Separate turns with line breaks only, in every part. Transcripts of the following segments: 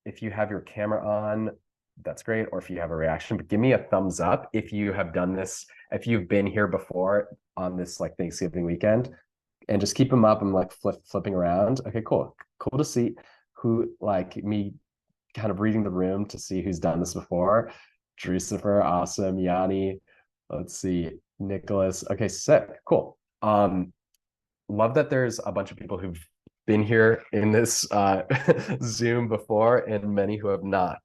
if you have your camera on, that's great. Or if you have a reaction, but give me a thumbs up if you have done this, if you've been here before on this like Thanksgiving weekend, and just keep them up. I'm like flipping around. Okay, cool. Cool to see who, like me kind of reading the room to see who's done this before. Drucifer, awesome. Yanni, let's see. Nicholas. Okay, sick. Cool. Love that there's a bunch of people who've been here in this Zoom before and many who have not.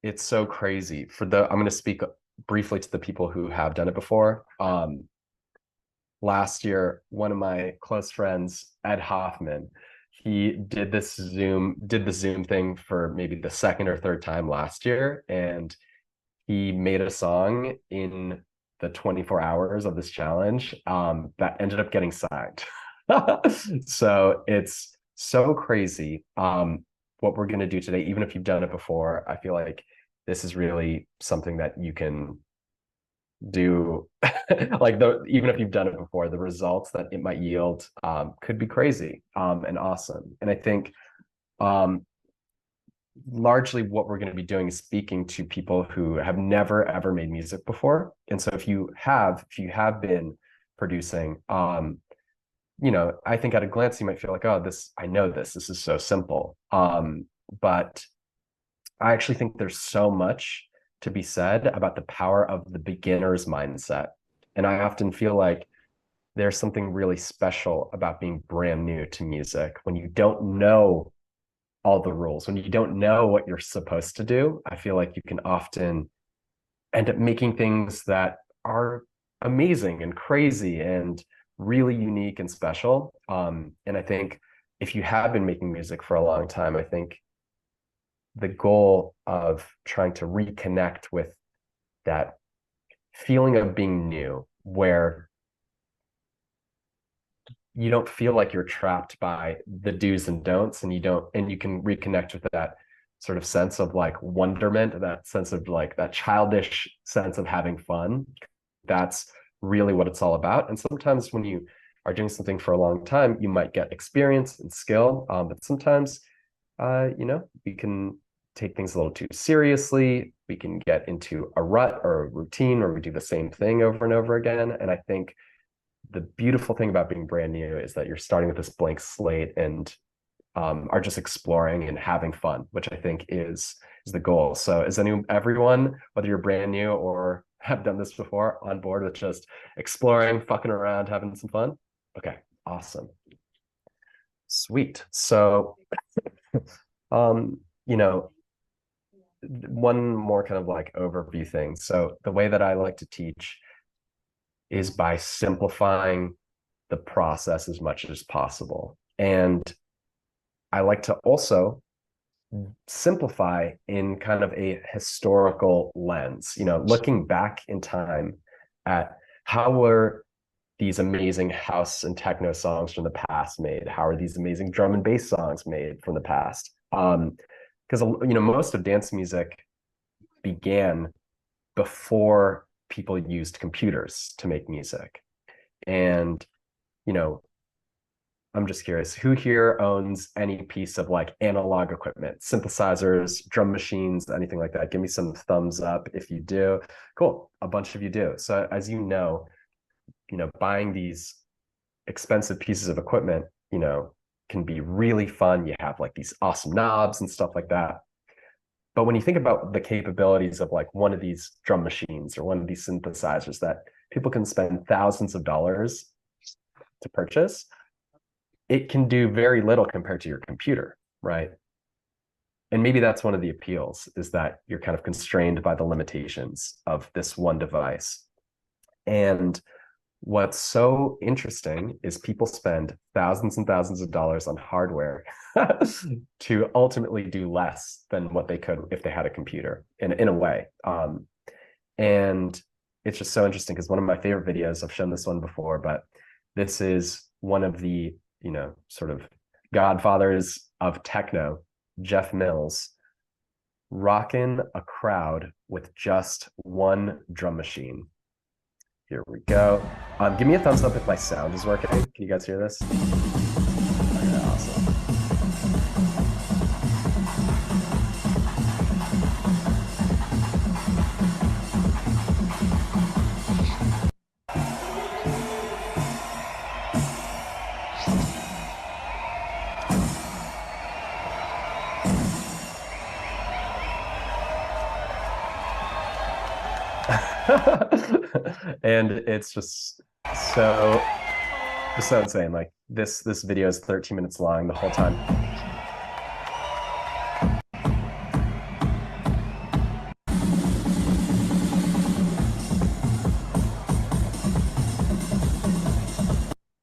It's so crazy. I'm going to speak briefly to the people who have done it before. Last year, one of my close friends, Ed Hoffman, he did the Zoom thing for maybe the second or third time last year, and he made a song in the 24 hours of this challenge that ended up getting signed. So it's so crazy what we're going to do today. Even if you've done it before, I feel like this is really something that you can do. Like even if you've done it before, the results that it might yield could be crazy and awesome. And I think largely what we're going to be doing is speaking to people who have never ever made music before. And so if you have been producing, I think at a glance you might feel like, oh, I know this is so simple. But I actually think there's so much to be said about the power of the beginner's mindset. And I often feel like there's something really special about being brand new to music when you don't know all the rules, when you don't know what you're supposed to do. I feel like you can often end up making things that are amazing and crazy and really unique and special. And I think if you have been making music for a long time, I think the goal of trying to reconnect with that feeling of being new, where you don't feel like you're trapped by the do's and don'ts, and you can reconnect with that sort of sense of like wonderment, that sense of like that childish sense of having fun. That's really what it's all about. And sometimes when you are doing something for a long time, you might get experience and skill, but sometimes we can take things a little too seriously. We can get into a rut or a routine where we do the same thing over and over again. And I think the beautiful thing about being brand new is that you're starting with this blank slate and are just exploring and having fun, which I think is the goal. So is everyone, whether you're brand new or have done this before, on board with just exploring, fucking around, having some fun? Okay, awesome. Sweet. So, one more kind of like overview thing. So the way that I like to teach is by simplifying the process as much as possible. And I like to also simplify in kind of a historical lens, looking back in time at how were these amazing house and techno songs from the past made? How are these amazing drum and bass songs made from the past? Because most of dance music began before people used computers to make music. And I'm just curious, who here owns any piece of like analog equipment, synthesizers, drum machines, anything like that? Give me some thumbs up if you do. Cool, a bunch of you do. So as buying these expensive pieces of equipment, can be really fun. You have like these awesome knobs and stuff like that. But when you think about the capabilities of like one of these drum machines or one of these synthesizers that people can spend thousands of dollars to purchase, it can do very little compared to your computer, right? And maybe that's one of the appeals, is that you're kind of constrained by the limitations of this one device. And what's so interesting is people spend thousands and thousands of dollars on hardware to ultimately do less than what they could if they had a computer in a way. And it's just so interesting because one of my favorite videos, I've shown this one before, but this is one of the, sort of godfathers of techno, Jeff Mills, rocking a crowd with just one drum machine. Here we go. Give me a thumbs up if my sound is working. Can you guys hear this? Okay, awesome. And it's so just so insane. Like this video is 13 minutes long the whole time.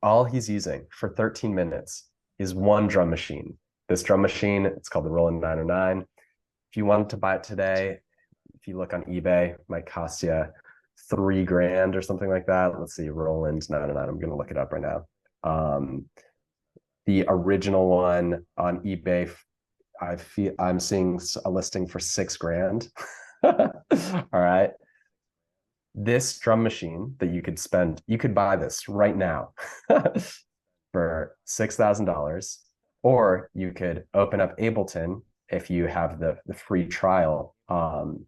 All he's using for 13 minutes is one drum machine. This drum machine, it's called the Roland 909. If you wanted to buy it today, if you look on eBay, it might cost you $3,000 or something like that. Let's see, Roland 909. I'm going to look it up right now. The original one on eBay, I'm seeing a listing for $6,000. All right. This drum machine that you could buy this right now for $6,000, or you could open up Ableton if you have the free trial. You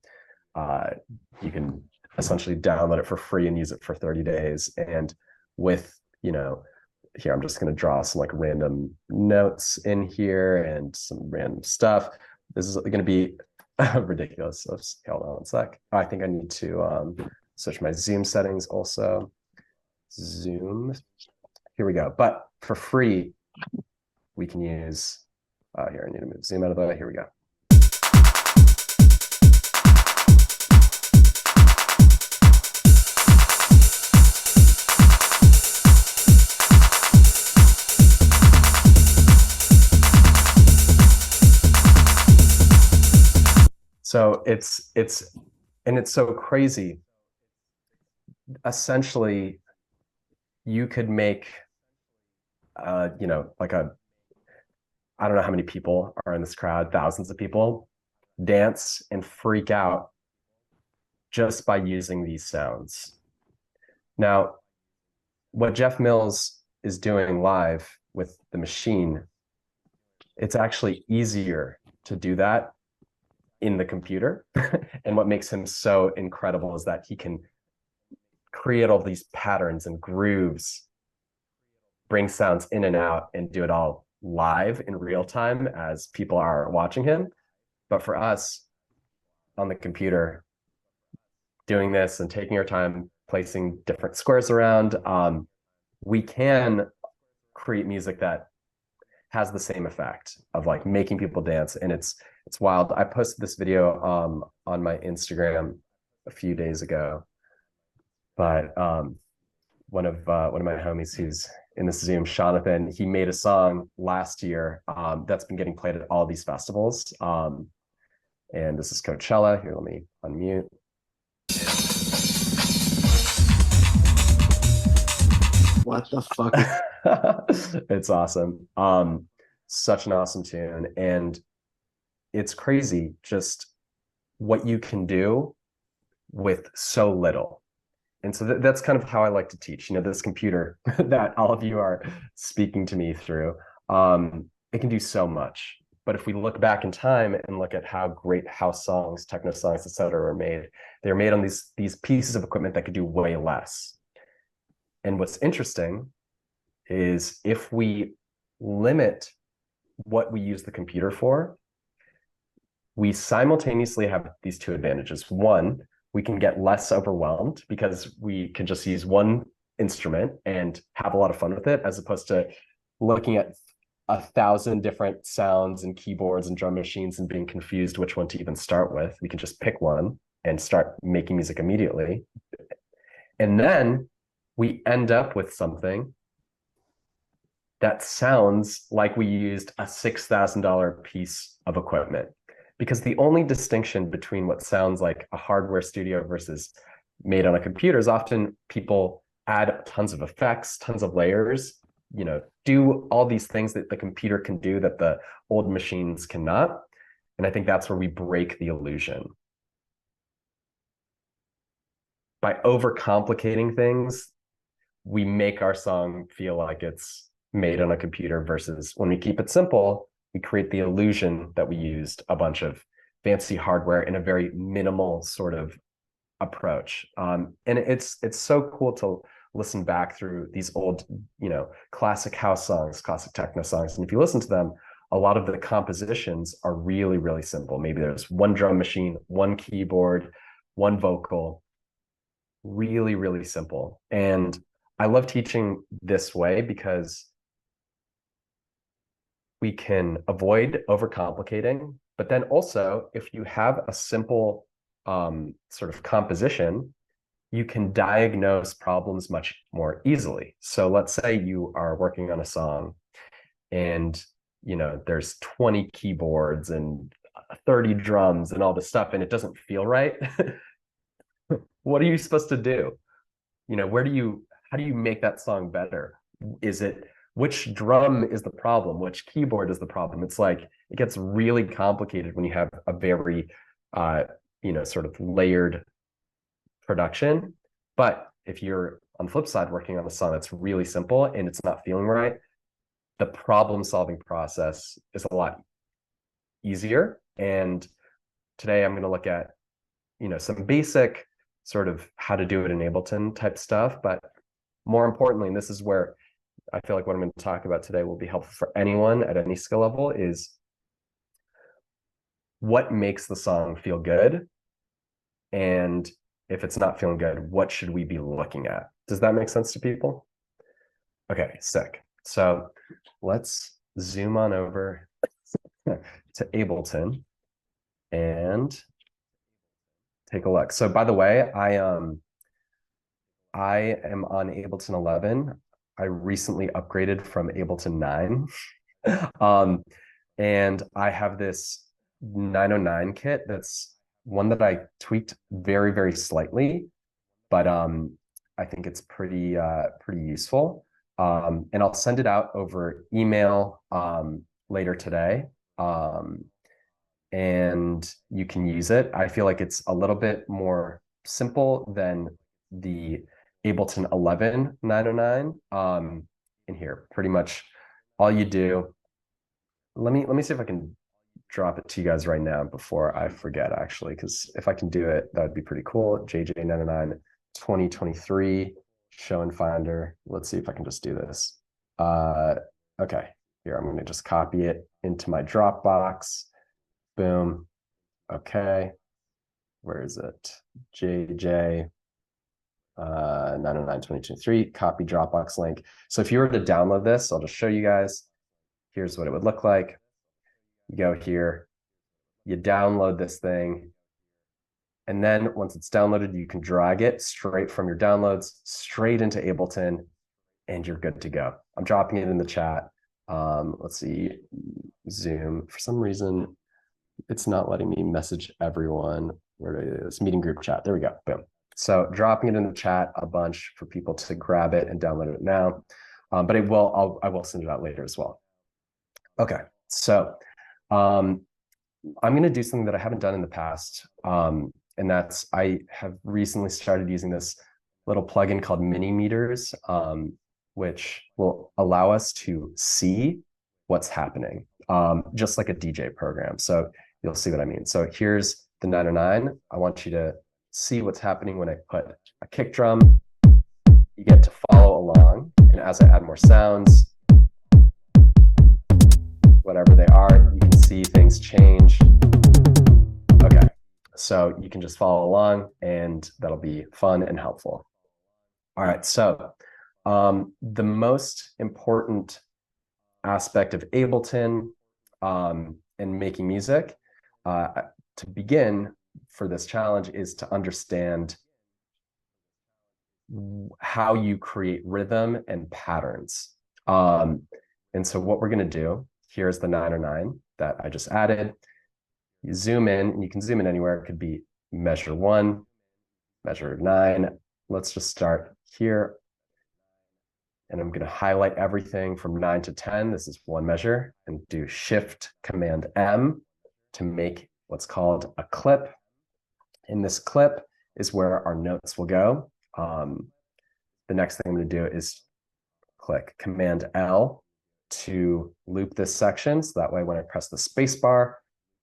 can essentially download it for free and use it for 30 days. And with, here, I'm just going to draw some like random notes in here and some random stuff. This is going to be ridiculous. So hold on one sec. I think I need to switch my Zoom settings also. Zoom. Here we go. But for free, we can use, here, I need to move Zoom out of the way. Here we go. So it's so crazy. Essentially, you could make, like I don't know how many people are in this crowd, thousands of people, dance and freak out just by using these sounds. Now, what Jeff Mills is doing live with the machine, it's actually easier to do that in the computer. And what makes him so incredible is that he can create all these patterns and grooves, bring sounds in and out, and do it all live in real time as people are watching him. But for us on the computer, doing this and taking our time, placing different squares around, we can create music that has the same effect of like making people dance. And it's wild. I posted this video on my Instagram a few days ago, but one of my homies who's in this Zoom, Jonathan, he made a song last year that's been getting played at all these festivals. And this is Coachella. Here, let me unmute.
What the fuck?
It's awesome. Such an awesome tune. And it's crazy just what you can do with so little. And so that's kind of how I like to teach, this computer that all of you are speaking to me through. It can do so much. But if we look back in time and look at how great house songs, techno songs, et cetera, are made, they're made on these pieces of equipment that could do way less. And what's interesting is if we limit what we use the computer for, we simultaneously have these two advantages. One, we can get less overwhelmed because we can just use one instrument and have a lot of fun with it, as opposed to looking at 1,000 different sounds and keyboards and drum machines and being confused which one to even start with. We can just pick one and start making music immediately. And then we end up with something that sounds like we used a $6,000 piece of equipment. Because the only distinction between what sounds like a hardware studio versus made on a computer is often people add tons of effects, tons of layers, do all these things that the computer can do that the old machines cannot. And I think that's where we break the illusion. By overcomplicating things, we make our song feel like it's made on a computer, versus when we keep it simple, we create the illusion that we used a bunch of fancy hardware in a very minimal sort of approach. And it's so cool to listen back through these old, classic house songs, classic techno songs. And if you listen to them, a lot of the compositions are really, really simple. Maybe there's one drum machine, one keyboard, one vocal, really, really simple. And I love teaching this way because we can avoid overcomplicating. But then also, if you have a simple sort of composition, you can diagnose problems much more easily. So let's say you are working on a song and there's 20 keyboards and 30 drums and all this stuff and it doesn't feel right. What are you supposed to do? Where do you how do you make that song better? Is it which drum is the problem? Which keyboard is the problem? It's like it gets really complicated when you have a very uh sort of layered production. But if you're on the flip side working on a song that's really simple and it's not feeling right, the problem solving process is a lot easier. And today I'm going to look at some basic sort of how to do it in Ableton type stuff, but more importantly, and this is where I feel like what I'm going to talk about today will be helpful for anyone at any skill level, is what makes the song feel good, and if it's not feeling good, what should we be looking at? Does that make sense to people? Okay, sick. So let's zoom on over to Ableton and take a look. So by the way, I am on Ableton 11. I recently upgraded from Ableton 9. And I have this 909 kit that's one that I tweaked very, very slightly, but I think it's pretty useful. And I'll send it out over email later today. And you can use it. I feel like it's a little bit more simple than the Ableton 11 909. In here, pretty much all you do. Let me see if I can drop it to you guys right now before I forget, actually, because if I can do it, that would be pretty cool. JJ909 2023 show and finder. Let's see if I can just do this. Okay, here, I'm going to just copy it into my Dropbox. Boom. Okay. Where is it? JJ 909 2023, copy Dropbox link. So if you were to download this, I'll just show you guys. Here's what it would look like. You go here, you download this thing, and then once it's downloaded, you can drag it straight from your downloads straight into Ableton, and you're good to go. I'm dropping it in the chat. Let's see, Zoom. For some reason, it's not letting me message everyone. Where is meeting group chat? There we go. Boom. So dropping it in the chat a bunch for people to grab it and download it now. But I will send it out later as well. Okay, so I'm going to do something that I haven't done in the past, and that's I have recently started using this little plugin called Mini Meters, which will allow us to see what's happening, just like a DJ program. So you'll see what I mean. So here's the 909. I want you to see what's happening when I put a kick drum. You get to follow along, and as I add more sounds, whatever they are, you can see things change. Okay, so you can just follow along, and that'll be fun and helpful. All right, so the most important aspect of Ableton and making music to begin for this challenge is to understand how you create rhythm and patterns. And so what we're going to do, here's the 909 that I just added. You zoom in, and you can zoom in anywhere. It could be measure 1, measure 9. Let's just start here. And I'm going to highlight everything from 9 to 10. This is one measure, and do Shift Command M to make what's called a clip. In this clip is where our notes will go. The next thing I'm going to do is click Command L to loop this section. So that way, when I press the space bar,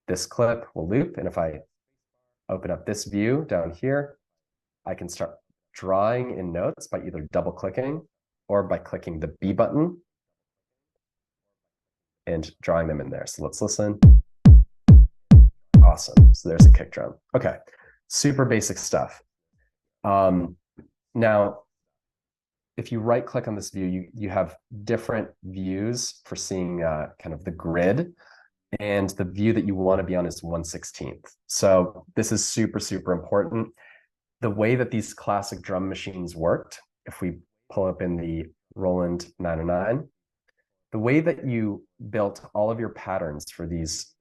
this clip will loop. And if I open up this view down here, I can start drawing in notes by either double clicking or by clicking the B button and drawing them in there. So let's listen. Awesome. So there's a kick drum. Okay. Super basic stuff. Now, if you right click on this view, you have different views for seeing kind of the grid, and the view that you want to be on is 1/16. So this is super, super important. The way that these classic drum machines worked, if we pull up in the Roland 909, the way that you built all of your patterns for these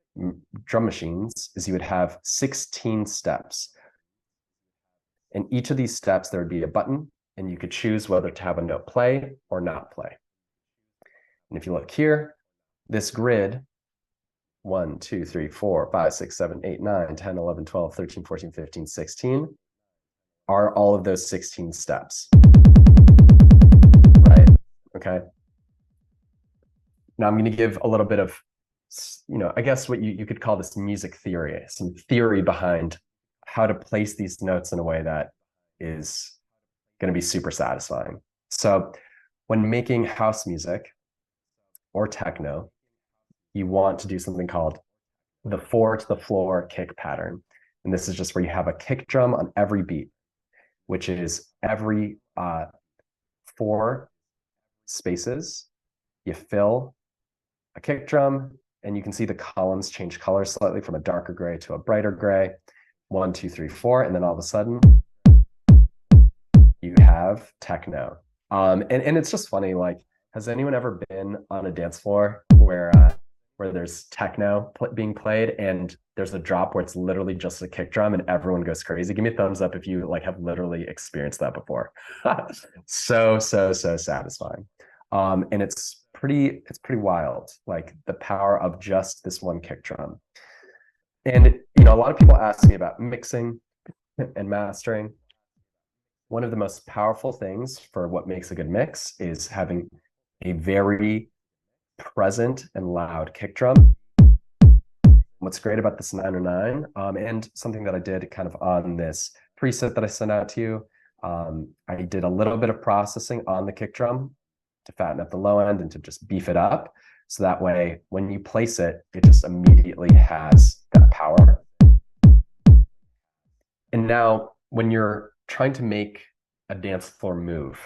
drum machines is you would have 16 steps. In each of these steps, there would be a button, and you could choose whether to have a note play or not play. And if you look here, this grid, 1, 2, 3, 4, 5, 6, 7, 8, 9, 10, 11, 12, 13, 14, 15, 16, are all of those 16 steps, right? Okay. Now I'm going to give a little bit of, I guess what you could call this music theory, some theory behind how to place these notes in a way that is going to be super satisfying. So when making house music or techno, you want to do something called the 4 to the floor kick pattern. And this is just where you have a kick drum on every beat, which is every 4 spaces, you fill a kick drum, and you can see the columns change color slightly from a darker gray to a brighter gray. 1, 2, 3, 4, and then all of a sudden you have techno. And it's just funny, like, has anyone ever been on a dance floor where there's techno being played and there's a drop where it's literally just a kick drum and everyone goes crazy? Give me a thumbs up if you like have literally experienced that before. So satisfying. And it's pretty wild, like the power of just this one kick drum. And a lot of people ask me about mixing and mastering. One of the most powerful things for what makes a good mix is having a very present and loud kick drum. What's great about this 909, and something that I did kind of on this preset that I sent out to you, I did a little bit of processing on the kick drum to fatten up the low end and to just beef it up. So that way, when you place it, it just immediately has that power. And now when you're trying to make a dance floor move,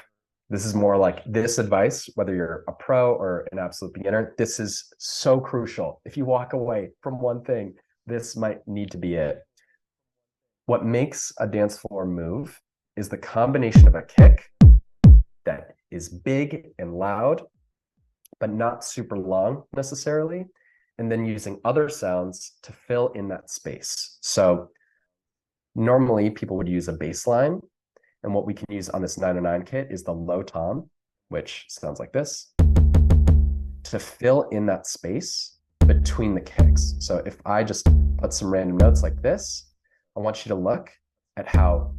this is more like this advice, whether you're a pro or an absolute beginner, this is so crucial. If you walk away from one thing, this might need to be it. What makes a dance floor move is the combination of a kick that is big and loud, but not super long necessarily, and then using other sounds to fill in that space. So normally people would use a bass line, and what we can use on this 909 kit is the low tom, which sounds like this, to fill in that space between the kicks. So if I just put some random notes like this, I want you to look at how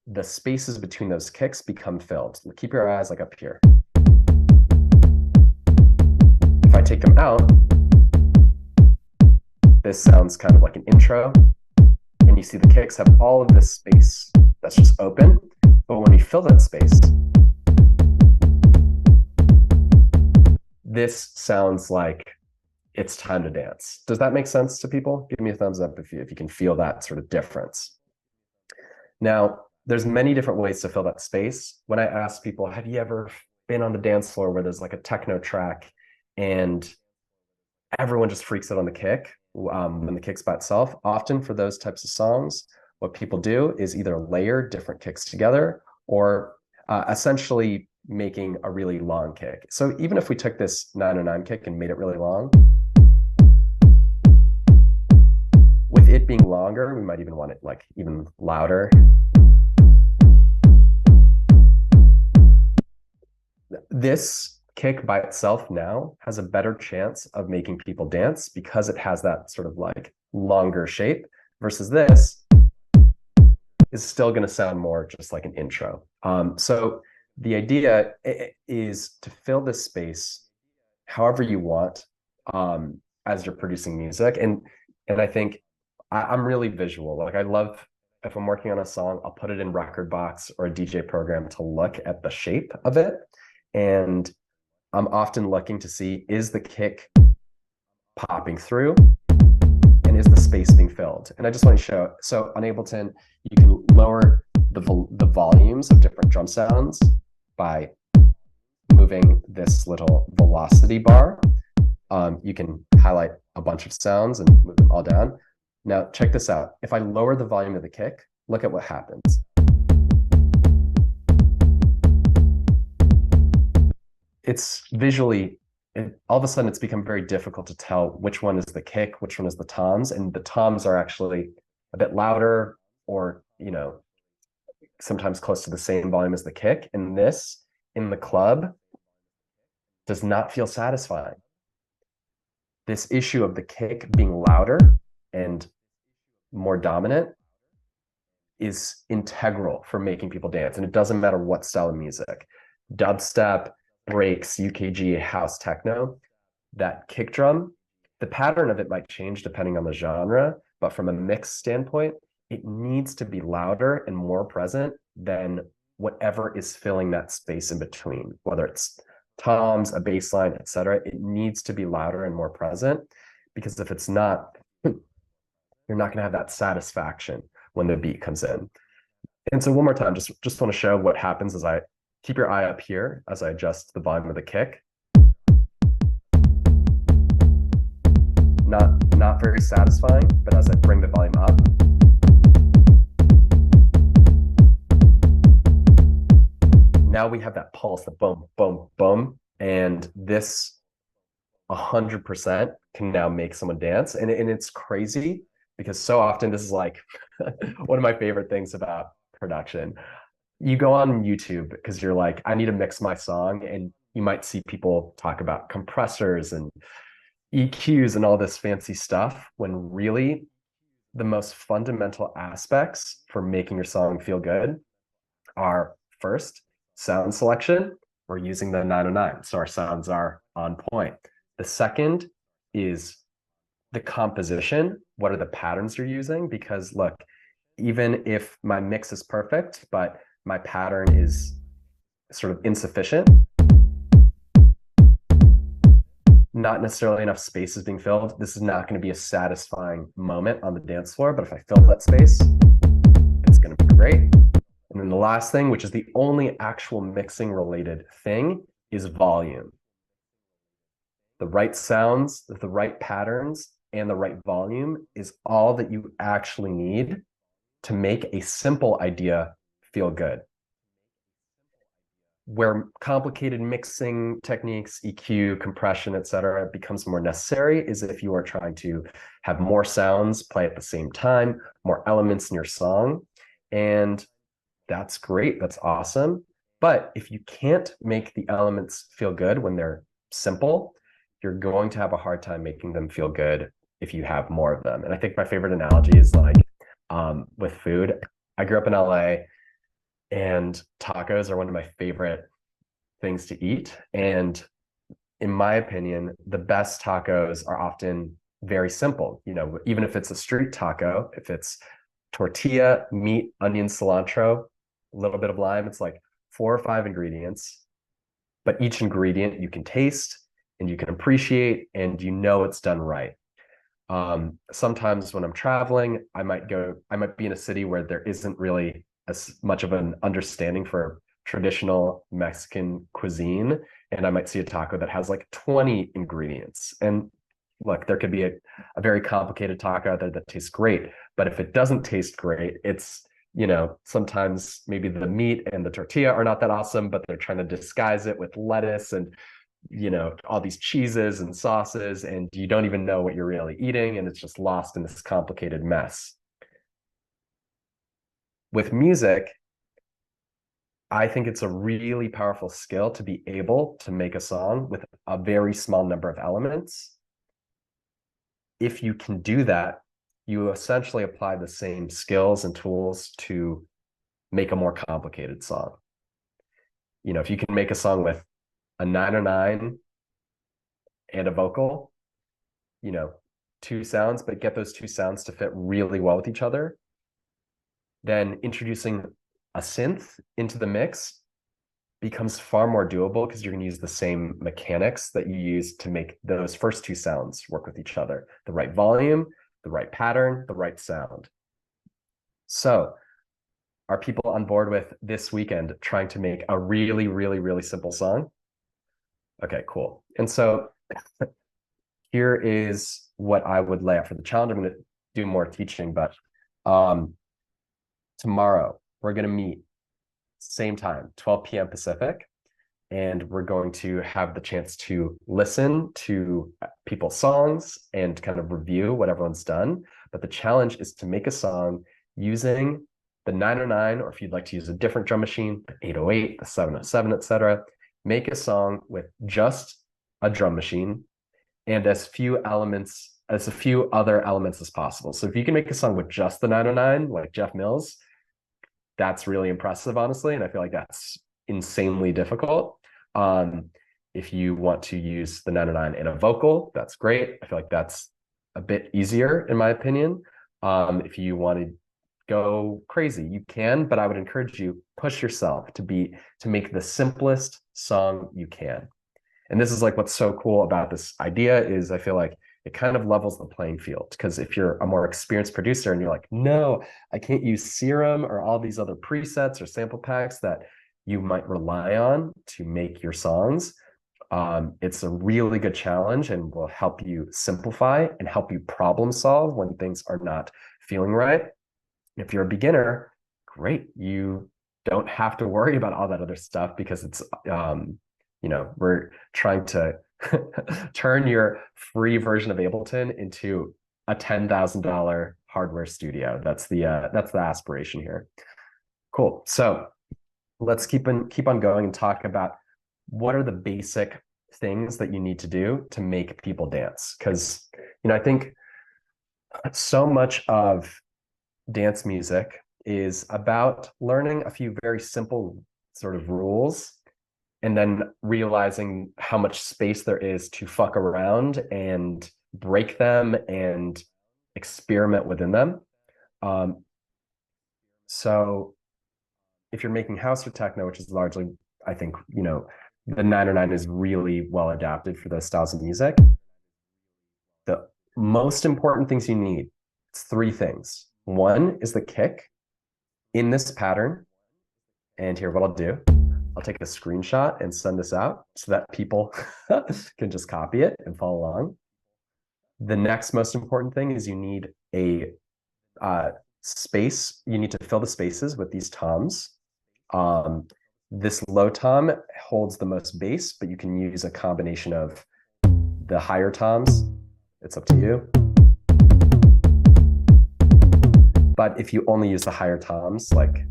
the spaces between those kicks become filled. Keep your eyes like up here. If I take them out, this sounds kind of like an intro, and you see the kicks have all of this space that's just open. But when we fill that space, this sounds like it's time to dance. Does that make sense to people? Give me a thumbs up if you can feel that sort of difference. Now, there's many different ways to fill that space. When I ask people, have you ever been on the dance floor where there's like a techno track and everyone just freaks out on the kick when the kick's by itself? Often for those types of songs, what people do is either layer different kicks together or essentially making a really long kick. So even if we took this 909 kick and made it really long, with it being longer, we might even want it like even louder. This kick by itself now has a better chance of making people dance because it has that sort of like longer shape versus this is still going to sound more just like an intro. So the idea is to fill this space however you want as you're producing music. And I think I'm really visual. Like I love, if I'm working on a song, I'll put it in Rekordbox or a DJ program to look at the shape of it. And I'm often looking to see, is the kick popping through? And is the space being filled? And I just want to show, so on Ableton, you can lower the volumes of different drum sounds by moving this little velocity bar. You can highlight a bunch of sounds and move them all down. Now, check this out. If I lower the volume of the kick, look at what happens. It's visually, all of a sudden, it's become very difficult to tell which one is the kick, which one is the toms, and the toms are actually a bit louder or, sometimes close to the same volume as the kick. And this, in the club, does not feel satisfying. This issue of the kick being louder and more dominant is integral for making people dance. And it doesn't matter what style of music, dubstep, breaks, UKG, house, techno, that kick drum, the pattern of it might change depending on the genre, but from a mix standpoint, it needs to be louder and more present than whatever is filling that space in between, whether it's toms, a bass line, etc. It needs to be louder and more present, because if it's not, you're not going to have that satisfaction when the beat comes in. And so one more time, just want to show what happens as I keep your eye up here as I adjust the volume of the kick. Not very satisfying, but as I bring the volume up, now we have that pulse, the boom, boom, boom, and this 100% can now make someone dance. And it's crazy because so often this is like one of my favorite things about production. You go on YouTube because you're like, I need to mix my song, and you might see people talk about compressors and EQs and all this fancy stuff, when really the most fundamental aspects for making your song feel good are, first, sound selection. We're using the 909, so our sounds are on point. The second is the composition. What are the patterns you're using? Because look, even if my mix is perfect, but my pattern is sort of insufficient, not necessarily enough space is being filled, this is not going to be a satisfying moment on the dance floor. But if I fill that space, it's going to be great. And then the last thing, which is the only actual mixing related thing, is volume. The right sounds, the right patterns, and the right volume is all that you actually need to make a simple idea feel good. Where complicated mixing techniques, EQ, compression, etc., becomes more necessary is if you are trying to have more sounds play at the same time, more elements in your song. And that's great, that's awesome. But if you can't make the elements feel good when they're simple, you're going to have a hard time making them feel good if you have more of them. And I think my favorite analogy is like with food. I grew up in LA, and tacos are one of my favorite things to eat. And in my opinion, the best tacos are often very simple. Even if it's a street taco, if it's tortilla, meat, onion, cilantro, a little bit of lime, it's like 4 or 5 ingredients, but each ingredient you can taste and you can appreciate, and it's done right. Sometimes when I'm traveling, I might be in a city where there isn't really as much of an understanding for traditional Mexican cuisine, and I might see a taco that has like 20 ingredients. And look, there could be a very complicated taco out there that tastes great, but if it doesn't taste great, it's sometimes maybe the meat and the tortilla are not that awesome, but they're trying to disguise it with lettuce and all these cheeses and sauces, and you don't even know what you're really eating, and it's just lost in this complicated mess. With music, I think it's a really powerful skill to be able to make a song with a very small number of elements. If you can do that, you essentially apply the same skills and tools to make a more complicated song. If you can make a song with a 909 and a vocal, 2 sounds, but get those 2 sounds to fit really well with each other, then introducing a synth into the mix becomes far more doable, because you're going to use the same mechanics that you use to make those first 2 sounds work with each other: the right volume, the right pattern, the right sound. So Are people on board with this weekend trying to make a really, really, really simple song? Okay, cool. And so here is what I would lay out for the challenge. I'm going to do more teaching, but um, tomorrow we're going to meet same time, 12 p.m. Pacific, and we're going to have the chance to listen to people's songs and kind of review what everyone's done. But the challenge is to make a song using the 909, or if you'd like to use a different drum machine, the 808, the 707, etc. Make a song with just a drum machine and as few elements, as a few other elements as possible. So if you can make a song with just the 909, like Jeff Mills, that's really impressive, honestly. And I feel like that's insanely difficult. If you want to use the 909 in a vocal, that's great. I feel like that's a bit easier, in my opinion. If you want to go crazy, you can, but I would encourage you, push yourself to make the simplest song you can. And this is like what's so cool about this idea is I feel like it kind of levels the playing field, because if you're a more experienced producer and you're like, no, I can't use Serum or all these other presets or sample packs that you might rely on to make your songs, it's a really good challenge and will help you simplify and help you problem solve when things are not feeling right. If you're a beginner, great. You don't have to worry about all that other stuff because it's we're trying to turn your free version of Ableton into a $10,000 hardware studio. That's the aspiration here. Cool. So let's keep on going and talk about what are the basic things that you need to do to make people dance. Because I think so much of dance music is about learning a few very simple sort of rules and then realizing how much space there is to fuck around and break them and experiment within them. So if you're making house or techno, which is largely, I think, the 909 is really well adapted for those styles of music. The most important things you need, it's three things. One is the kick in this pattern. And here, what I'll do, I'll take a screenshot and send this out so that people can just copy it and follow along. The next most important thing is you need a space. You need to fill the spaces with these toms. This low tom holds the most bass, but you can use a combination of the higher toms. It's up to you. But if you only use the higher toms, like,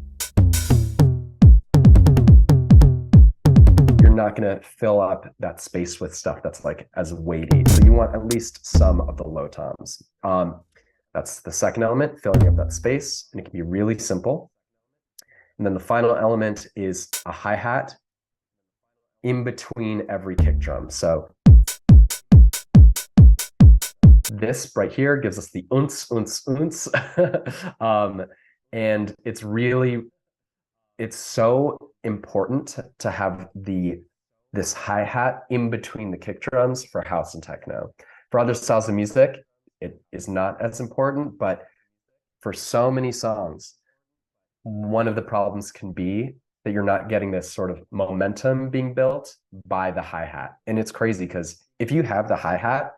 you're not going to fill up that space with stuff that's like as weighty. So you want at least some of the low toms. That's the second element, filling up that space, and it can be really simple. And then the final element is a hi-hat in between every kick drum. So this right here gives us the unts, unts, unts. And it's so important to have this hi-hat in between the kick drums for house and techno. For other styles of music, it is not as important, but for so many songs, one of the problems can be that you're not getting this sort of momentum being built by the hi-hat. And it's crazy because if you have the hi-hat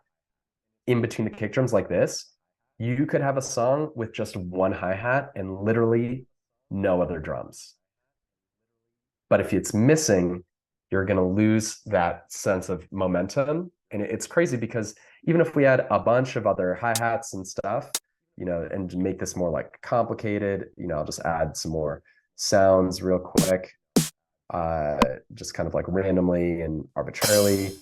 in between the kick drums like this, you could have a song with just one hi-hat and literally no other drums. But if it's missing, you're going to lose that sense of momentum. And it's crazy because even if we add a bunch of other hi-hats and stuff, and make this more like complicated, I'll just add some more sounds real quick, just kind of like randomly and arbitrarily.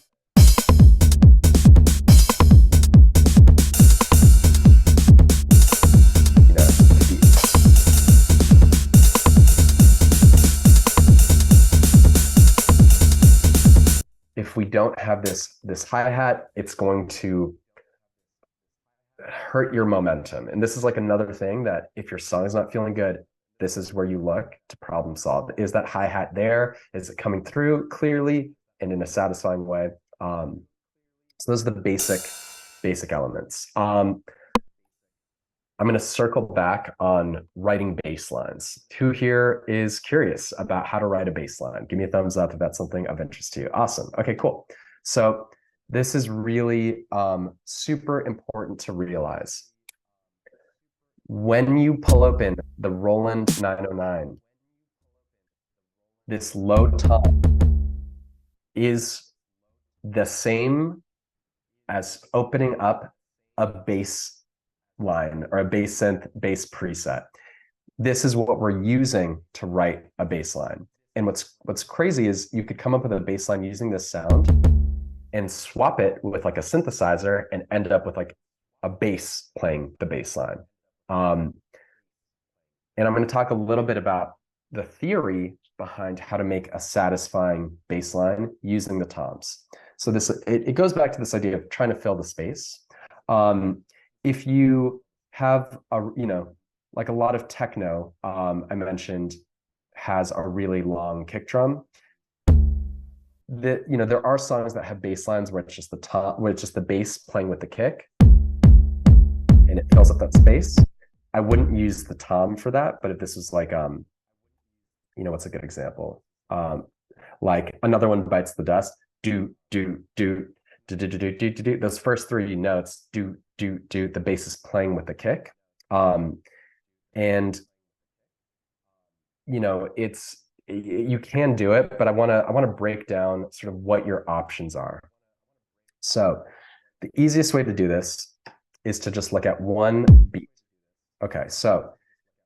If we don't have this hi-hat, it's going to hurt your momentum. And this is like another thing that if your song is not feeling good, this is where you look to problem solve. Is that hi-hat there? Is it coming through clearly and in a satisfying way? So those are the basic elements. I'm going to circle back on writing bass lines. Who here is curious about how to write a bass line? Give me a thumbs up if that's something of interest to you. Awesome. Okay, cool. So this is really super important to realize. When you pull open the Roland 909, this low tom is the same as opening up a bass line or a bass synth bass preset. This is what we're using to write a bass line. And what's crazy is you could come up with a bass line using this sound and swap it with like a synthesizer and end up with like a bass playing the bass line. And I'm going to talk a little bit about the theory behind how to make a satisfying bass line using the toms. So it goes back to this idea of trying to fill the space. If you have like a lot of techno, I mentioned, has a really long kick drum. There are songs that have bass lines where it's just the bass playing with the kick, and it fills up that space. I wouldn't use the tom for that, but if this was like, what's a good example? Like Another One Bites the Dust. Do do do do do do do do do. Those first three notes, do do do. The bass is playing with the kick, and you can do it, but I want to break down sort of what your options are. So the easiest way to do this is to just look at one beat. Okay, so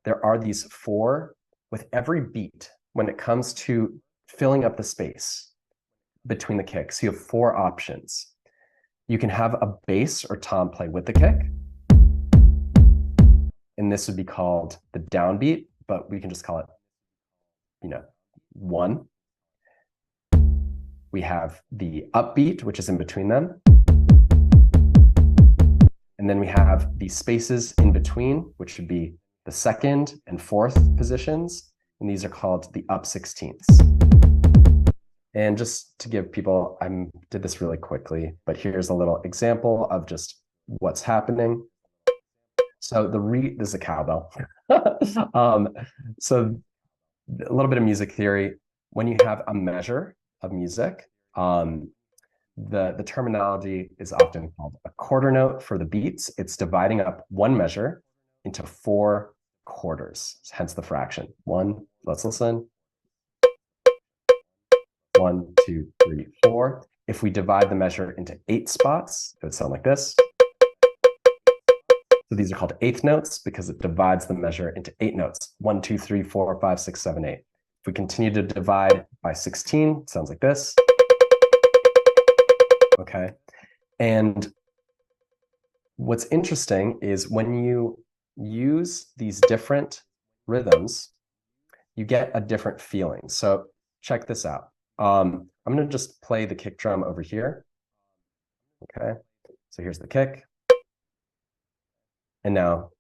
there are these four with every beat when it comes to filling up the space between the kicks. You have four options. You can have a bass or tom play with the kick, and this would be called the downbeat, but we can just call it, one. We have the upbeat, which is in between them. And then we have the spaces in between, which should be the second and fourth positions. And these are called the up 16ths. And just to give people, I did this really quickly, but here's a little example of just what's happening. So this is a cowbell. So a little bit of music theory. When you have a measure of music, the terminology is often called a quarter note for the beats. It's dividing up one measure into four quarters, hence the fraction. One, let's listen. 1, 2, 3, 4. If we divide the measure into 8 spots, it would sound like this. So these are called eighth notes because it divides the measure into 8 notes. 1, 2, 3, 4, 5, 6, 7, 8. If we continue to divide by 16, it sounds like this. Okay. And what's interesting is when you use these different rhythms, you get a different feeling. So check this out. I'm going to just play the kick drum over here. Okay. So here's the kick. And now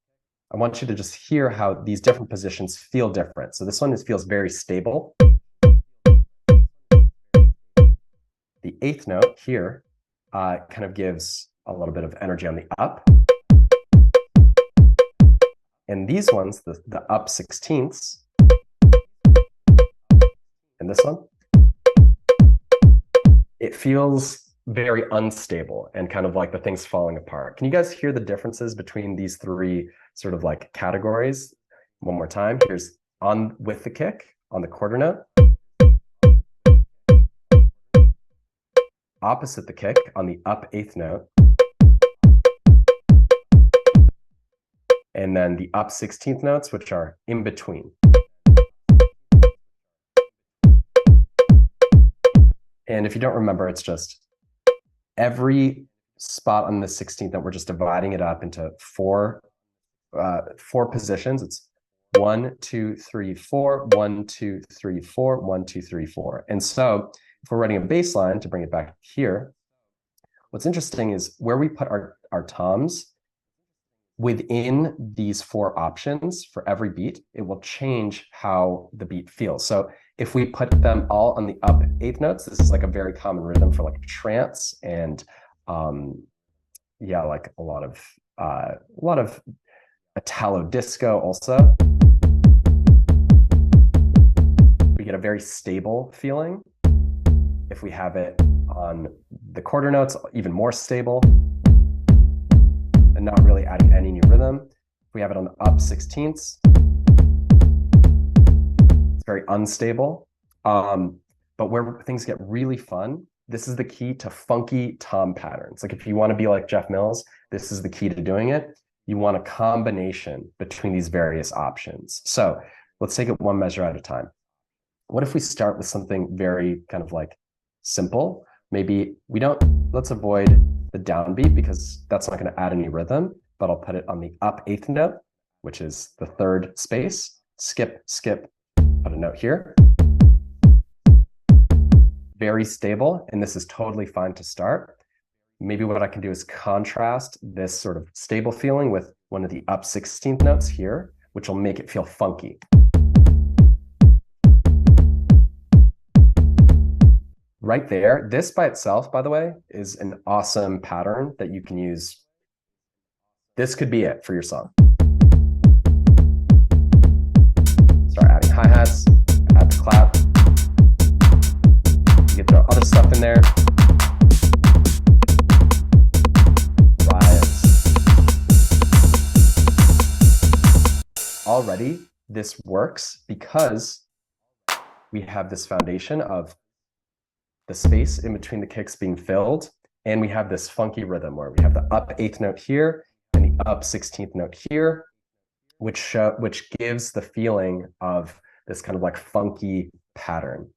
I want you to just hear how these different positions feel different. So this one feels very stable. The eighth note here kind of gives a little bit of energy on the up. And these ones, the up 16ths, and this one, it feels very unstable and kind of like the thing's falling apart. Can you guys hear the differences between these three sort of like categories? One more time. Here's on with the kick on the quarter note. Opposite the kick on the up eighth note. And then the up 16th notes, which are in between. And if you don't remember, it's just every spot on the 16th note, we're just dividing it up into four positions. It's 1, 2, 3, 4, 1, 2, 3, 4, 1, 2, 3, 4. And so if we're writing a bass line, to bring it back here, what's interesting is where we put our toms within these four options for every beat, it will change how the beat feels. So if we put them all on the up eighth notes, this is like a very common rhythm for like trance and like a lot of Italo disco also. We get a very stable feeling. If we have it on the quarter notes, even more stable and not really adding any new rhythm. If we have it on the up 16ths, it's very unstable. But where things get really fun, this is the key to funky tom patterns. Like if you want to be like Jeff Mills, this is the key to doing it. You want a combination between these various options. So let's take it one measure at a time. What if we start with something very kind of like simple? Maybe let's avoid the downbeat because that's not going to add any rhythm, but I'll put it on the up eighth note, which is the third space. Skip, skip, put a note here. Very stable, and this is totally fine to start. Maybe what I can do is contrast this sort of stable feeling with one of the up 16th notes here, which will make it feel funky. Right there, this by itself, by the way, is an awesome pattern that you can use. This could be it for your song. Start adding hi-hats, add the clap. You can throw other stuff in there. Already, this works because we have this foundation of the space in between the kicks being filled, and we have this funky rhythm where we have the up eighth note here and the up 16th note here, which gives the feeling of this kind of like funky pattern.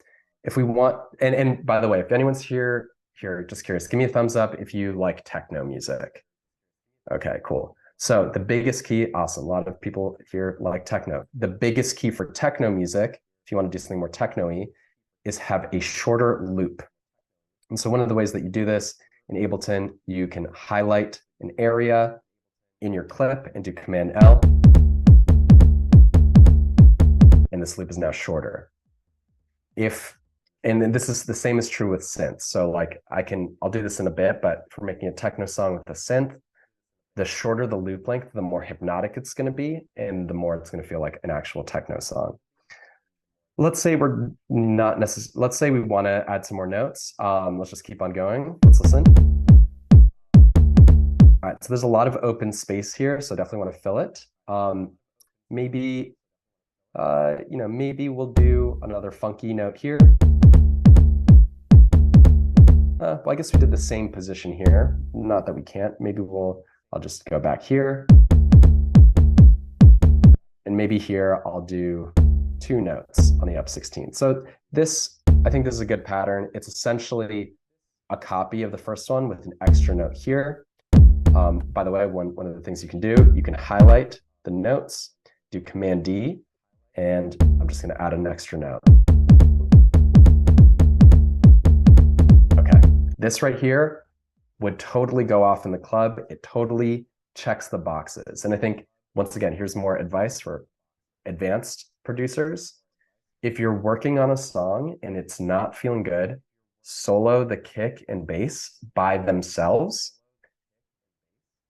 If we want, and by the way, if anyone's here, just curious, give me a thumbs up if you like techno music. Okay, cool. So the biggest key, awesome. A lot of people here like techno. The biggest key for techno music, if you want to do something more techno-y, is have a shorter loop. And so one of the ways that you do this in Ableton, you can highlight an area in your clip and do Command L. And this loop is now shorter. And then this is the same is true with synths. So like I'll do this in a bit, but for making a techno song with a synth, the shorter the loop length, the more hypnotic it's going to be, and the more it's going to feel like an actual techno song. Let's say we're not necessarily, let's say we want to add some more notes. Let's just keep on going. Let's listen. All right, so there's a lot of open space here, so definitely want to fill it. Maybe, maybe we'll do another funky note here. Well, I guess we did the same position here. Not that we can't. Maybe I'll just go back here. And maybe here I'll do 2 notes on the up 16. So I think this is a good pattern. It's essentially a copy of the first one with an extra note here. By the way, one of the things you can do, you can highlight the notes, do Command D, and I'm just going to add an extra note. Okay, this right here would totally go off in the club. It totally checks the boxes. And I think, once again, here's more advice for advanced producers. If you're working on a song and it's not feeling good, solo the kick and bass by themselves.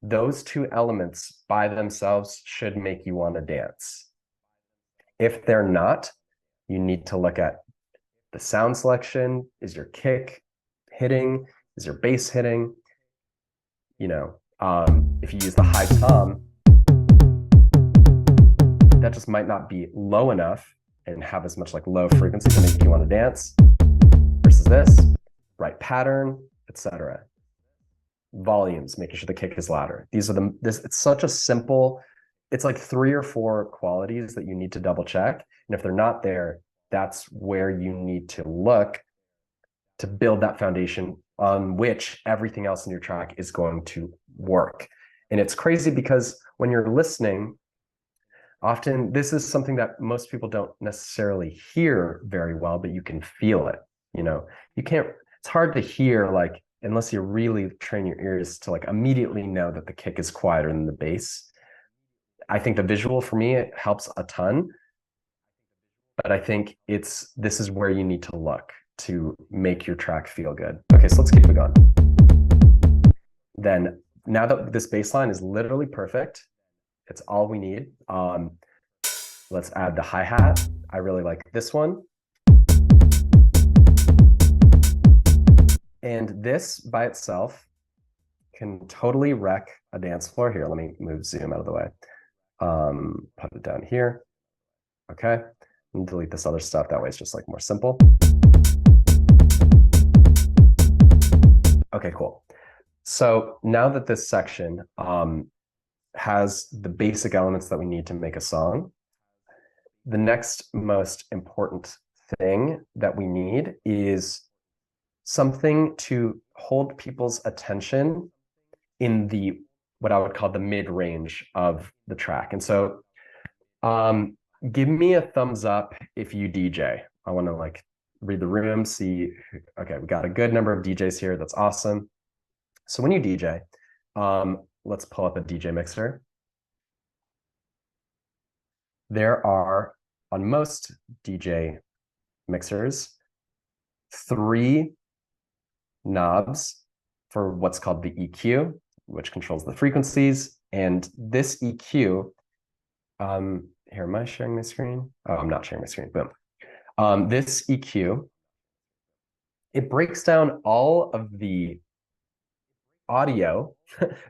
Those 2 elements by themselves should make you want to dance. If they're not, you need to look at the sound selection. Is your kick hitting? Is your bass hitting? If you use the high tom, that just might not be low enough and have as much like low frequency to make you want to dance versus this, right pattern, etc. Volumes, making sure the kick is louder. It's such a simple, it's like 3 or 4 qualities that you need to double check. And if they're not there, that's where you need to look to build that foundation on which everything else in your track is going to work. And it's crazy because when you're listening, often this is something that most people don't necessarily hear very well, but you can feel it. It's hard to hear, like, unless you really train your ears to like immediately know that the kick is quieter than the bass. I think the visual for me, it helps a ton, but I think this is where you need to look to make your track feel good. Okay, so let's keep it going. Then now that this bass line is literally perfect, It's all we need. Let's add the hi-hat. I really like this one. And this by itself can totally wreck a dance floor. Here, let me move zoom out of the way. Put it down here. Okay, and delete this other stuff. That way it's just like more simple. Okay, cool. So now that this section has the basic elements that we need to make a song, the next most important thing that we need is something to hold people's attention in the what I would call the mid-range of the track. And so give me a thumbs up if you DJ. I want to like read the room, see, okay, we got a good number of DJs here. That's awesome. So when you DJ, let's pull up a DJ mixer. There are, on most DJ mixers, 3 knobs for what's called the EQ, which controls the frequencies. And this EQ, here, am I sharing my screen? Oh, I'm not sharing my screen, boom. This EQ, it breaks down all of the audio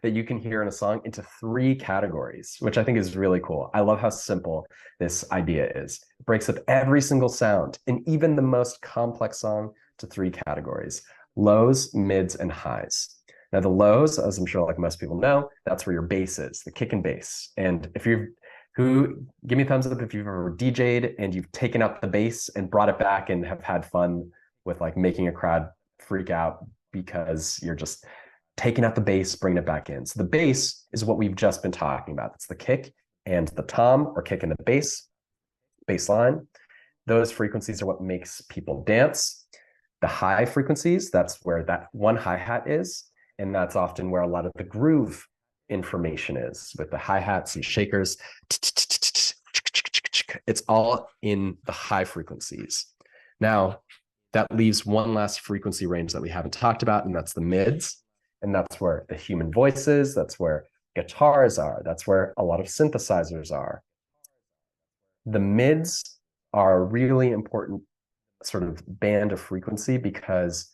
that you can hear in a song into 3 categories, which I think is really cool. I love how simple this idea is. It breaks up every single sound and even the most complex song to 3 categories: lows, mids, and highs. Now the lows, as I'm sure like most people know, that's where your bass is, the kick and bass. And if you've give me a thumbs up if you've ever DJ'd and you've taken out the bass and brought it back and have had fun with like making a crowd freak out because you're just taking out the bass, bringing it back in. So the bass is what we've just been talking about. It's the kick and the tom, or kick and the bass line. Those frequencies are what makes people dance. The high frequencies, that's where that one hi-hat is. And that's often where a lot of the groove information is, with the hi-hats and shakers. It's all in the high frequencies. Now, that leaves one last frequency range that we haven't talked about, and that's the mids. And that's where the human voices, that's where guitars are, that's where a lot of synthesizers are. The mids are a really important sort of band of frequency because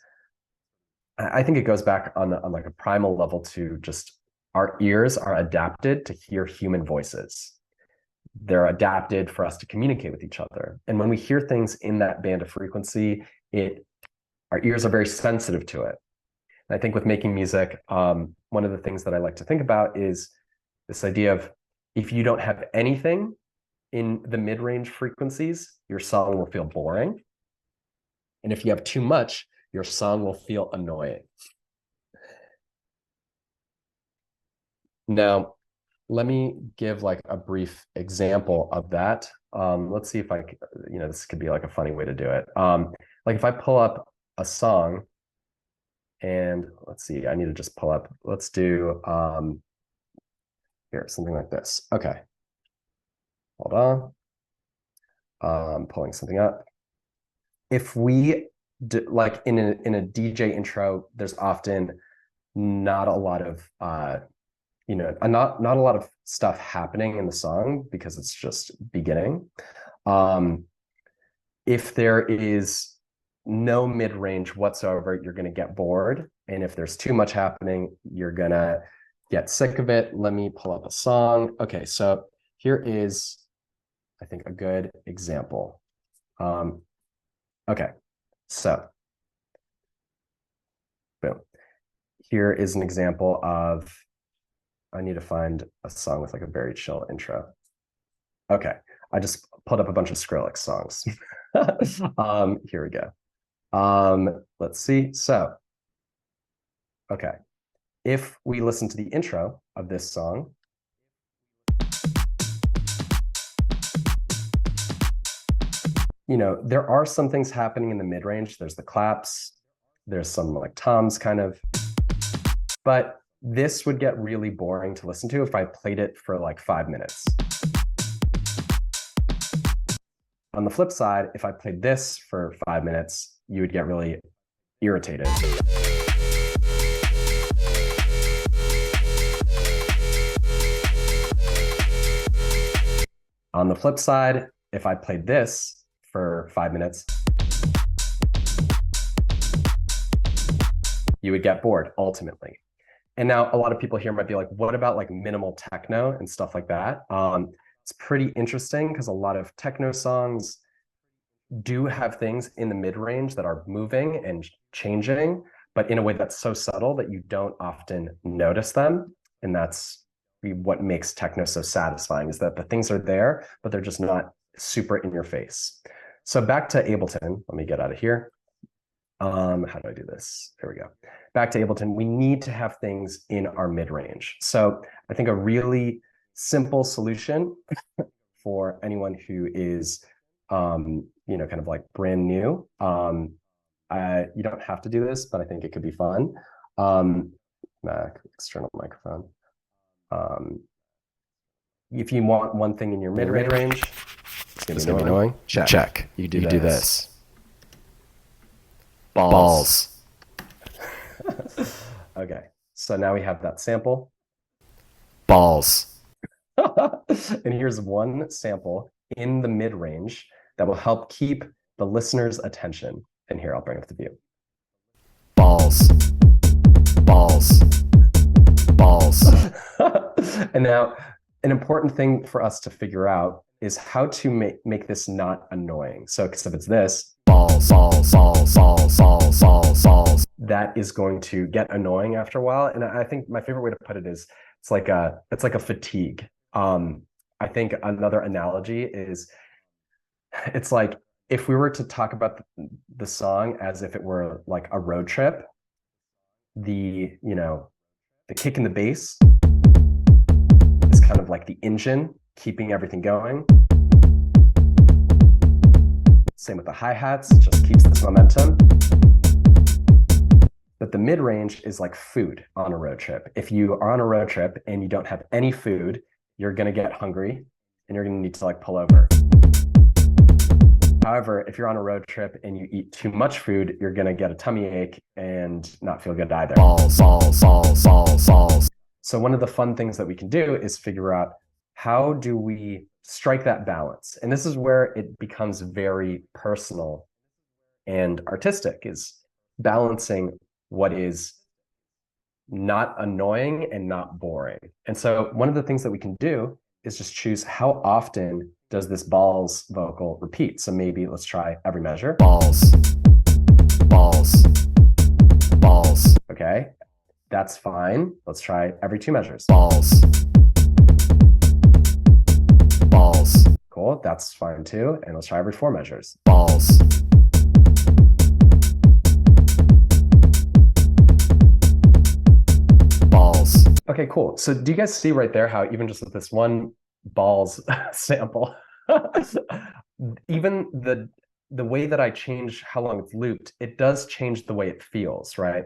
I think it goes back on like a primal level to just our ears are adapted to hear human voices. They're adapted for us to communicate with each other. And when we hear things in that band of frequency, our ears are very sensitive to it. And I think with making music, one of the things that I like to think about is this idea of if you don't have anything in the mid-range frequencies, your song will feel boring. And if you have too much, your song will feel annoying. Now, let me give like a brief example of that. Let's see if this could be like a funny way to do it. Like if I pull up a song and let's see, I need to just pull up, let's do, here, something like this. Okay, hold on. Pulling something up. If we do, like in a DJ intro, there's often not a lot of not a lot of stuff happening in the song because it's just beginning. If there is no mid-range whatsoever, you're going to get bored. And if there's too much happening, you're going to get sick of it. Let me pull up a song. Okay, so here is, I think, a good example. Okay, so boom. Here is an example of, I need to find a song with like a very chill intro. Okay, I just pulled up a bunch of Skrillex songs. Here we go. Let's see. So, okay, if we listen to the intro of this song, there are some things happening in the mid-range. There's the claps, there's some like toms kind of, but this would get really boring to listen to if I played it for like 5 minutes. On the flip side, if I played this for 5 minutes, you would get really irritated. On the flip side, if I played this for 5 minutes, you would get bored ultimately. And now a lot of people here might be like, what about like minimal techno and stuff like that? It's pretty interesting because a lot of techno songs do have things in the mid-range that are moving and changing, but in a way that's so subtle that you don't often notice them. And that's what makes techno so satisfying, is that the things are there, but they're just not super in your face. So back to Ableton, let me get out of here. How do I do this? There we go. Back to Ableton, we need to have things in our mid-range. So I think a really simple solution for anyone who is, kind of like brand new. You don't have to do this, but I think it could be fun. Mac, external microphone. If you want one thing in your mid-range, it's gonna be annoying. Check. You do this. Balls. Okay, so now we have that sample. Balls. And here's one sample in the mid-range that will help keep the listener's attention. And here, I'll bring up the view. Balls. Balls. Balls. And now, an important thing for us to figure out is how to make this not annoying. So, because if it's this, balls, balls, balls, balls, balls, balls, balls, that is going to get annoying after a while. And I think my favorite way to put it is it's like a fatigue. I think another analogy is it's like if we were to talk about the song as if it were like a road trip, the kick in the bass is kind of like the engine keeping everything going. Same with the hi-hats, just keeps this momentum. But the mid-range is like food on a road trip. If you are on a road trip and you don't have any food, you're gonna get hungry and you're gonna need to like pull over. However, if you're on a road trip and you eat too much food, you're gonna get a tummy ache and not feel good either. Balls, balls, balls, balls, balls. So one of the fun things that we can do is figure out how do we strike that balance? And this is where it becomes very personal and artistic, is balancing what is not annoying and not boring. And so one of the things that we can do is just choose how often does this balls vocal repeat. So maybe let's try every measure. Balls, balls, balls. Okay, that's fine. Let's try every 2 measures. Balls, balls. Cool, that's fine too. And let's try every 4 measures. Balls. Balls. Okay, cool. So do you guys see right there how even just with this one balls sample, even the way that I change how long it's looped, it does change the way it feels, right?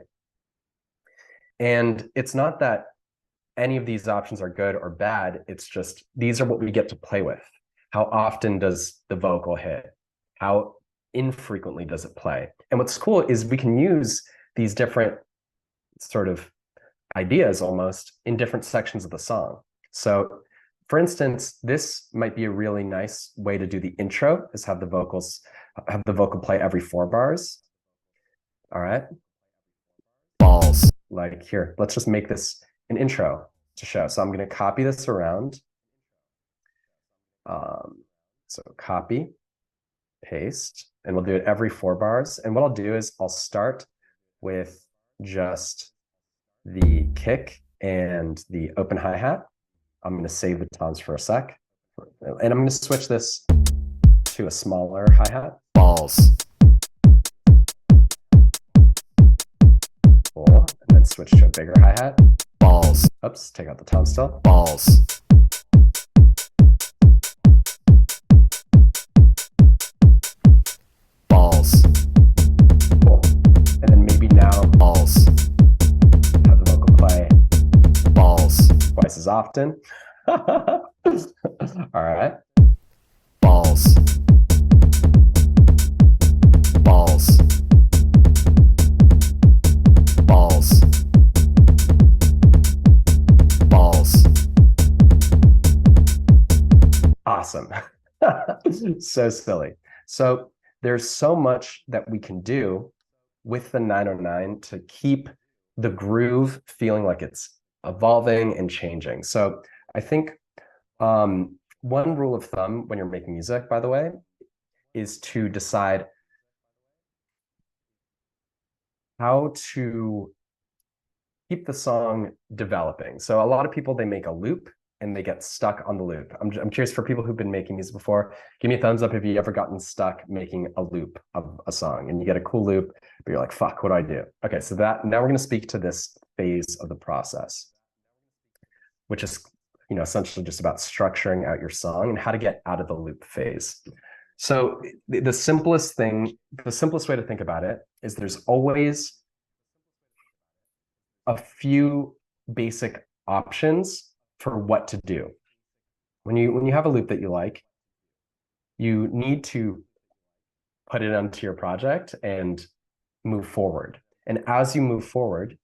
And it's not that any of these options are good or bad. It's just these are what we get to play with. How often does the vocal hit? How infrequently does it play? And what's cool is we can use these different sort of ideas almost in different sections of the song. So for instance, this might be a really nice way to do the intro, is have the vocal play every 4 bars. All right. Balls. Like here, let's just make this an intro to show. So I'm going to copy this around. So copy, paste, and we'll do it every 4 bars. And what I'll do is I'll start with just the kick and the open hi-hat. I'm going to save the toms for a sec. And I'm going to switch this to a smaller hi-hat. Balls. Cool. And then switch to a bigger hi-hat. Balls. Oops, take out the tom still. Balls. Balls. Cool. And then maybe now balls. Have the vocal play balls twice as often. All right. Balls. Balls. Balls. Balls. Awesome. So silly. So there's so much that we can do with the 909 to keep the groove feeling like it's evolving and changing. So I think one rule of thumb when you're making music, by the way, is to decide how to keep the song developing. So a lot of people, they make a loop and they get stuck on the loop. I'm curious, for people who've been making music before, give me a thumbs up if you ever gotten stuck making a loop of a song and you get a cool loop, but you're like, fuck, what do I do? Okay, so that now we're going to speak to this phase of the process, which is, you know, essentially just about structuring out your song and how to get out of the loop phase. So the simplest thing, the simplest way to think about it is there's always a few basic options for what to do. When you have a loop that you like, you need to put it onto your project and move forward. And as you move forward,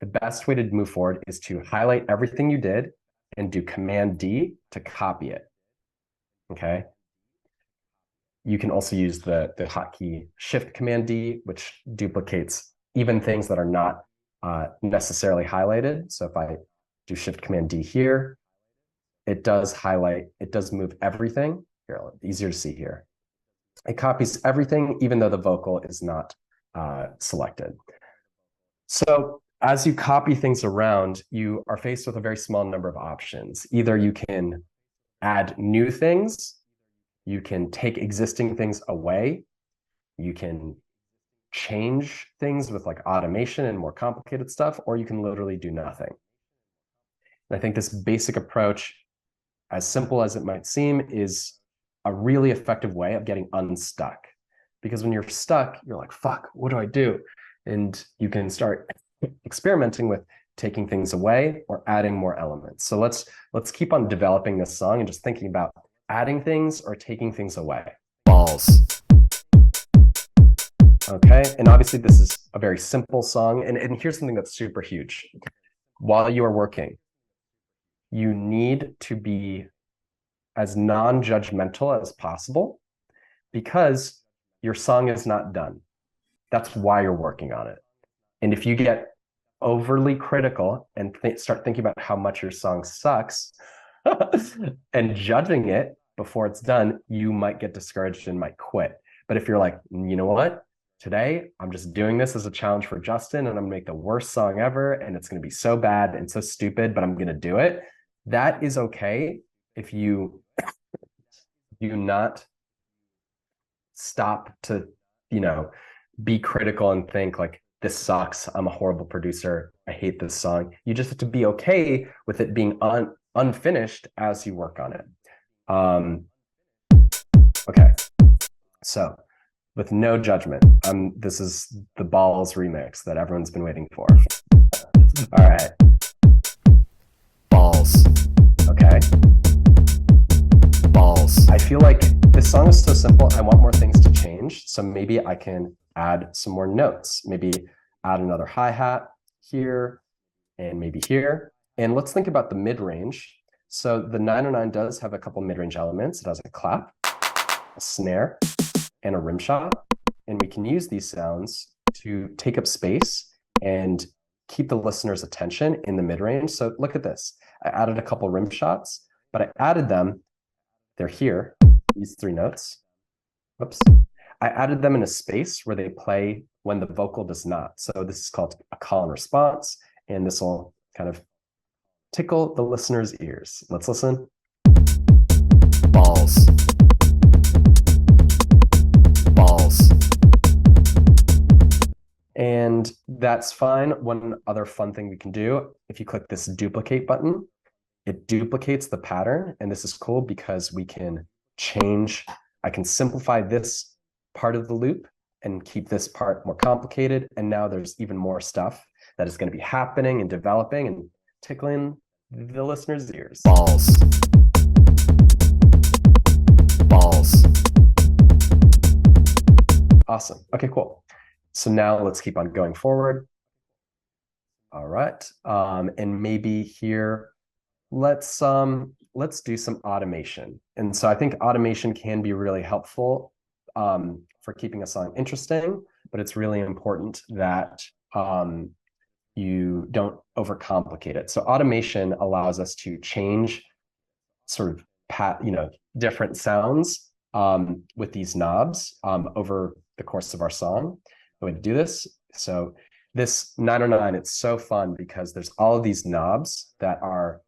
the best way to move forward is to highlight everything you did and do Command D to copy it. Okay. You can also use the hotkey Shift Command D, which duplicates even things that are not necessarily highlighted. So if I do Shift Command D here, it does highlight, it does move everything. Here, easier to see here. It copies everything, even though the vocal is not selected. So as you copy things around, you are faced with a very small number of options. Either you can add new things, you can take existing things away, you can change things with like automation and more complicated stuff, or you can literally do nothing. And I think this basic approach, as simple as it might seem, is a really effective way of getting unstuck. Because when you're stuck, you're like, fuck, what do I do? And you can start experimenting with taking things away or adding more elements. So let's keep on developing this song and just thinking about adding things or taking things away. Balls. Okay, and obviously this is a very simple song. And here's something that's super huge. While you are working, you need to be as non-judgmental as possible because your song is not done. That's why you're working on it. And if you get overly critical and start thinking about how much your song sucks and judging it before it's done, you might get discouraged and might quit. But if you're like, you know what? Today, I'm just doing this as a challenge for Justin, and I'm gonna make the worst song ever, and it's gonna be so bad and so stupid, but I'm gonna do it. That is okay if you do not stop to, you know, be critical and think like, this sucks, I'm a horrible producer, I hate this song. You just have to be okay with it being unfinished as you work on it. Okay, so with no judgment, this is the Balls remix that everyone's been waiting for. All right. Balls. Okay. Balls. I feel like this song is so simple, I want more things to change. So maybe I can add some more notes, maybe add another hi-hat here and maybe here. And let's think about the mid-range. So the 909 does have a couple mid-range elements. It has a clap, a snare, and a rim shot. And we can use these sounds to take up space and keep the listener's attention in the mid-range. So look at this. I added a couple rim shots, but I added them, they're here, these three notes. Whoops. I added them in a space where they play when the vocal does not. So this is called a call and response, and this will kind of tickle the listener's ears. Let's listen. Balls. Balls. And that's fine. One other fun thing we can do, if you click this duplicate button, it duplicates the pattern. And this is cool because we can change, I can simplify this part of the loop and keep this part more complicated. And now there's even more stuff that is going to be happening and developing and tickling the listener's ears. Balls. Balls. Awesome. Okay, cool. So now let's keep on going forward. All right. And maybe here, let's let's do some automation. And so I think automation can be really helpful for keeping a song interesting, but it's really important that you don't overcomplicate it. So automation allows us to change sort of different sounds with these knobs over the course of our song. The way to do this. So this 909, it's so fun because there's all of these knobs that are,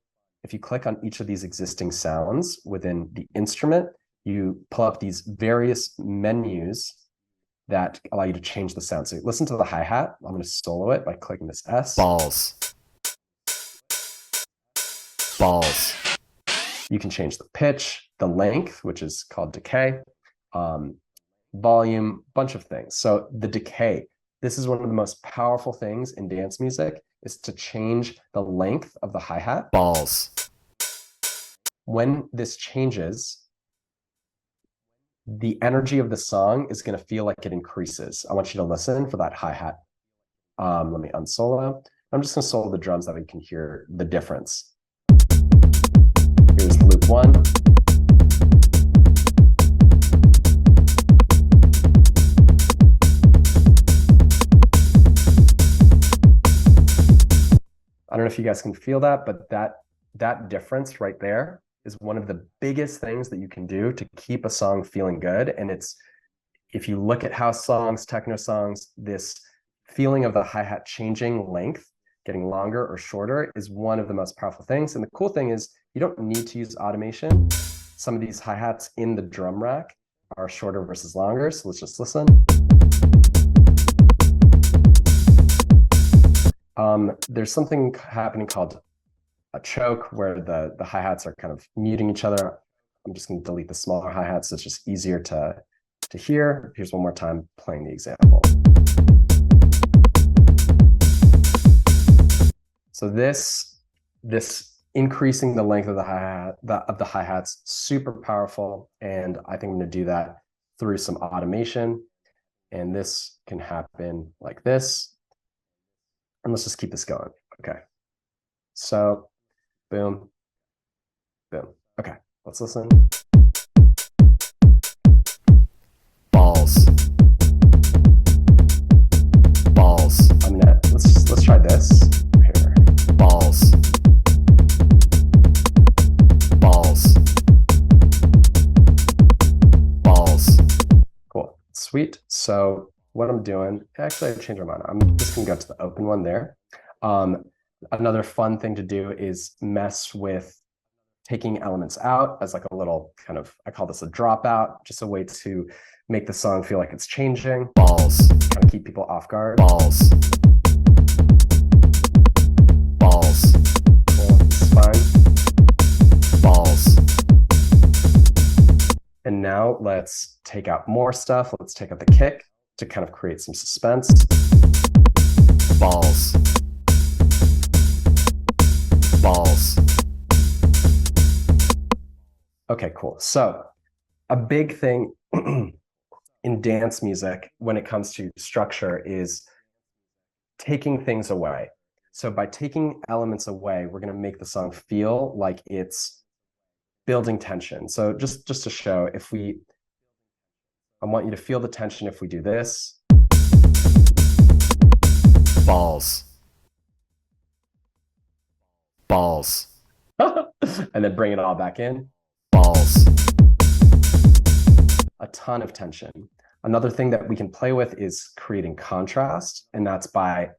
if you click on each of these existing sounds within the instrument, you pull up these various menus that allow you to change the sound. So listen to the hi-hat. I'm going to solo it by clicking this S.
Balls. Balls.
You can change the pitch, the length, which is called decay, volume, bunch of things. So the decay, this is one of the most powerful things in dance music, is to change the length of the hi-hat.
Balls.
When this changes, the energy of the song is going to feel like it increases. I want you to listen for that hi-hat. Let me unsolo. I'm just going to solo the drums that we can hear the difference. Here's loop 1. I don't know if you guys can feel that, but that difference right there is one of the biggest things that you can do to keep a song feeling good. And it's, if you look at house songs, techno songs, this feeling of the hi-hat changing length, getting longer or shorter, is one of the most powerful things. And the cool thing is you don't need to use automation. Some of these hi-hats in the drum rack are shorter versus longer. So let's just listen. There's something happening called a choke where the hi-hats are kind of muting each other. I'm just going to delete the smaller hi-hats so it's just easier to hear. Here's one more time playing the example. So this increasing the length of the hi-hats, super powerful, and I think I'm going to do that through some automation. And this can happen like this. And let's just keep this going. Okay. So, boom, boom. Okay, let's listen.
Balls. Balls.
Let's try this here.
Balls. Balls. Balls.
Cool, sweet. So what I'm doing, actually I changed my mind. I'm just gonna go to the open one there. Another fun thing to do is mess with taking elements out as like a little kind of, I call this a dropout, just a way to make the song feel like it's changing.
Balls.
Kind of keep people off guard.
Balls. Balls.
Cool, this is fine.
Balls.
And now let's take out more stuff. Let's take out the kick to kind of create some suspense.
Balls. Balls.
Okay, cool. So a big thing in dance music when it comes to structure is taking things away. So by taking elements away, we're going to make the song feel like it's building tension. So just to show, I want you to feel the tension if we do this.
Balls. Balls.
And then bring it all back in.
Balls.
A ton of tension. Another thing that we can play with is creating contrast, and that's by,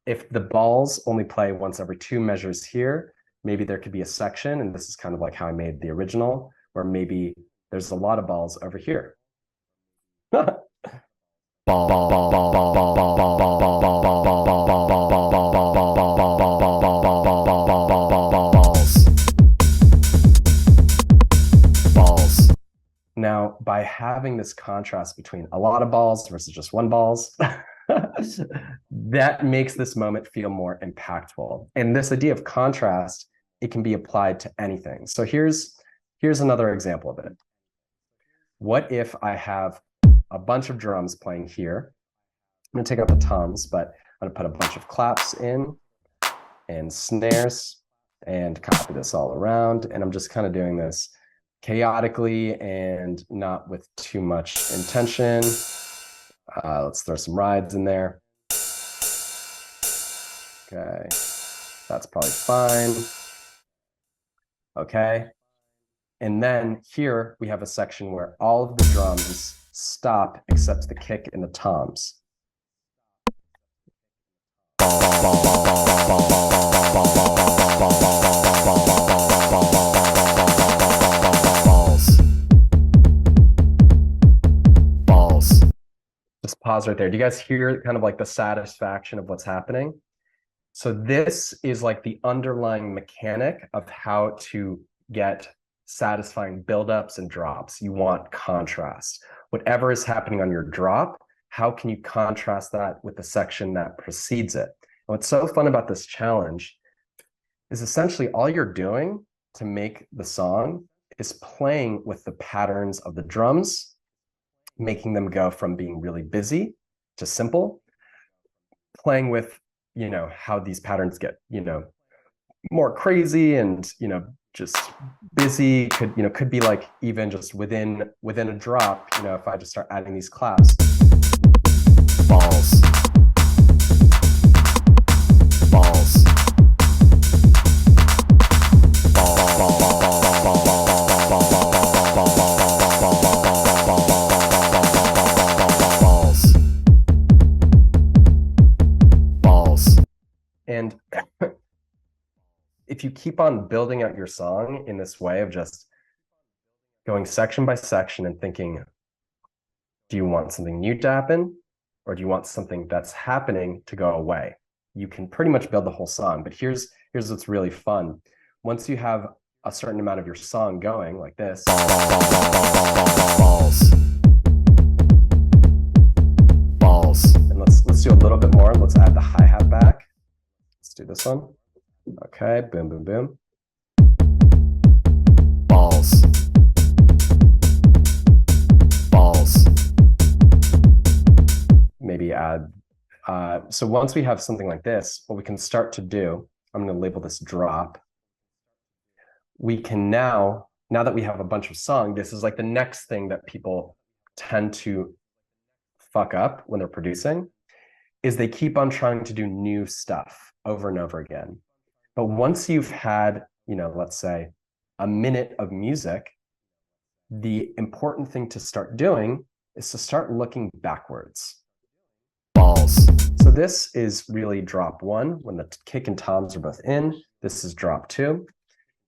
if the balls only play once every 2 measures here, maybe there could be a section, and this is kind of like how I made the original, where maybe there's a lot of balls over here. Now, by having this contrast between a lot of balls versus just 1 balls, that makes this moment feel more impactful. And this idea of contrast, it can be applied to anything. So here's another example of it. What if I have a bunch of drums playing here? I'm going to take out the toms, but I'm going to put a bunch of claps in and snares and copy this all around. And I'm just kind of doing this chaotically and not with too much intention. Let's throw some rides in there. Okay, that's probably fine. Okay. And then here we have a section where all of the drums stop except the kick and the toms.
Balls.
Just pause right there. Do you guys hear kind of like the satisfaction of what's happening? So this is like the underlying mechanic of how to get satisfying buildups and drops. You want contrast. Whatever is happening on your drop, how can you contrast that with the section that precedes it? And what's so fun about this challenge is essentially all you're doing to make the song is playing with the patterns of the drums, making them go from being really busy to simple, playing with, you know, how these patterns get, you know, more crazy and, you know, just busy. Could be like even just within a drop, you know, if I just start adding these claps.
Balls. Balls. Balls.
And if you keep on building out your song in this way of just going section by section and thinking, do you want something new to happen? Or do you want something that's happening to go away? You can pretty much build the whole song, but here's what's really fun. Once you have a certain amount of your song going like this,
Balls. Balls.
and let's do a little bit more. Let's add the hi-hat back. Let's do this one. Okay, boom, boom, boom.
Balls. Balls.
Maybe add, so once we have something like this, what we can start to do, I'm going to label this drop. We can now that we have a bunch of song, this is like the next thing that people tend to fuck up when they're producing, is they keep on trying to do new stuff over and over again. But once you've had, you know, let's say a minute of music, the important thing to start doing is to start looking backwards.
Balls.
So this is really drop one when the kick and toms are both in. This is drop two.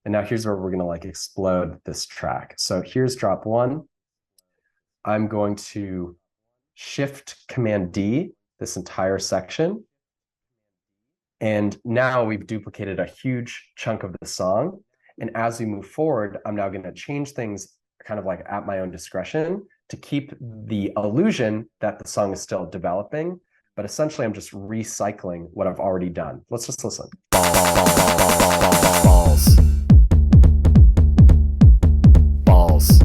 And now here's where we're going to like explode this track. So here's drop one. I'm going to shift Command D this entire section. And now we've duplicated a huge chunk of the song. And as we move forward, I'm now going to change things kind of like at my own discretion to keep the illusion that the song is still developing. But essentially, I'm just recycling what I've already done. Let's just listen.
Balls. Balls.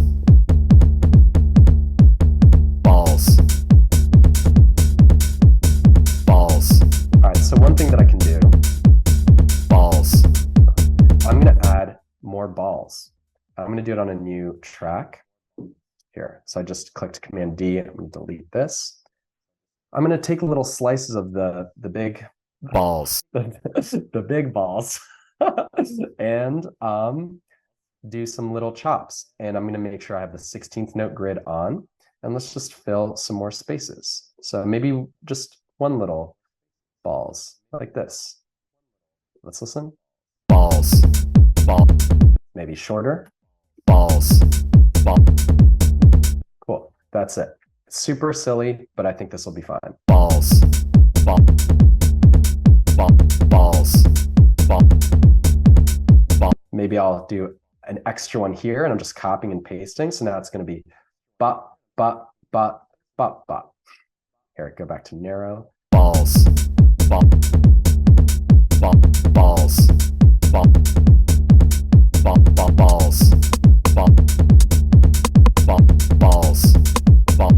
Balls. Balls.
All right, so one thing that I can do,
Balls.
I'm going to add more balls. I'm going to do it on a new track here. So I just clicked Command D. I'm going to delete this. I'm going to take little slices of the big
Balls.
the big balls and do some little chops. And I'm going to make sure I have the 16th note grid on. And let's just fill some more spaces. So maybe just one little balls like this. Let's listen.
Balls. Ball.
Maybe shorter.
Balls. Ball.
Cool. That's it. Super silly, but I think this will be fine.
Balls. Ball. Ball. Balls. Ball. Ball.
Maybe I'll do an extra one here, and I'm just copying and pasting. So now it's going to be bop, bop, bop, bop, bop. Here, go back to narrow.
Balls. Ball. Ball. Balls. Ball. Ball. Ball. Balls. Ball. Ball. Balls. Ball.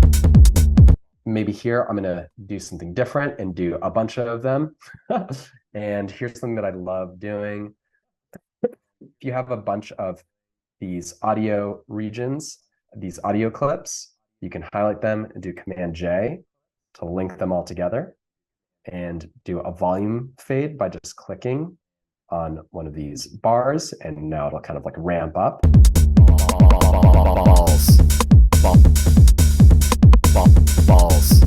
Maybe here I'm going to do something different and do a bunch of them. And here's something that I love doing. if you have a bunch of these audio regions, these audio clips, you can highlight them and do Command J to link them all together and do a volume fade by just clicking on one of these bars, and now it'll kind of like ramp up.
Balls. Balls. Balls.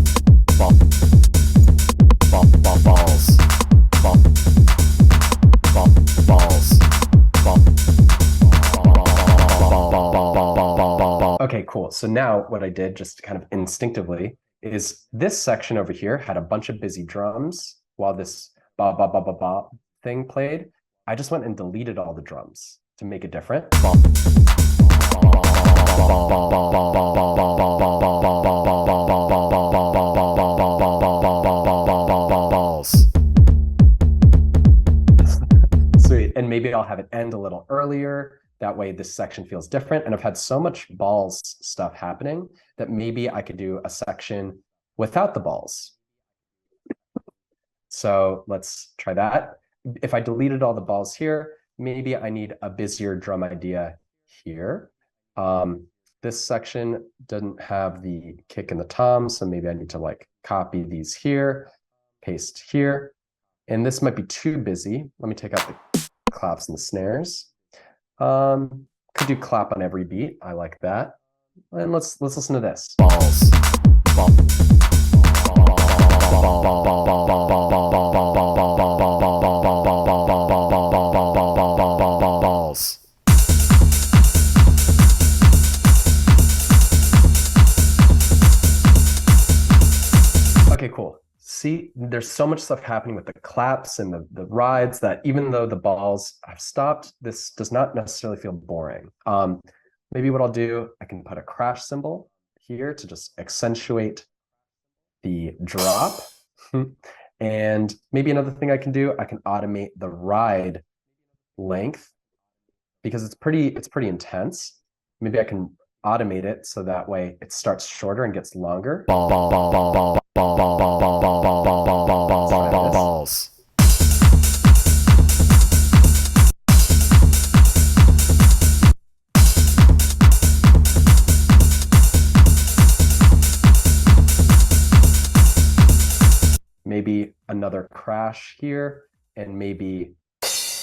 Okay, cool. So now what I did just kind of instinctively is this section over here had a bunch of busy drums while this ba ba ba ba ba thing played. I just went and deleted all the drums to make it different. Sweet. And maybe I'll have it end a little earlier. That way this section feels different. And I've had so much balls stuff happening that maybe I could do a section without the balls. So let's try that. If I deleted all the balls here, maybe I need a busier drum idea here. This section doesn't have the kick and the tom, so maybe I need to like copy these here, paste here. And this might be too busy. Let me take out the claps and the snares. Could do clap on every beat. I like that. And let's listen to this.
Balls.
Okay, cool. See, there's so much stuff happening with the claps and the rides that even though the balls have stopped, this does not necessarily feel boring. Maybe what I'll do, I can put a crash cymbal here to just accentuate the drop. And maybe another thing I can do, I can automate the ride length because it's pretty intense. Maybe I can automate it so that way it starts shorter and gets longer.
Balls.
Maybe another crash here, and maybe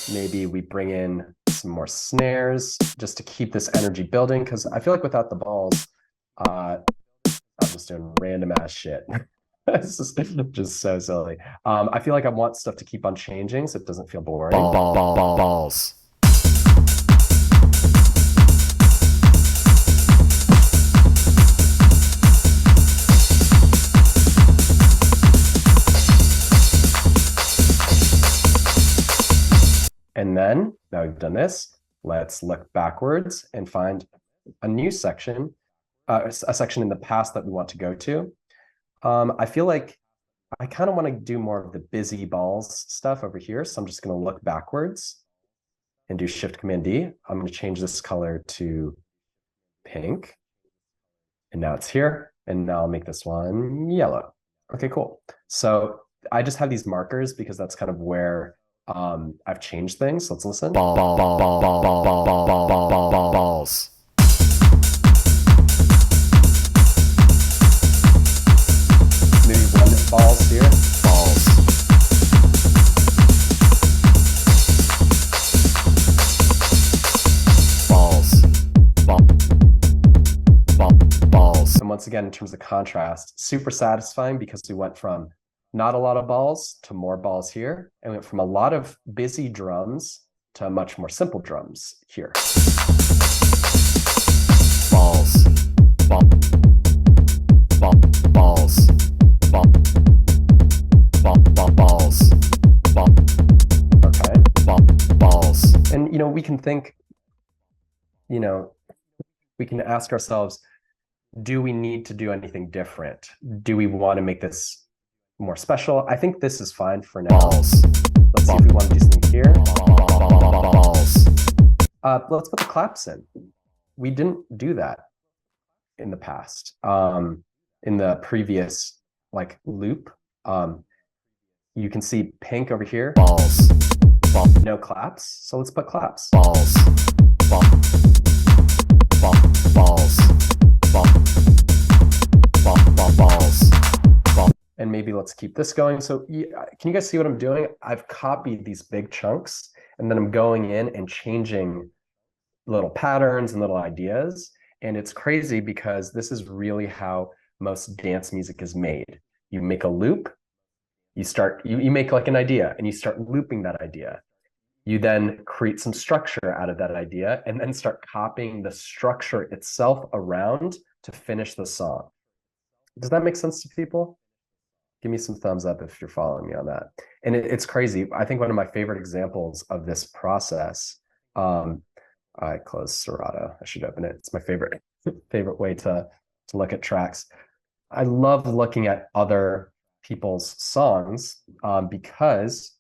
we bring in some more snares just to keep this energy building, because I feel like without the balls, I'm just doing random ass shit. It's just so silly. I feel like I want stuff to keep on changing so it doesn't feel boring.
Balls.
And then, now we've done this, let's look backwards and find a new section, a section in the past that we want to go to. I feel like I kind of want to do more of the busy balls stuff over here. So I'm just going to look backwards and do Shift Command D. I'm going to change this color to pink. And now it's here. And now I'll make this one yellow. Okay, cool. So I just have these markers because that's kind of where I've changed things. Let's listen.
Balls.
Maybe one balls here.
Balls. Balls.
And once again, in terms of contrast, super satisfying because we went from not a lot of balls to more balls here, and we went from a lot of busy drums to much more simple drums here.
Balls. Balls. Balls.
Okay.
Balls.
And, we can think, we can ask ourselves, do we need to do anything different? Do we want to make this more special? I think this is fine for now.
Balls.
Let's see if we want to do something here.
Balls.
Let's put the claps in. We didn't do that in the past. In the previous loop, you can see pink over here.
Balls.
No claps, so let's put claps.
balls, ball, ball, balls, ball, balls.
And maybe let's keep this going. So can you guys see what I'm doing? I've copied these big chunks, and then I'm going in and changing little patterns and little ideas. And it's crazy because this is really how most dance music is made. You make a loop, you make like an idea, and you start looping that idea. You then create some structure out of that idea, and then start copying the structure itself around to finish the song. Does that make sense to people? Give me some thumbs up if you're following me on that. And it's crazy. I think one of my favorite examples of this process, I closed Serato. I should open it. It's my favorite way to look at tracks. I love looking at other people's songs because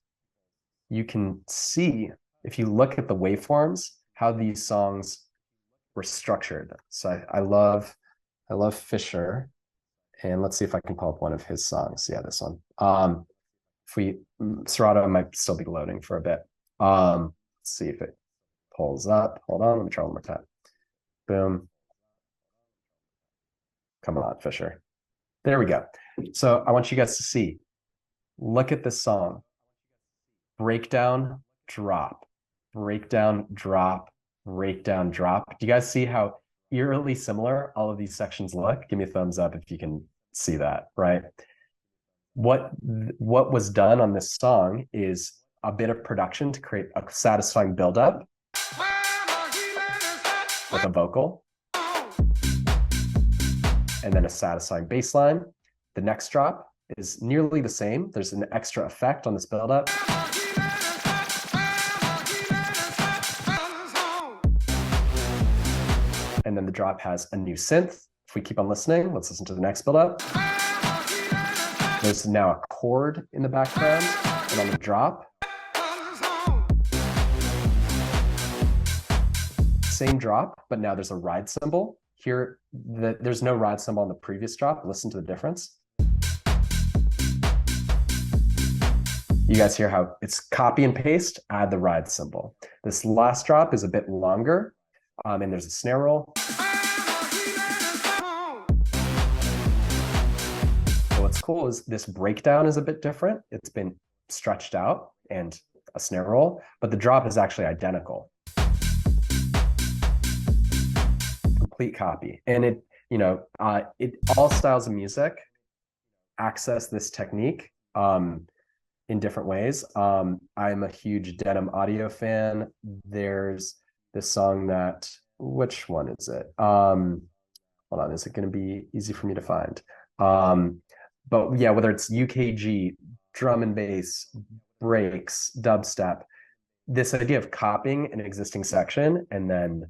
you can see, if you look at the waveforms, how these songs were structured. So I love Fisher. And let's see if I can pull up one of his songs. Yeah, this one. Serato might still be loading for a bit. Let's see if it pulls up. Hold on, let me try one more time. Boom. Come on, Fisher. There we go. So I want you guys to see. Look at this song. Breakdown, drop, breakdown, drop, breakdown, drop. Do you guys see how eerily similar all of these sections look? Give me a thumbs up if you can see that, right? What was done on this song is a bit of production to create a satisfying buildup with a vocal, and then a satisfying bass line. The next drop is nearly the same. There's an extra effect on this buildup. And then the drop has a new synth. If we keep on listening, let's listen to the next buildup. There's now a chord in the background, and on the drop, same drop, but now there's a ride cymbal. Here, there's no ride cymbal on the previous drop. Listen to the difference. You guys hear how it's copy and paste, add the ride cymbal. This last drop is a bit longer, and there's a snare roll. What's cool is this breakdown is a bit different. It's been stretched out and a snare roll, but the drop is actually identical. Complete copy. And it all styles of music access this technique in different ways. I'm a huge Denim Audio fan. There's this song which one is it? Hold on, is it going to be easy for me to find? But yeah, whether it's UKG, drum and bass, breaks, dubstep, this idea of copying an existing section and then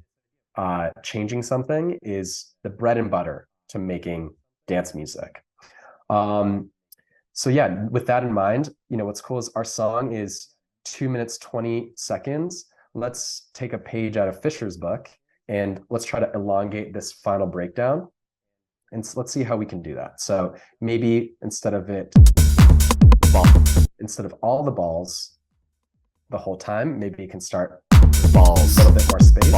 changing something is the bread and butter to making dance music. So yeah, with that in mind, what's cool is our song is 2 minutes, 20 seconds. Let's take a page out of Fisher's book and let's try to elongate this final breakdown. And so let's see how we can do that. So maybe instead of all the balls the whole time, maybe you can start balls, a little bit more space.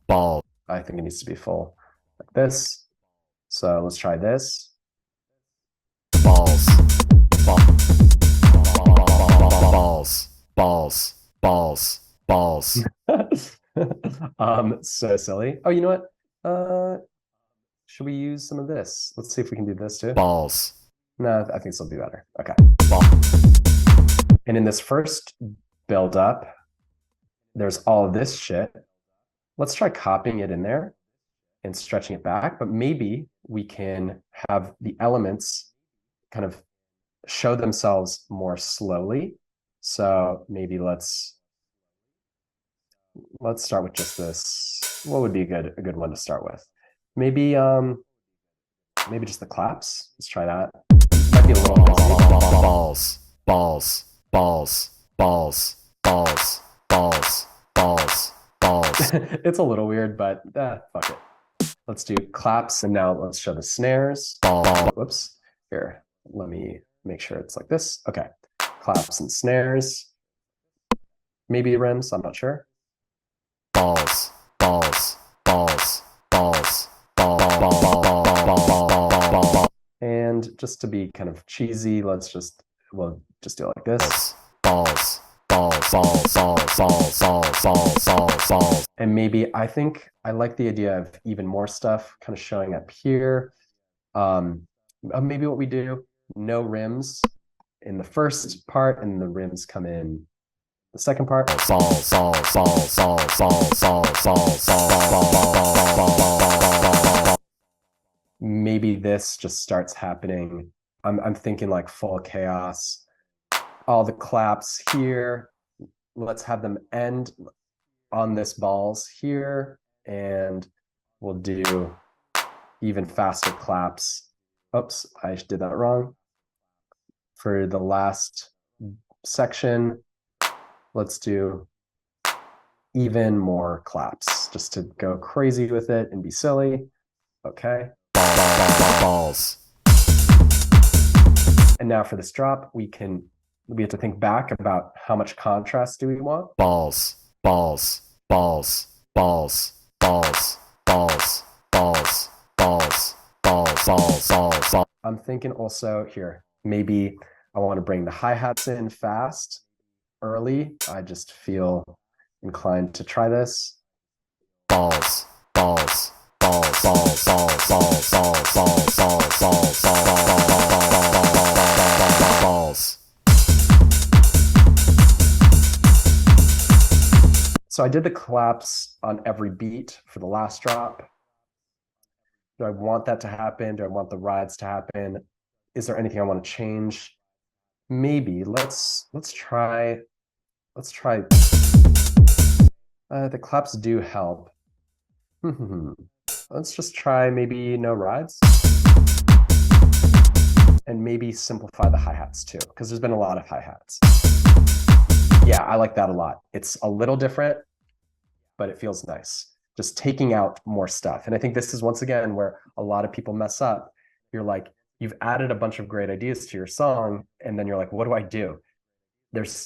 Ball. I think it needs to be full like this. So let's try this.
Balls. Balls.
So silly. Oh, you know what? Should we use some of this? Let's see if we can do this too.
Balls.
No, I think this will be better. Okay. And in this first build up, there's all of this shit. Let's try copying it in there and stretching it back, but maybe we can have the elements kind of show themselves more slowly. So maybe let's start with just this. What would be a good one to start with? Maybe just the claps. Let's try that. Might be a little
balls.
It's a little weird, but fuck it. Let's do claps, and now let's show the snares. Whoops. Here, let me make sure it's like this. Okay. claps and snares, maybe rims, I'm not sure.
Balls, balls, balls, balls, balls.
And just to be kind of cheesy, we'll just do it like this.
Balls, balls, balls, balls, balls, balls, balls, balls, balls.
And maybe I think I like the idea of even more stuff kind of showing up here. Maybe what we do, no rims in the first part, and the rims come in the second part. Maybe this just starts happening. I'm thinking like full chaos. All the claps here. Let's have them end on this balls here, and we'll do even faster claps. Oops, I did that wrong. For the last section, let's do even more claps just to go crazy with it and be silly. Okay.
Balls.
And now for this drop, we have to think back about how much contrast do we want.
Balls, balls, balls, balls, balls, balls, balls, balls, balls, balls, balls.
I'm thinking also here, maybe I want to bring the hi-hats in fast early. I just feel inclined to try this.
Balls, balls, balls, balls, balls, balls, balls, balls, balls, balls, balls.
So I did the claps on every beat for the last drop. Do I want that to happen? Do I want the rides to happen? Is there anything I want to change? Maybe let's try. The claps do help. Let's just try maybe no rides. And maybe simplify the hi-hats too, because there's been a lot of hi-hats. Yeah, I like that a lot. It's a little different, but it feels nice. Just taking out more stuff. And I think this is once again where a lot of people mess up. You're like, you've added a bunch of great ideas to your song, and then you're like, what do I do?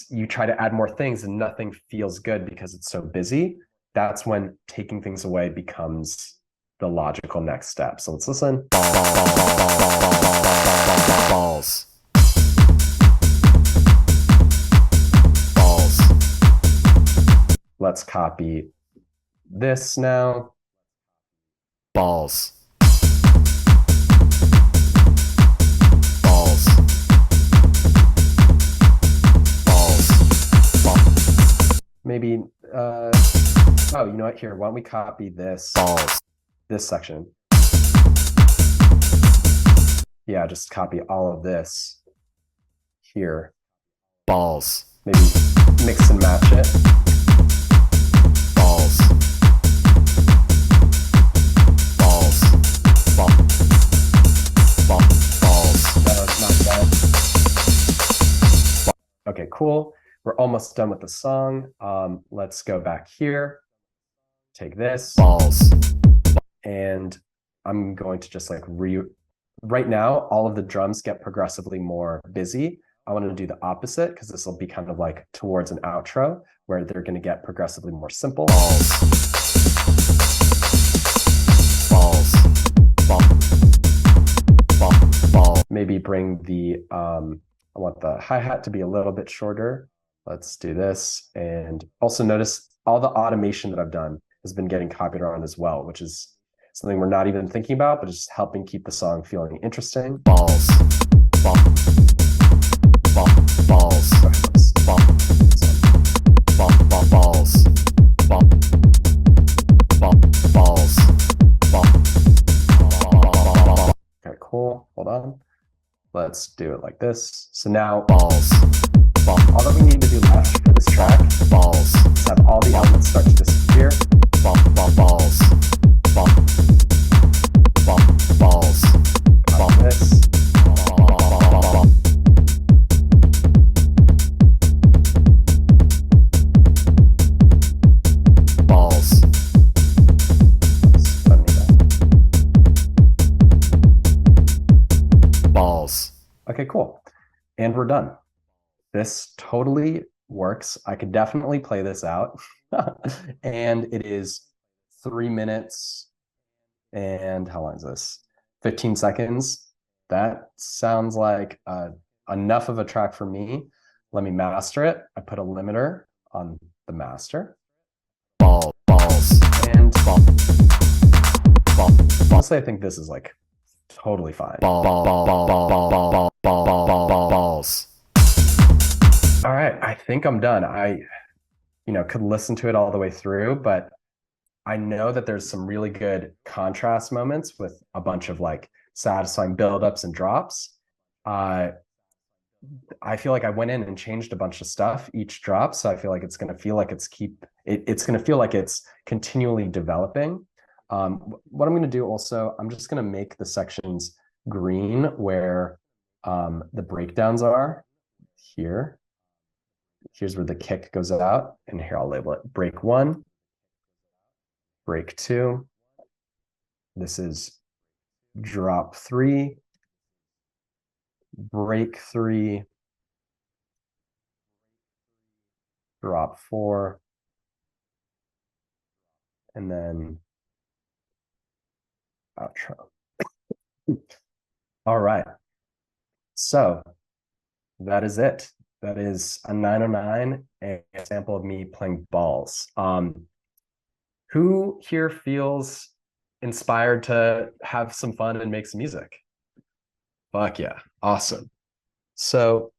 You try to add more things and nothing feels good because it's so busy. That's when taking things away becomes the logical next step. So let's listen.
Balls. Balls.
Let's copy this now.
Balls. Balls. Balls.
Maybe, oh, you know what? Here, why don't we copy this?
Balls.
This section. Yeah, just copy all of this here.
Balls.
Maybe mix and match it.
Balls. Balls. Balls.
No, it's not bad. Okay, cool. We're almost done with the song. Let's go back here. Take this.
Balls.
And I'm going to just like right now, all of the drums get progressively more busy. I want to do the opposite because this will be kind of like towards an outro where they're going to get progressively more simple.
Balls. Balls. Balls.
Maybe bring the, I want the hi-hat to be a little bit shorter. Let's do this. And also notice all the automation that I've done has been getting copied around as well, which is something we're not even thinking about, but just helping keep the song feeling interesting.
Balls. Balls. Balls. Balls. Balls.
Okay, cool. Hold on. Let's do it like this. So now
Balls.
all that we need to do left for this track
Balls.
is have all the elements start to disappear.
Balls. Balls.
Like this.
Balls. Balls.
Okay, cool. And we're done. This totally works. I could definitely play this out. And it is 3 minutes and how long is this? 15 seconds. That sounds like enough of a track for me. Let me master it. I put a limiter on the master.
Balls.
And
Ball. Ball.
honestly, I think this is like totally fine.
Balls.
All right, I think I'm done. I could listen to it all the way through, but I know that there's some really good contrast moments with a bunch of like satisfying buildups and drops. Uh, I feel like I went in and changed a bunch of stuff each drop, so I feel like it's going to feel like it's going to feel like it's continually developing. What I'm going to do also, I'm just going to make the sections green where the breakdowns are here. Here's where the kick goes out, and here I'll label it break 1, break 2. This is drop 3, break 3, drop 4, and then outro. All right. So that is it. That is a 909, a sample of me playing balls. Who here feels inspired to have some fun and make some music? Fuck yeah. Awesome. So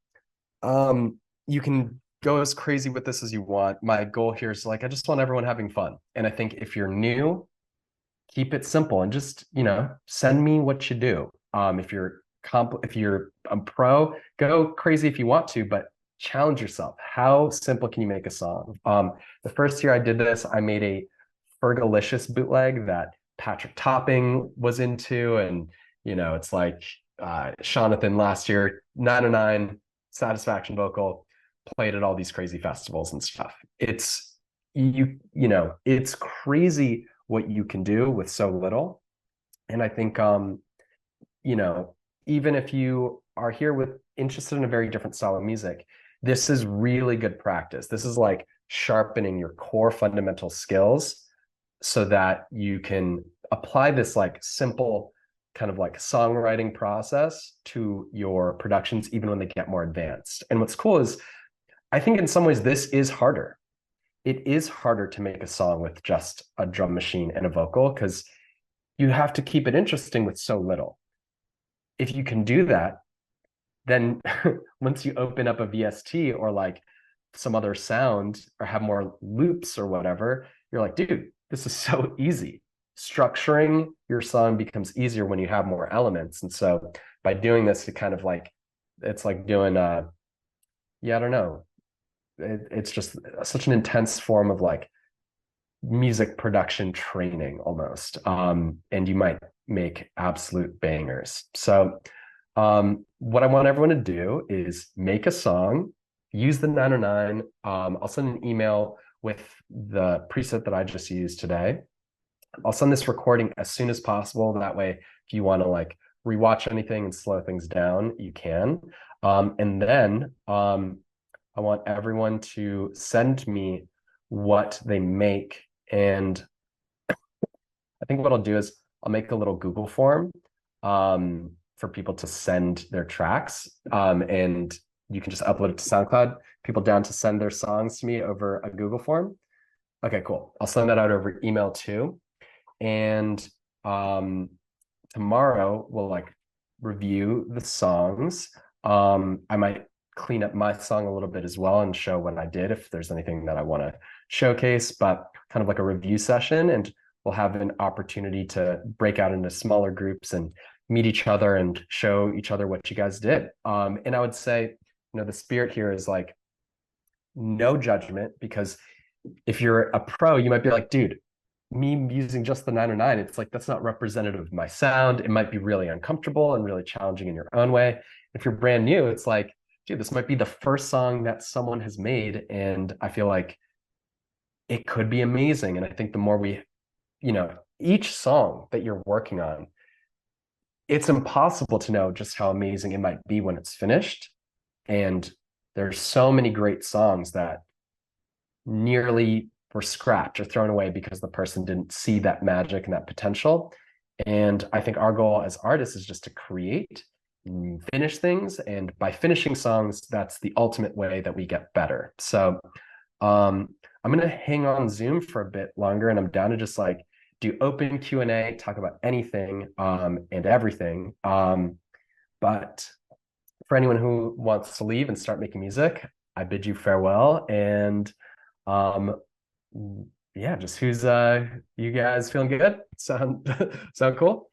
you can go as crazy with this as you want. My goal here is like I just want everyone having fun. And I think if you're new, keep it simple and just, send me what you do. If you're a pro, go crazy if you want to, but challenge yourself. How simple can you make a song? The first year I did this, I made a Fergalicious bootleg that Patrick Topping was into, and it's like Jonathan last year, 909 Satisfaction vocal, played at all these crazy festivals and stuff. It's crazy what you can do with so little. And I think you know, even if you are here with interested in a very different style of music, this is really good practice. This is like sharpening your core fundamental skills so that you can apply this like simple kind of like songwriting process to your productions even when they get more advanced. And what's cool is I think in some ways this is harder. It is harder to make a song with just a drum machine and a vocal because you have to keep it interesting with so little. If you can do that, then once you open up a VST or like some other sound or have more loops or whatever, you're like, dude, this is so easy. Structuring your song becomes easier when you have more elements. And so by doing this, it kind of like, it's like doing, yeah, I don't know. It's just such an intense form of like music production training almost. And you might make absolute bangers. So what I want everyone to do is make a song, use the 909. I'll send an email with the preset that I just used today. I'll send this recording as soon as possible. That way, if you want to like rewatch anything and slow things down, you can. And then I want everyone to send me what they make. And I think what I'll do is I'll make a little Google form for people to send their tracks. And you can just upload it to SoundCloud. People down to send their songs to me over a Google form. Okay, cool. I'll send that out over email too. And tomorrow we'll like review the songs. I might clean up my song a little bit as well and show what I did if there's anything that I want to showcase, but kind of like a review session. And we'll have an opportunity to break out into smaller groups and meet each other and show each other what you guys did. And I would say, the spirit here is like no judgment, because if you're a pro, you might be like, dude, me using just the 909, it's like that's not representative of my sound. It might be really uncomfortable and really challenging in your own way. If you're brand new, it's like, dude, this might be the first song that someone has made, and I feel like it could be amazing. And I think the more each song that you're working on, it's impossible to know just how amazing it might be when it's finished. And there's so many great songs that nearly were scrapped or thrown away because the person didn't see that magic and that potential. And I think our goal as artists is just to create, finish things. And by finishing songs, that's the ultimate way that we get better. So I'm going to hang on Zoom for a bit longer, and I'm down to just like do open Q&A, talk about anything and everything. But for anyone who wants to leave and start making music, I bid you farewell. And um, yeah, just who's you guys feeling good? Sound cool?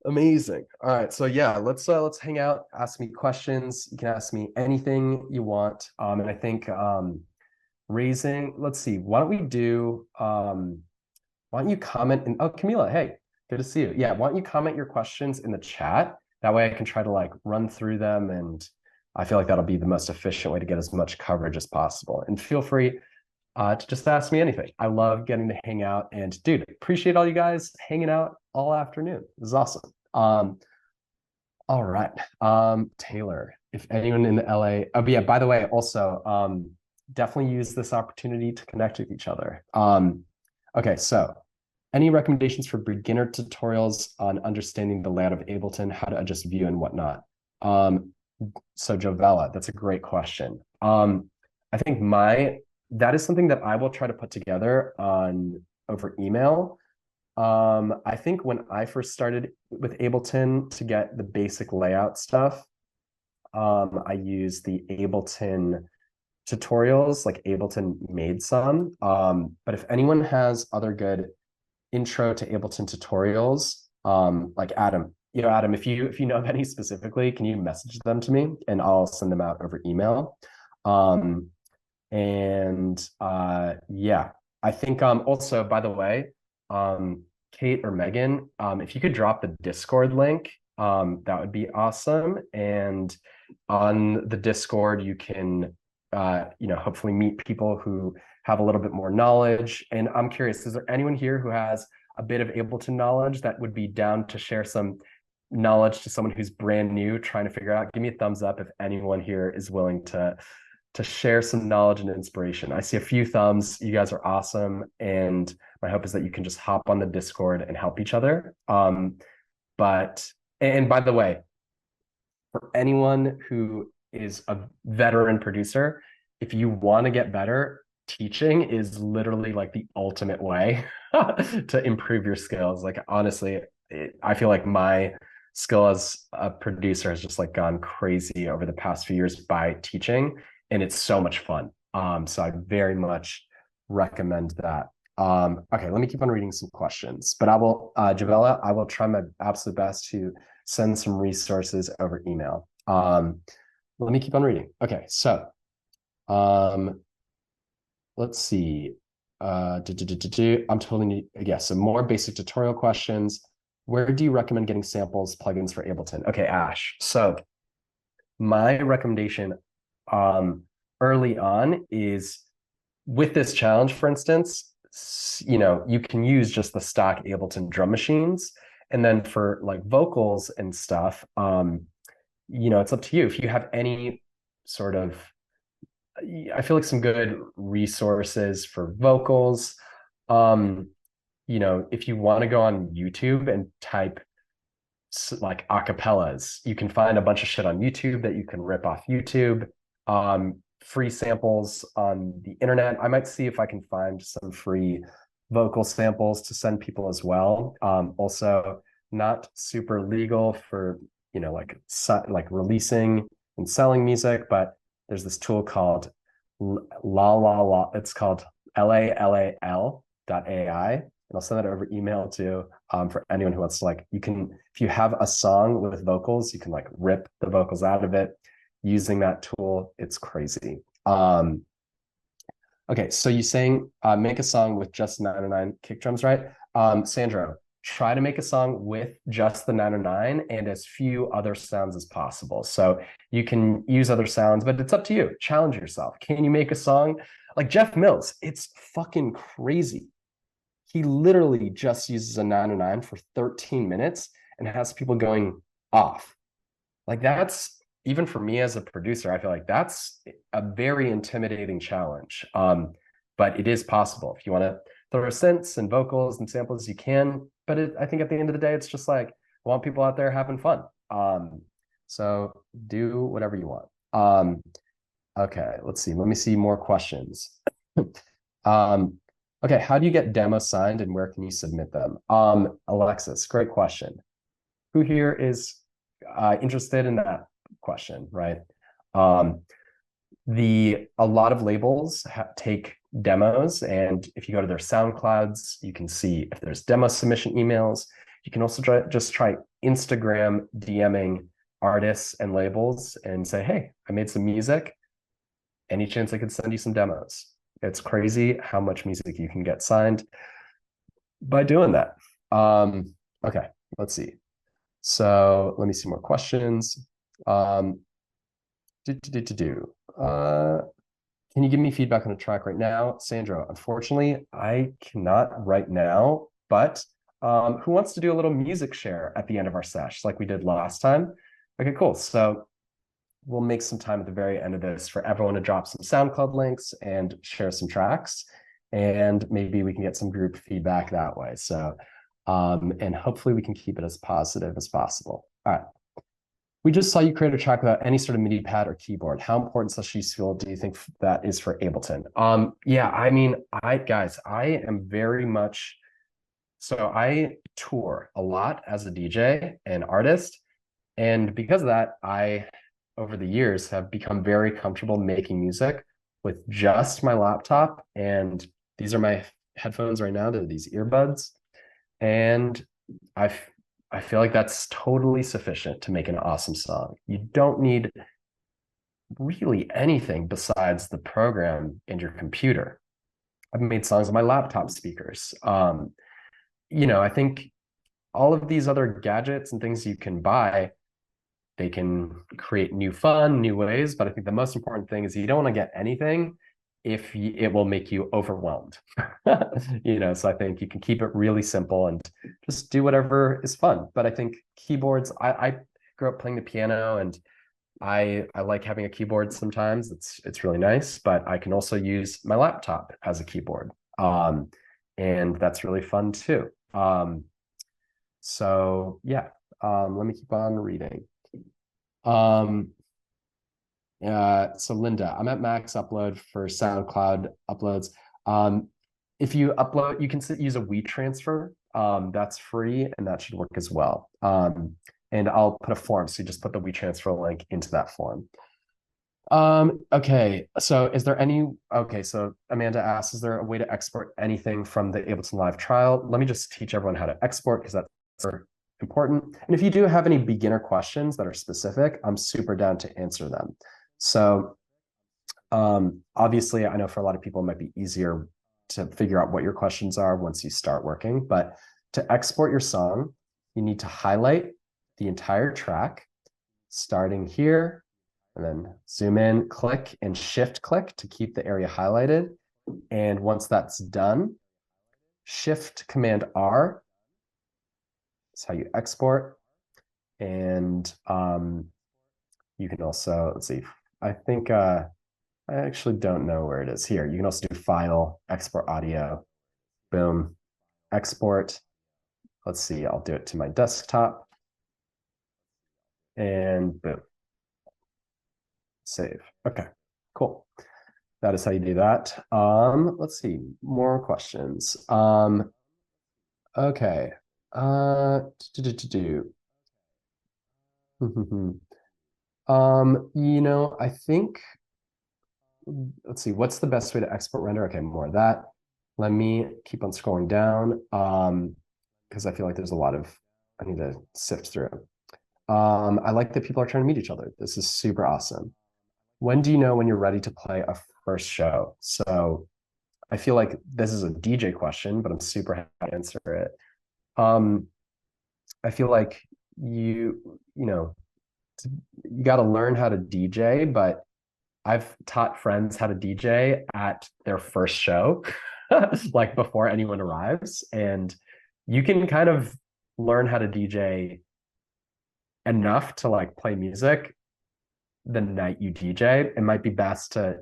Amazing. All right, so yeah, let's hang out, ask me questions. You can ask me anything you want. And I think raising, let's see, why don't we do why don't you comment and oh Camila, hey, good to see you. Yeah, why don't you comment your questions in the chat? That way I can try to like run through them, and I feel like that'll be the most efficient way to get as much coverage as possible. And feel free to just ask me anything. I love getting to hang out, and dude, appreciate all you guys hanging out all afternoon. This is awesome. All right. Taylor, if anyone in the LA, oh, but yeah, by the way, also, definitely use this opportunity to connect with each other. Okay, so any recommendations for beginner tutorials on understanding the layout of Ableton, how to adjust view and whatnot? So Jovella, that's a great question. I think that is something that I will try to put together on over email. I think when I first started with Ableton to get the basic layout stuff, I used the Ableton tutorials, like Ableton made some. But if anyone has other good intro to Ableton tutorials, like Adam, Adam, if you know of any specifically, can you message them to me and I'll send them out over email. And yeah, I think also, by the way, Kate or Megan, if you could drop the Discord link, that would be awesome. And on the Discord, you can hopefully meet people who have a little bit more knowledge. And I'm curious, is there anyone here who has a bit of Ableton knowledge that would be down to share some knowledge to someone who's brand new trying to figure out? Give me a thumbs up if anyone here is willing to share some knowledge and inspiration. I see a few thumbs. You guys are awesome. And my hope is that you can just hop on the Discord and help each other. And by the way, for anyone who is a veteran producer, if you want to get better, teaching is literally like the ultimate way to improve your skills. Like honestly, I feel like my skill as a producer has just like gone crazy over the past few years by teaching, and it's so much fun. So I very much recommend that. Okay, let me keep on reading some questions, but Javella, I will try my absolute best to send some resources over email. Let me keep on reading. Okay, so let's see. I'm totally, yeah, some more basic tutorial questions. Where do you recommend getting samples, plugins for Ableton? Okay, Ash. So my recommendation early on is with this challenge, for instance, you can use just the stock Ableton drum machines. And then for like vocals and stuff, it's up to you. If you have any sort of, I feel like some good resources for vocals. If you want to go on YouTube and type like acapellas, you can find a bunch of shit on YouTube that you can rip off YouTube. Free samples on the internet. I might see if I can find some free vocal samples to send people as well. Also, not super legal for like releasing and selling music, but there's this tool called La La La. It's called LALAL.ai. And I'll send that over email too, for anyone who wants to if you have a song with vocals, you can like rip the vocals out of it using that tool. It's crazy. Okay, so you saying make a song with just 909 kick drums, right? Sandro, try to make a song with just the 909 and as few other sounds as possible. So you can use other sounds, but it's up to you. Challenge yourself. Can you make a song like Jeff Mills? It's fucking crazy. He literally just uses a 909 for 13 minutes and has people going off. Like that's even for me as a producer, I feel like that's a very intimidating challenge. But it is possible. If you want to throw synths and vocals and samples, you can. But I think at the end of the day, it's just like I want people out there having fun. So do whatever you want. Okay, let's see. Let me see more questions. um, okay, how do you get demos signed and where can you submit them? Alexis, great question. Who here is interested in that question, right? Um, a lot of labels take demos, and if you go to their SoundClouds, you can see if there's demo submission emails. You can also just try Instagram DMing artists and labels and say, hey, I made some music. Any chance I could send you some demos? It's crazy how much music you can get signed by doing that. Okay, let's see. So let me see more questions. Um, can you give me feedback on the track right now? Sandro, unfortunately, I cannot right now, but who wants to do a little music share at the end of our sesh like we did last time? Okay, cool. So we'll make some time at the very end of this for everyone to drop some SoundCloud links and share some tracks. And maybe we can get some group feedback that way. So, and hopefully we can keep it as positive as possible. All right. We just saw you create a track without any sort of MIDI pad or keyboard. How important such use feel do you think that is for Ableton? Yeah, I mean, I am very much so I tour a lot as a DJ and artist. And because of that, I over the years have become very comfortable making music with just my laptop. And these are my headphones right now. They're these earbuds. And I I feel like that's totally sufficient to make an awesome song. You don't need really anything besides the program and your computer. I've made songs on my laptop speakers. I think all of these other gadgets and things you can buy, they can create new fun, new ways. But I think the most important thing is you don't want to get anything if it will make you overwhelmed. So I think you can keep it really simple and just do whatever is fun. But I think keyboards, I grew up playing the piano and I like having a keyboard sometimes. It's really nice, but I can also use my laptop as a keyboard. And that's really fun too. So yeah, let me keep on reading. So Linda, I'm at max upload for SoundCloud uploads. If you upload, you can use a WeTransfer. That's free and that should work as well. And I'll put a form, so you just put the WeTransfer link into that form. Okay, so so Amanda asks, is there a way to export anything from the Ableton Live trial? Let me just teach everyone how to export because that's important. And if you do have any beginner questions that are specific, I'm super down to answer them. So obviously, I know for a lot of people, it might be easier to figure out what your questions are once you start working. But to export your song, you need to highlight the entire track, starting here, and then zoom in, click, and shift click to keep the area highlighted. And once that's done, Shift Command R is how you export. And you can also, let's see, I think I actually don't know where it is here. You can also do File, Export Audio, boom, export. Let's see, I'll do it to my desktop. And boom, save. Okay, cool. That is how you do that. Let's see, more questions. Okay. Do. I think, let's see, what's the best way to export render? Okay, more of that. Let me keep on scrolling down because I feel like there's a lot I need to sift through. I like that people are trying to meet each other. This is super awesome. When do you know when you're ready to play a first show? So I feel like this is a DJ question, but I'm super happy to answer it. I feel like you got to learn how to DJ, but I've taught friends how to DJ at their first show, like before anyone arrives. And you can kind of learn how to DJ enough to like play music the night you DJ. It might be best to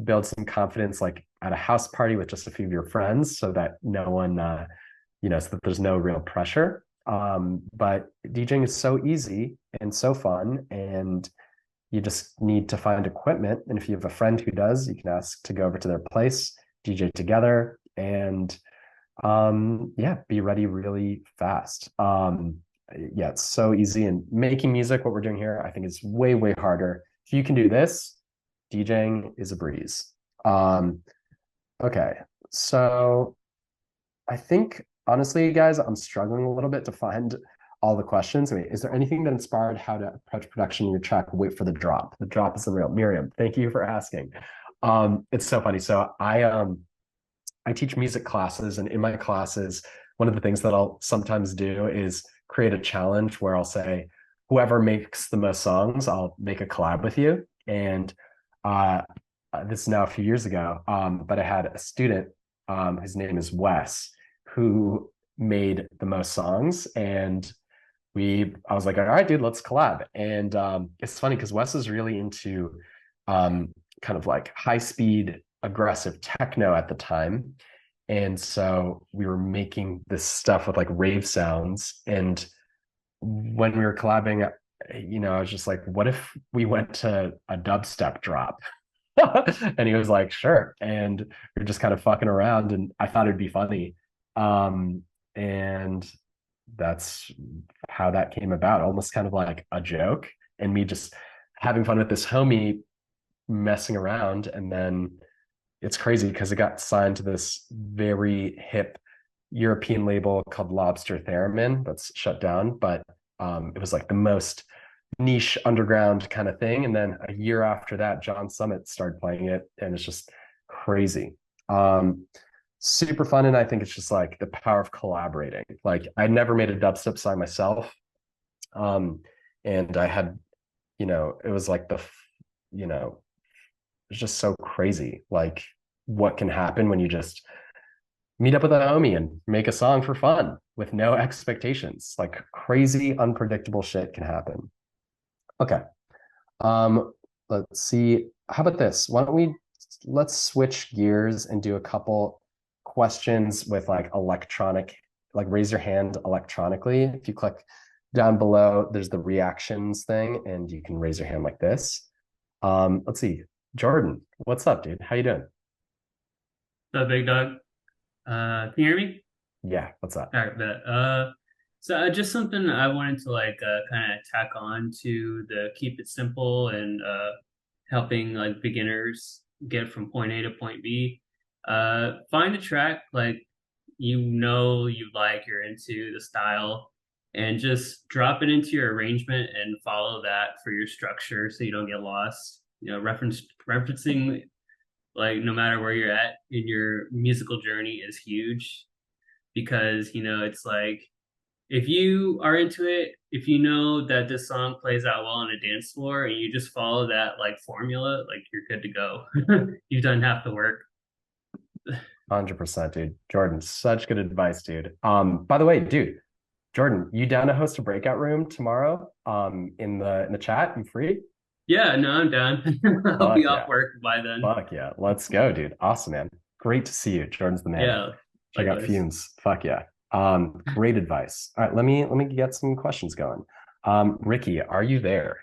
build some confidence like at a house party with just a few of your friends so that no one so that there's no real pressure. But DJing is so easy and so fun, and you just need to find equipment. And if you have a friend who does, you can ask to go over to their place, DJ together, and yeah, be ready really fast. Yeah, it's so easy. And making music, what we're doing here, I think is way, way harder. If you can do this, DJing is a breeze. Um, okay, so I think honestly, guys, I'm struggling a little bit to find all the questions. I mean, is there anything that inspired how to approach production in your track? Wait for the drop. The drop is the real. Miriam, thank you for asking. It's so funny. So I teach music classes, and in my classes, one of the things that I'll sometimes do is create a challenge where I'll say, whoever makes the most songs, I'll make a collab with you. And uh, this is now a few years ago, but I had a student, his name is Wes, who made the most songs. And I was like, all right, dude, let's collab. And it's funny because Wes is really into kind of like high speed, aggressive techno at the time. And so we were making this stuff with like rave sounds. And when we were collabing, I was just like, what if we went to a dubstep drop? And he was like, sure. And we are just kind of fucking around, and I thought it'd be funny. And that's how that came about, almost kind of like a joke, and me just having fun with this homie messing around. And then it's crazy because it got signed to this very hip European label called Lobster Theremin that's shut down, but it was like the most niche underground kind of thing. And then a year after that, John Summit started playing it, and it's just crazy. Super fun. And I think it's just like the power of collaborating. Like I never made a dubstep song myself. And I had, it was like it's just so crazy. Like what can happen when you just meet up with a homie and make a song for fun with no expectations. Like crazy, unpredictable shit can happen. Okay. Um, let's see. How about this? Let's switch gears and do a couple questions with like electronic, like raise your hand electronically. If you click down below, there's the reactions thing, and you can raise your hand like this. Let's see. Jordan, what's up, dude? How you doing?
What's up, big dog? Can you hear me?
Yeah, what's up?
All right, bet. Just something I wanted to kind of tack on to the keep it simple and helping like beginners get from point A to point B. Find a track like you like, you're into the style, and just drop it into your arrangement and follow that for your structure so you don't get lost. Referencing like no matter where you're at in your musical journey is huge because it's like if you are into it, if you know that this song plays out well on a dance floor and you just follow that like formula, like you're good to go. You've done half the work.
100%, dude. Jordan, such good advice, dude. By the way, dude, Jordan, you down to host a breakout room tomorrow? In the chat, you free?
Yeah, no, I'm down. I'll be
Fuck
off
yeah.
work by then.
Fuck yeah. Let's go, dude. Awesome, man. Great to see you. Jordan's the man.
Yeah,
Check out
likewise.
Fumes. Fuck yeah. Great advice. All right, let me get some questions going. Ricky, are you there?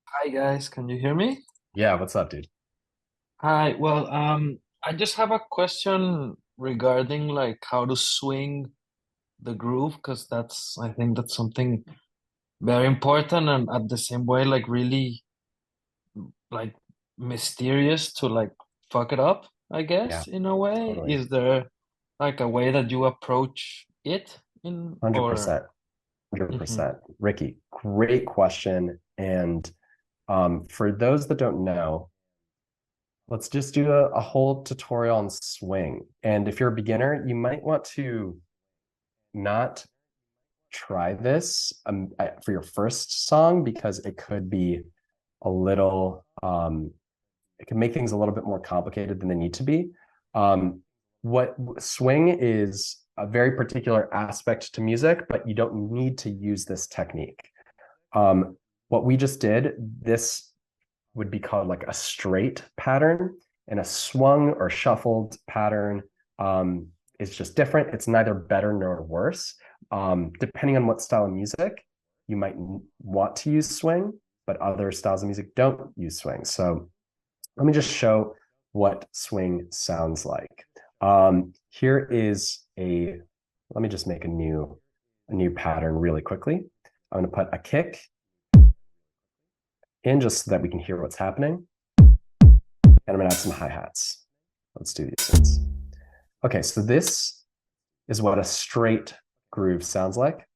Hi guys, can you hear me?
Yeah, what's up, dude?
Hi, well, I just have a question regarding like how to swing the groove, because I think that's something very important and at the same way like really like mysterious to like fuck it up, I
Yeah,
guess, in a way.
totally.
Is there like a way that you approach it in or
100%.
Mhm.
100%. Ricky, great question. And for those that don't know, let's just do a whole tutorial on swing. And if you're a beginner, you might want to not try this for your first song because it could be a little, it can make things a little bit more complicated than they need to be. Um, what swing is a very particular aspect to music, but you don't need to use this technique. Um, what we just did, this would be called like a straight pattern, and a swung or shuffled pattern is just different. It's neither better nor worse. Depending on what style of music, you might want to use swing, but other styles of music don't use swing. So let me just show what swing sounds like. Here is let me just make a new pattern really quickly. I'm going to put a kick in just so that we can hear what's happening. And I'm going to add some hi-hats. Let's do these things. Okay, so this is what a straight groove sounds like.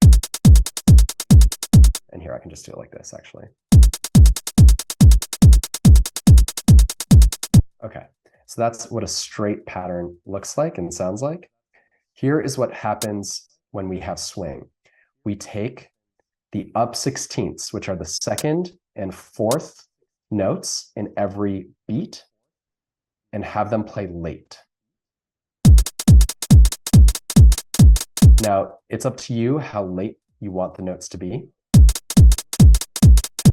And here I can just do it like this, actually. Okay, so that's what a straight pattern looks like and sounds like. Here is what happens when we have swing. We take the up 16ths, which are the second and fourth notes in every beat, and have them play late. Now, it's up to you how late you want the notes to be,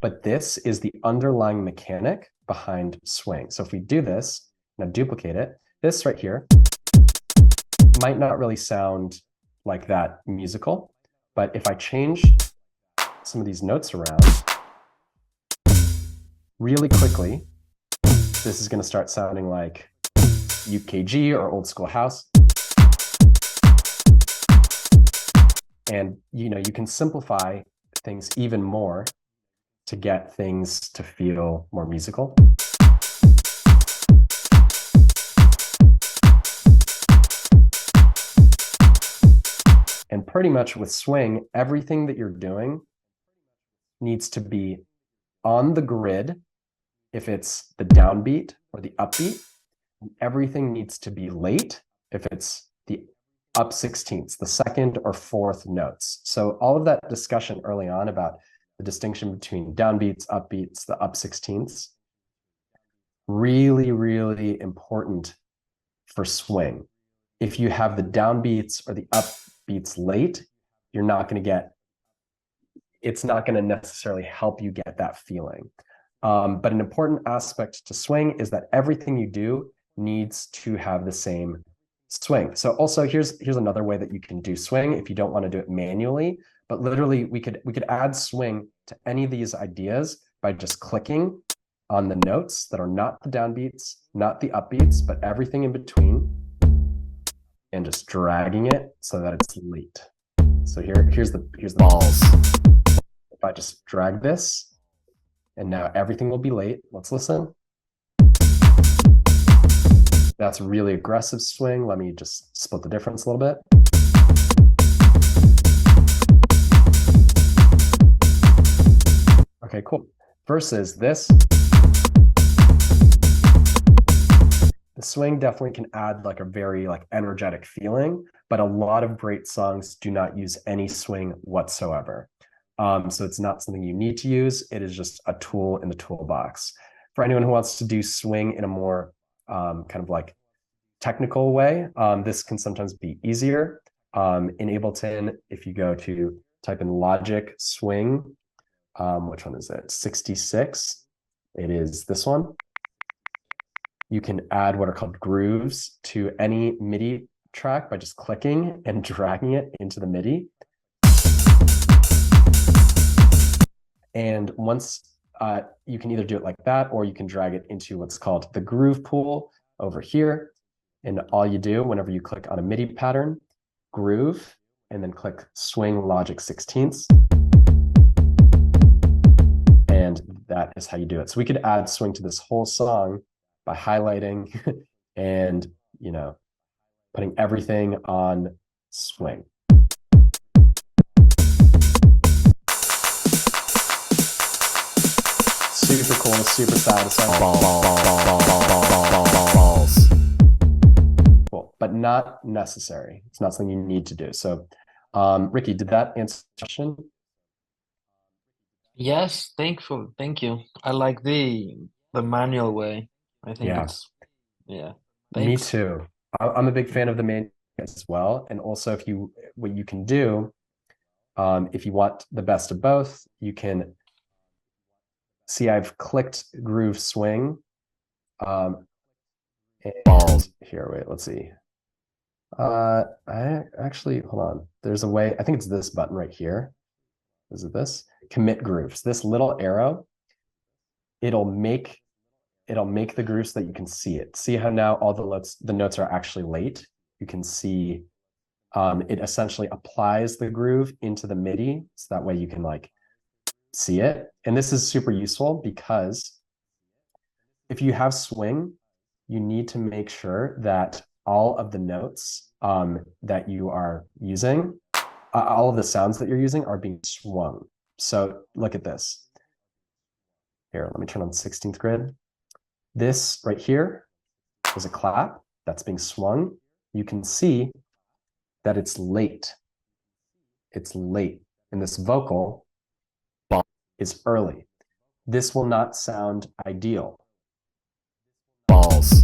but this is the underlying mechanic behind swing. So if we do this, now duplicate it, this right here might not really sound like that musical, but if I change some of these notes around really quickly, this is going to start sounding like UKG or old school house. And you can simplify things even more to get things to feel more musical. And pretty much with swing, everything that you're doing needs to be on the grid if it's the downbeat or the upbeat. Everything needs to be late if it's the up 16ths, the second or fourth notes. So all of that discussion early on about the distinction between downbeats, upbeats, the up 16ths, really, really important for swing. If you have the downbeats or the upbeats late, you're not going to get, it's not going to necessarily help you get that feeling. But an important aspect to swing is that everything you do needs to have the same swing. So also here's another way that you can do swing if you don't want to do it manually, but literally we could add swing to any of these ideas by just clicking on the notes that are not the downbeats, not the upbeats, but everything in between, and just dragging it so that it's late. So here's the
balls.
If I just drag this, and now everything will be late. Let's listen. That's really aggressive swing. Let me just split the difference a little bit. Okay, cool. Versus this. The swing definitely can add like a very energetic feeling, but a lot of great songs do not use any swing whatsoever. So it's not something you need to use. It is just a tool in the toolbox. For anyone who wants to do swing in a more kind of technical way, this can sometimes be easier. In Ableton, if you go to type in Logic Swing, which one is it? 66. It is this one. You can add what are called grooves to any MIDI track by just clicking and dragging it into the MIDI. And once you can either do it like that, or you can drag it into what's called the groove pool over here. And all you do whenever you click on a MIDI pattern, groove, and then click swing Logic 16ths. And that is how you do it. So we could add swing to this whole song by highlighting and, putting everything on swing. Super cool, super satisfying.
Balls.
Cool, but not necessary. It's not something you need to do. So, Ricky, did that answer the question?
Yes, thank you. I like the manual way. I think
Yeah.
it's
Me
Thanks.
too. I'm a big fan of the manual as well. And also, what you can do, if you want the best of both, you can see I've clicked groove swing. And
Balls.
here, wait, let's see. I actually, hold on. There's a way, I think it's this button right here. Is it this? Commit grooves. This little arrow, it'll make the grooves so that you can see it. See how now all the notes are actually late? You can see it essentially applies the groove into the MIDI, so that way you can like see it. And this is super useful because if you have swing, you need to make sure that all of the notes that you are using, all of the sounds that you're using are being swung. So look at this. Here, let me turn on 16th grid. This right here is a clap that's being swung. You can see that it's late. It's late. And this vocal is early. This will not sound ideal.
Balls.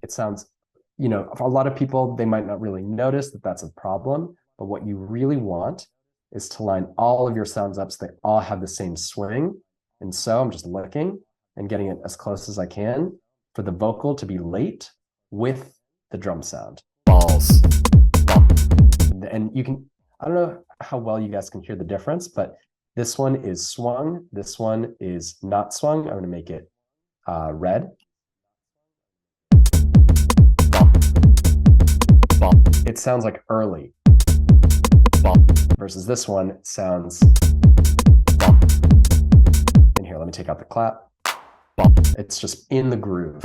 It sounds, for a lot of people, they might not really notice that that's a problem, but what you really want is to line all of your sounds up so they all have the same swing. And so I'm just looking and getting it as close as I can for the vocal to be late with the drum sound.
Balls.
And you can, I don't know how well you guys can hear the difference, but this one is swung. This one is not swung. I'm going to make it red. It sounds like early versus this one sounds. And here, let me take out the clap. It's just in the groove.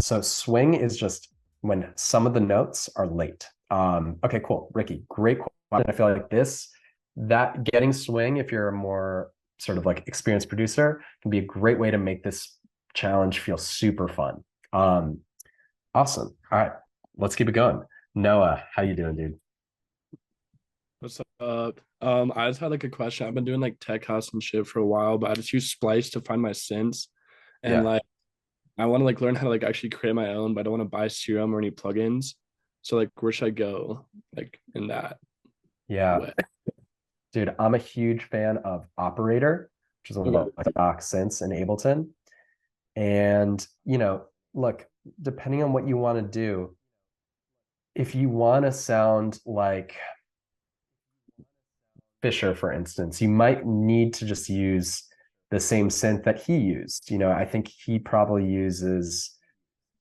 So swing is just when some of the notes are late. Okay, cool. Ricky, great question. I feel like that getting swing, if you're a more sort of like experienced producer, can be a great way to make this challenge feel super fun. Awesome. All right, let's keep it going. Noah, how you doing, dude?
What's up? I just had like a question. I've been doing like tech house and shit for a while, but I just use Splice to find my synths. And
Yeah.
like I want to like learn how to like actually create my own, but I don't want to buy Serum or any plugins. So like where should I go like in that
Yeah.
way?
Dude, I'm a huge fan of Operator, which is one of the like, stock synths in Ableton. And, look, depending on what you want to do, if you want to sound like Fisher, for instance, you might need to just use the same synth that he used. I think he probably uses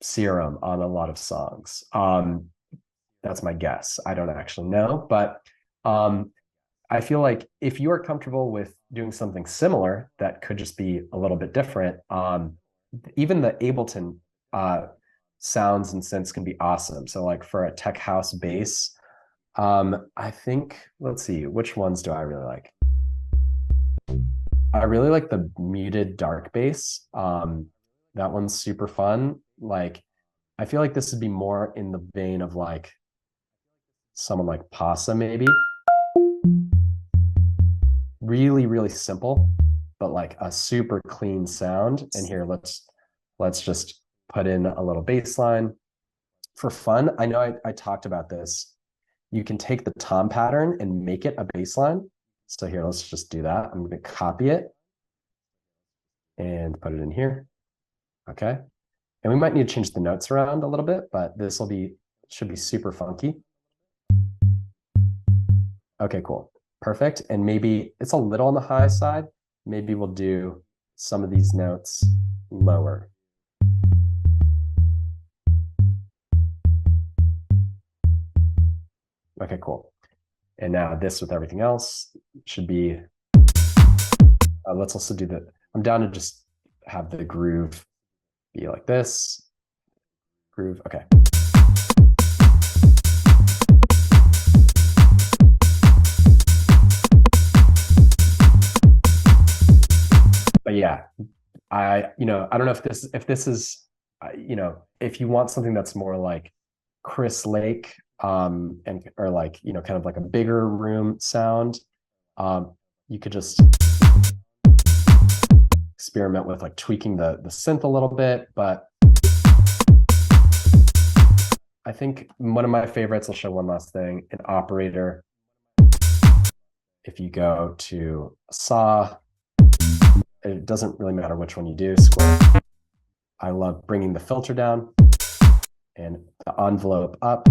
Serum on a lot of songs. That's my guess. I don't actually know, but I feel like if you are comfortable with doing something similar that could just be a little bit different, even the Ableton sounds and synths can be awesome. So like for a tech house bass, I think, let's see, which ones do I really like? I really like the muted dark bass. That one's super fun. Like, I feel like this would be more in the vein of like someone like Pasa, maybe. Really, really simple, but like a super clean sound. And here, let's just put in a little bass line. For fun, I know I talked about this. You can take the tom pattern and make it a bass line. So here, let's just do that. I'm going to copy it and put it in here. Okay. And we might need to change the notes around a little bit, but this should be super funky. Okay, cool. Perfect. And maybe it's a little on the high side. Maybe we'll do some of these notes lower. Okay, cool. And now this with everything else should be, let's also do I'm down to just have the groove be like this. Groove, okay. But yeah, I don't know if this is, if you want something that's more like Chris Lake, or like, kind of like a bigger room sound, you could just experiment with like tweaking the synth a little bit. But I think one of my favorites, I'll show one last thing, an Operator. if you go to saw, it doesn't really matter which one you do, square. I love bringing the filter down and the envelope up.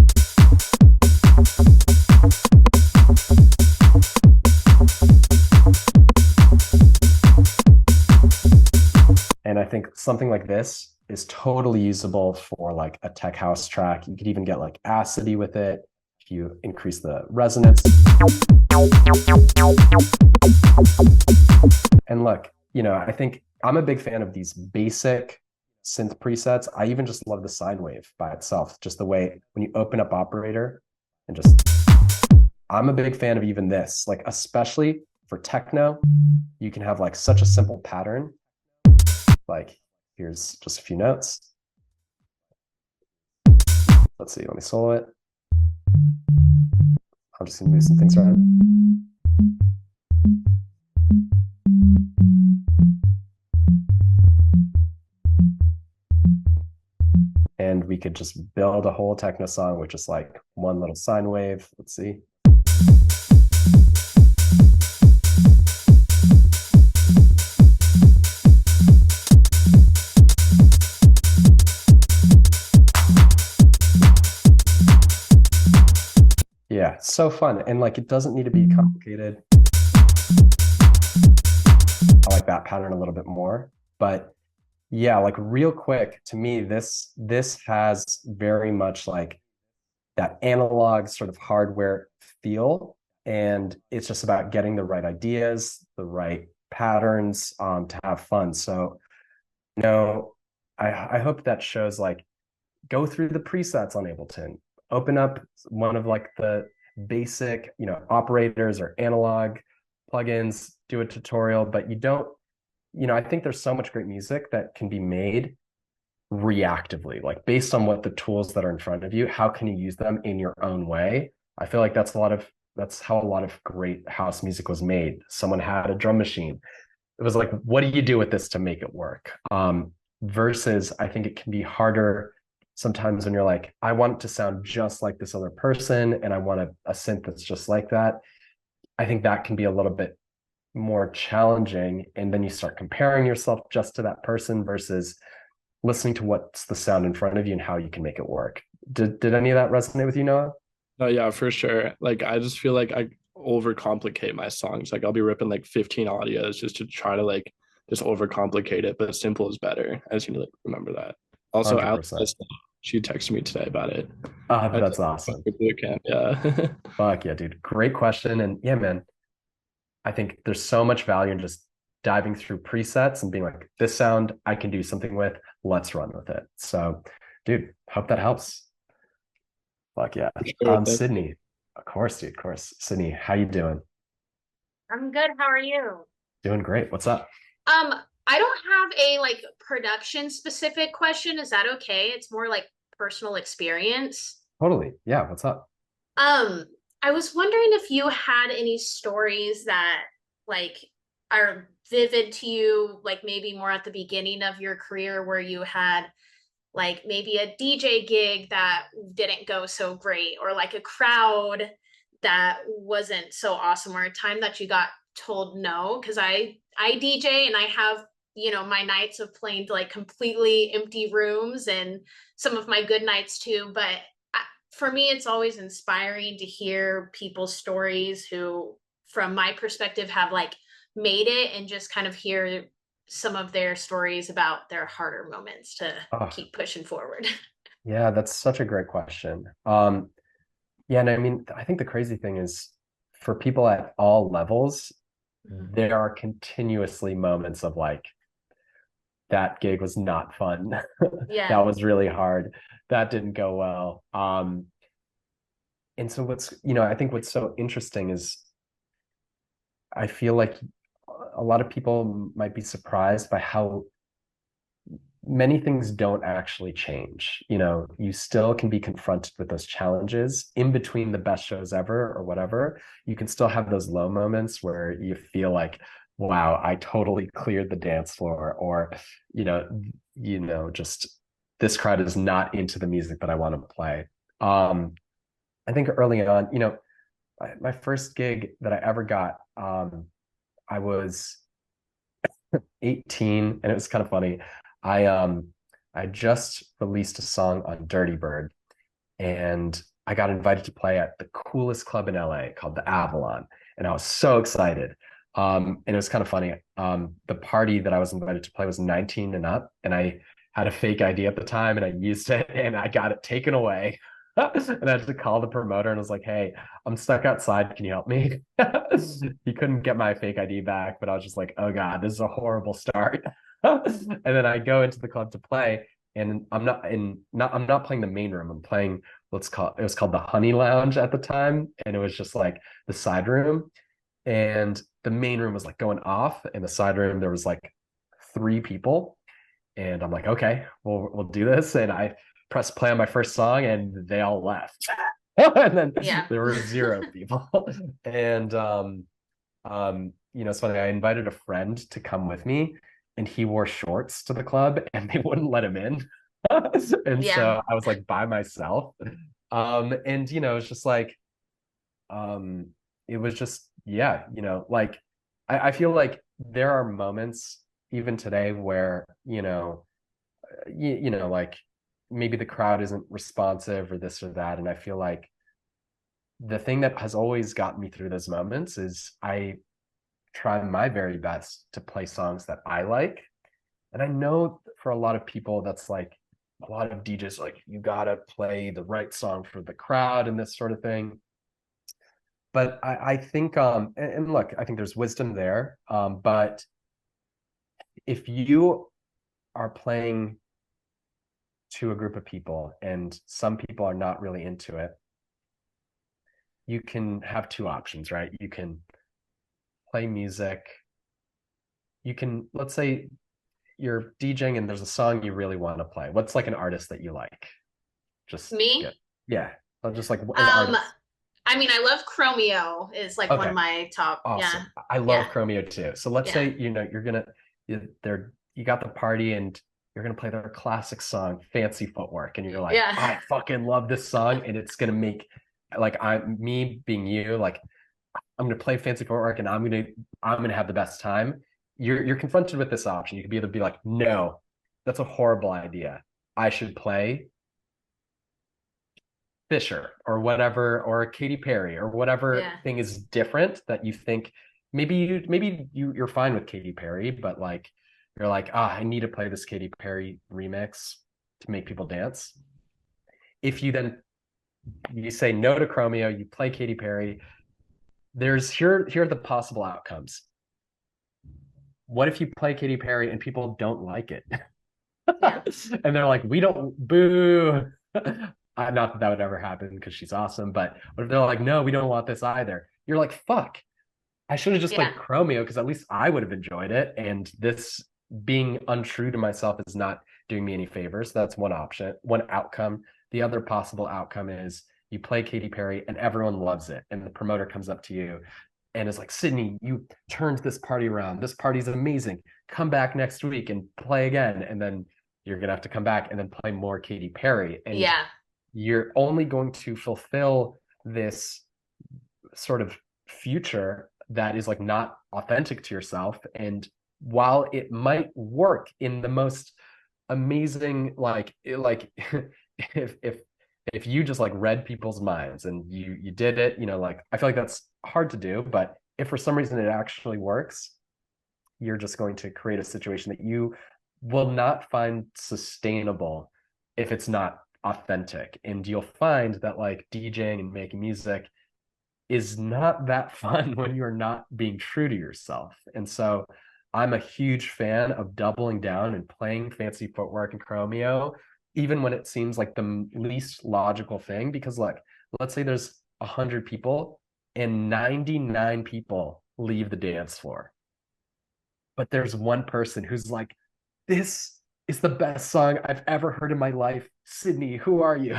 And I think something like this is totally usable for like a tech house track. You could even get like acidity with it if you increase the resonance. And look, I think I'm a big fan of these basic synth presets. I even just love the sine wave by itself, just the way when you open up operator and just, I'm a big fan of even this, like especially for techno, you can have like such a simple pattern. Like here's just a few notes. Let's see, let me solo it. I'm just gonna move some things around. And we could just build a whole techno song with just like one little sine wave. Let's see. Yeah, so fun. And like, it doesn't need to be complicated. I like that pattern a little bit more, but yeah, like real quick, to me, this has very much like that analog sort of hardware feel. And it's just about getting the right ideas, the right patterns to have fun. So, I hope that shows like, go through the presets on Ableton, open up one of like the basic, operators or analog plugins, do a tutorial, but you don't, I think there's so much great music that can be made reactively, like based on what the tools that are in front of you, how can you use them in your own way? I feel like that's how a lot of great house music was made. Someone had a drum machine. It was like, what do you do with this to make it work? Versus I think it can be harder sometimes when you're like, I want it to sound just like this other person and I want a synth that's just like that. I think that can be a little bit more challenging. And then you start comparing yourself just to that person versus listening to what's the sound in front of you and how you can make it work. Did any of that resonate with you, Noah?
Oh yeah, for sure. Like I just feel like I overcomplicate my songs. Like I'll be ripping like 15 audios just to try to like just overcomplicate it, but simple is better. I just need to like remember that. Also, Alex,
100%.
she texted me today about it.
That's awesome.
Yeah.
Fuck yeah, dude. Great question. And yeah, man, I think there's so much value in just diving through presets and being like, this sound I can do something with, let's run with it. So, dude, hope that helps. Fuck yeah.
Sure,
Sydney, of course, dude, of course. Sydney, how you doing?
I'm good. How are you?
Doing great. What's up?
I don't have a like production specific question. Is that okay? It's more like personal experience.
Totally. Yeah, what's up?
Um, I was wondering if you had any stories that like are vivid to you, like maybe more at the beginning of your career where you had like maybe a DJ gig that didn't go so great, or like a crowd that wasn't so awesome, or a time that you got told no. Because I DJ and I have, my nights of playing to like completely empty rooms and some of my good nights too. But for me, it's always inspiring to hear people's stories who, from my perspective, have like made it, and just kind of hear some of their stories about their harder moments to
Oh,
keep pushing forward.
yeah, that's such a great question. Yeah, and I mean, I think the crazy thing is for people at all levels, there are continuously moments of like, that gig was not fun.
Yeah.
That was really hard. That didn't go well. And so I think what's so interesting is I feel like a lot of people might be surprised by how many things don't actually change. You still can be confronted with those challenges in between the best shows ever or whatever. You can still have those low moments where you feel like, wow, I totally cleared the dance floor, or, just this crowd is not into the music that I want to play. I think early on, my first gig that I ever got, I was 18, and it was kind of funny. I I just released a song on Dirty Bird, and I got invited to play at the coolest club in LA called the Avalon, and I was so excited. And it was kind of funny. The party that I was invited to play was 19 and up, and I had a fake ID at the time, and I used it, and I got it taken away. And I had to call the promoter, and I was like, "Hey, I'm stuck outside. Can you help me?" He couldn't get my fake ID back, but I was just like, "Oh God, this is a horrible start." And then I go into the club to play, and I'm not playing the main room. I'm playing it was called the Honey Lounge at the time, and it was just like the side room, and the main room was like going off, and the side room there was like three people, and I'm like, okay, we'll do this, and I pressed play on my first song, and they all left. And then
Yeah.
there were zero people. And it's funny, I invited a friend to come with me, and he wore shorts to the club, and they wouldn't let him in. And
Yeah.
so I was like by myself. And it's just like um it was just, yeah, like I feel like there are moments even today where, like maybe the crowd isn't responsive or this or that. And I feel like the thing that has always gotten me through those moments is I try my very best to play songs that I like. And I know for a lot of people, that's like a lot of DJs, like, you gotta play the right song for the crowd and this sort of thing. But I think, and look, I think there's wisdom there. But if you are playing to a group of people and some people are not really into it, you can have two options, right? You can play music. You can, let's say you're DJing and there's a song you really want to play. What's like an artist that you like? Just
Me?
get, yeah, just like an artist.
I mean, I love Chromeo is like one
Okay,
of my top.
awesome. I
Yeah.
love Chromeo too. So let's
Yeah.
say, you got the party and you're gonna play their classic song, Fancy Footwork, and you're like,
Yeah.
I fucking love this song, and it's gonna make, like, me being you, like, I'm gonna play Fancy Footwork, and I'm gonna have the best time. You're confronted with this option. You could be either be like, no, that's a horrible idea. I should play Fisher or whatever, or Katy Perry or whatever
Yeah.
thing is different that you think you're fine with Katy Perry, but like you're like, I need to play this Katy Perry remix to make people dance. If you say no to Chromeo, you play Katy Perry, here are the possible outcomes. What if you play Katy Perry and people don't like it?
Yeah.
And they're like, we don't, boo. Not that that would ever happen because she's awesome, but what if they're like, no, we don't want this either? You're like, fuck, I should have just played
Yeah.
Chromeo because at least I would have enjoyed it. And this being untrue to myself is not doing me any favors. That's one option, one outcome. The other possible outcome is you play Katy Perry and everyone loves it. And the promoter comes up to you and is like, Sydney, you turned this party around. This party's amazing. Come back next week and play again. And then you're gonna have to come back and then play more Katy Perry. And
Yeah.
you're only going to fulfill this sort of future that is like not authentic to yourself. And while it might work in the most amazing, like if if you just like read people's minds and you did it, like, I feel like that's hard to do, but if for some reason it actually works, you're just going to create a situation that you will not find sustainable if it's not authentic. And you'll find that like DJing and making music is not that fun when you're not being true to yourself. And so I'm a huge fan of doubling down and playing Fancy Footwork and Chromeo, even when it seems like the least logical thing. Because, like, let's say there's 100 people and 99 people leave the dance floor, but there's one person who's like, this is the best song I've ever heard in my life. Sydney, who are you?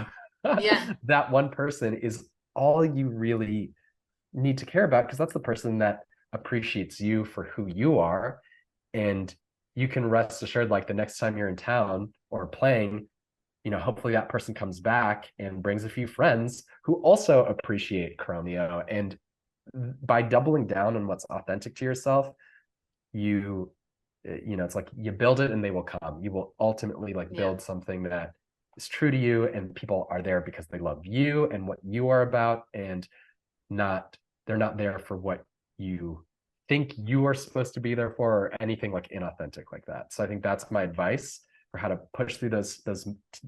Yeah.
That one person is all you really need to care about, because that's the person that appreciates you for who you are. And you can rest assured, like, the next time you're in town or playing, hopefully that person comes back and brings a few friends who also appreciate Chromeo. And by doubling down on what's authentic to yourself, it's like you build it and they will come. You will ultimately like build something that is true to you, and people are there because they love you and what you are about, and they're not there for what you think you are supposed to be there for, or anything like inauthentic like that. So I think that's my advice for how to push through those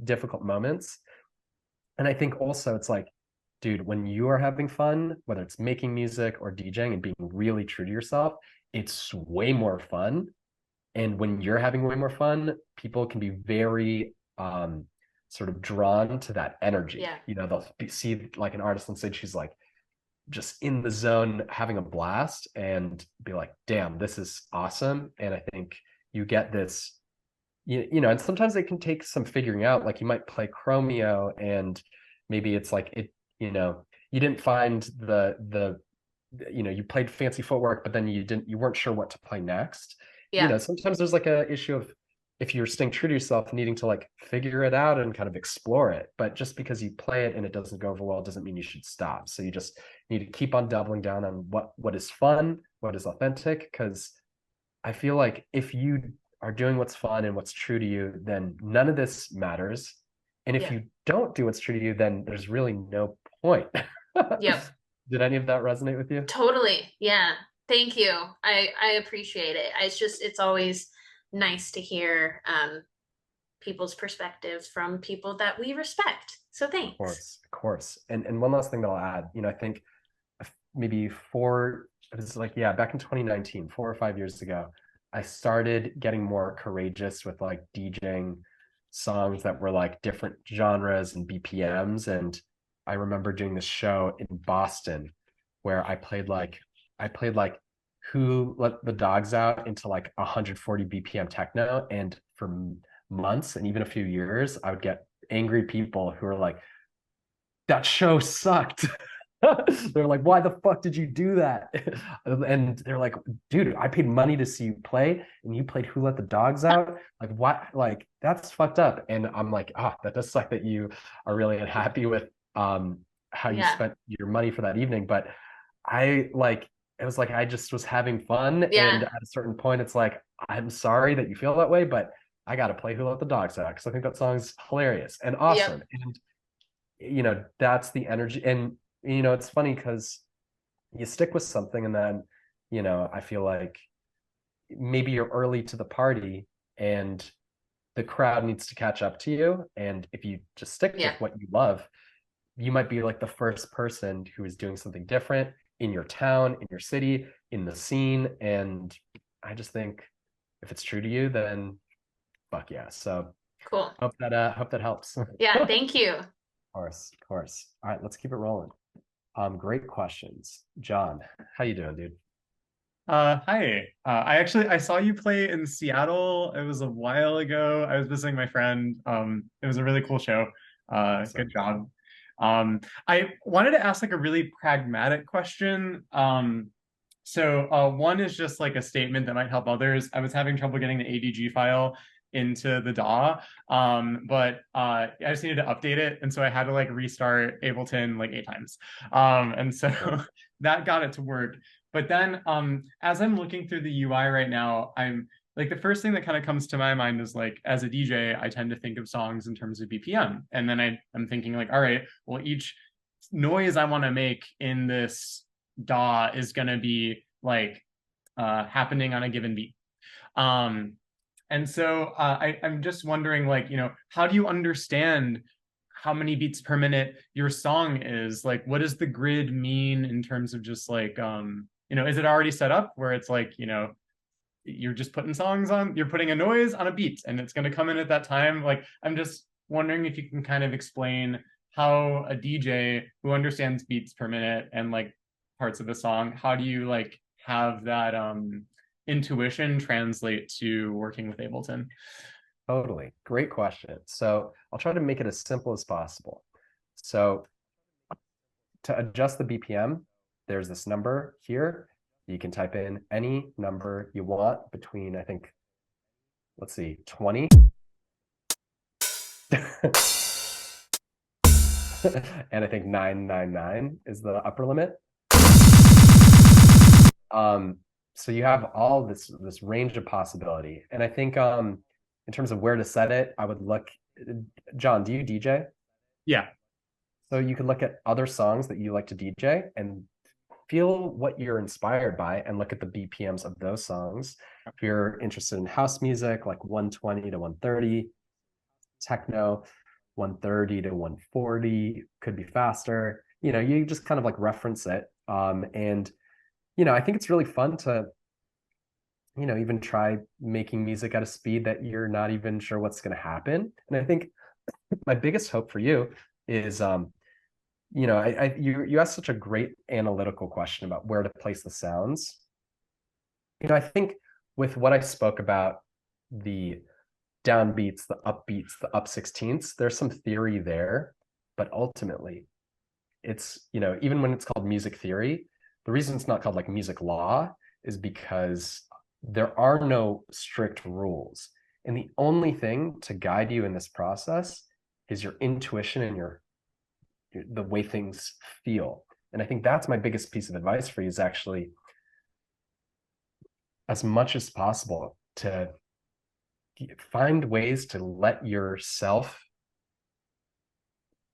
difficult moments. And I think also it's like, dude, when you are having fun, whether it's making music or DJing and being really true to yourself, it's way more fun. And when you're having way more fun, people can be very sort of drawn to that energy. They'll see like an artist on stage, she's like just in the zone, having a blast, and be like, damn, this is awesome. And I think you get this, and sometimes it can take some figuring out. Like you might play Chromeo and maybe it's like you didn't find you played fancy footwork, but then you weren't sure what to play next. Sometimes there's like a issue of, if you're staying true to yourself, needing to like figure it out and kind of explore it. But just because you play it and it doesn't go over well doesn't mean you should stop. So you just need to keep on doubling down on what is fun, what is authentic. Because I feel like if you are doing what's fun and what's true to you, then none of this matters. And if you don't do what's true to you, then there's really no point. Did any of that resonate with you?
Totally. Yeah. Thank you. I appreciate it. It's always nice to hear people's perspectives from people that we respect. So thanks.
Of course. And one last thing that I'll add, I think maybe back in 2019, 4 or 5 years ago, I started getting more courageous with like DJing songs that were like different genres and BPMs. And I remember doing this show in Boston where I played like Who Let the Dogs Out into like 140 BPM techno. And for months and even a few years, I would get angry people who were like, that show sucked. They're like, why the fuck did you do that? And they're like, dude, I paid money to see you play and you played Who Let the Dogs Out. Like, what? Like, that's fucked up. And I'm like, that does suck that you are really unhappy with how you spent your money for that evening. But it was like I just was having fun. And at a certain point, it's like, I'm sorry that you feel that way, but I got to play Who Let the Dogs Out because I think that song's hilarious and awesome. And that's the energy. And it's funny because you stick with something and then I feel like maybe you're early to the party and the crowd needs to catch up to you. And if you just stick with what you love, you might be like the first person who is doing something different in your town, in your city, in the scene. And I just think if it's true to you, then fuck yeah. So
cool.
Hope that helps.
Yeah, thank you.
Of course. All right, let's keep it rolling. Great questions. John, how you doing, dude?
Hi. I saw you play in Seattle. It was a while ago. I was visiting my friend. It was a really cool show.
Awesome.
Good job. I wanted to ask like a really pragmatic question. So one is just like a statement that might help others. I was having trouble getting the ADG file into the DAW, but I just needed to update it, and so I had to like restart Ableton like 8 times, and so that got it to work. But then as I'm looking through the UI right now, I'm like, the first thing that kind of comes to my mind is like, as a DJ, I tend to think of songs in terms of BPM, and then I'm thinking like, all right, well, each noise I want to make in this DAW is going to be like happening on a given beat. And so I'm just wondering, like, how do you understand how many beats per minute your song is? Like, what does the grid mean in terms of just like, is it already set up where it's like, you're just putting songs on, you're putting a noise on a beat and it's going to come in at that time? Like, I'm just wondering if you can kind of explain how a DJ who understands beats per minute and like parts of the song, how do you like have that intuition translate to working with Ableton?
Totally. Great question. So I'll try to make it as simple as possible. So to adjust the BPM, there's this number here. You can type in any number you want between, I think, let's see, 20 And I think 999 is the upper limit. So you have all this range of possibility. And I think in terms of where to set it, I would look. John, do you DJ?
Yeah.
So you could look at other songs that you like to DJ and feel what you're inspired by and look at the BPMs of those songs. If you're interested in house music, like 120 to 130, techno, 130 to 140, could be faster. You just kind of like reference it. And I think it's really fun to, even try making music at a speed that you're not even sure what's going to happen. And I think my biggest hope for you is, you asked such a great analytical question about where to place the sounds. I think with what I spoke about, the downbeats, the upbeats, the up 16ths, there's some theory there, but ultimately it's, even when it's called music theory, the reason it's not called like music law is because there are no strict rules. And the only thing to guide you in this process is your intuition and the way things feel. And I think that's my biggest piece of advice for you is actually, as much as possible, to find ways to let yourself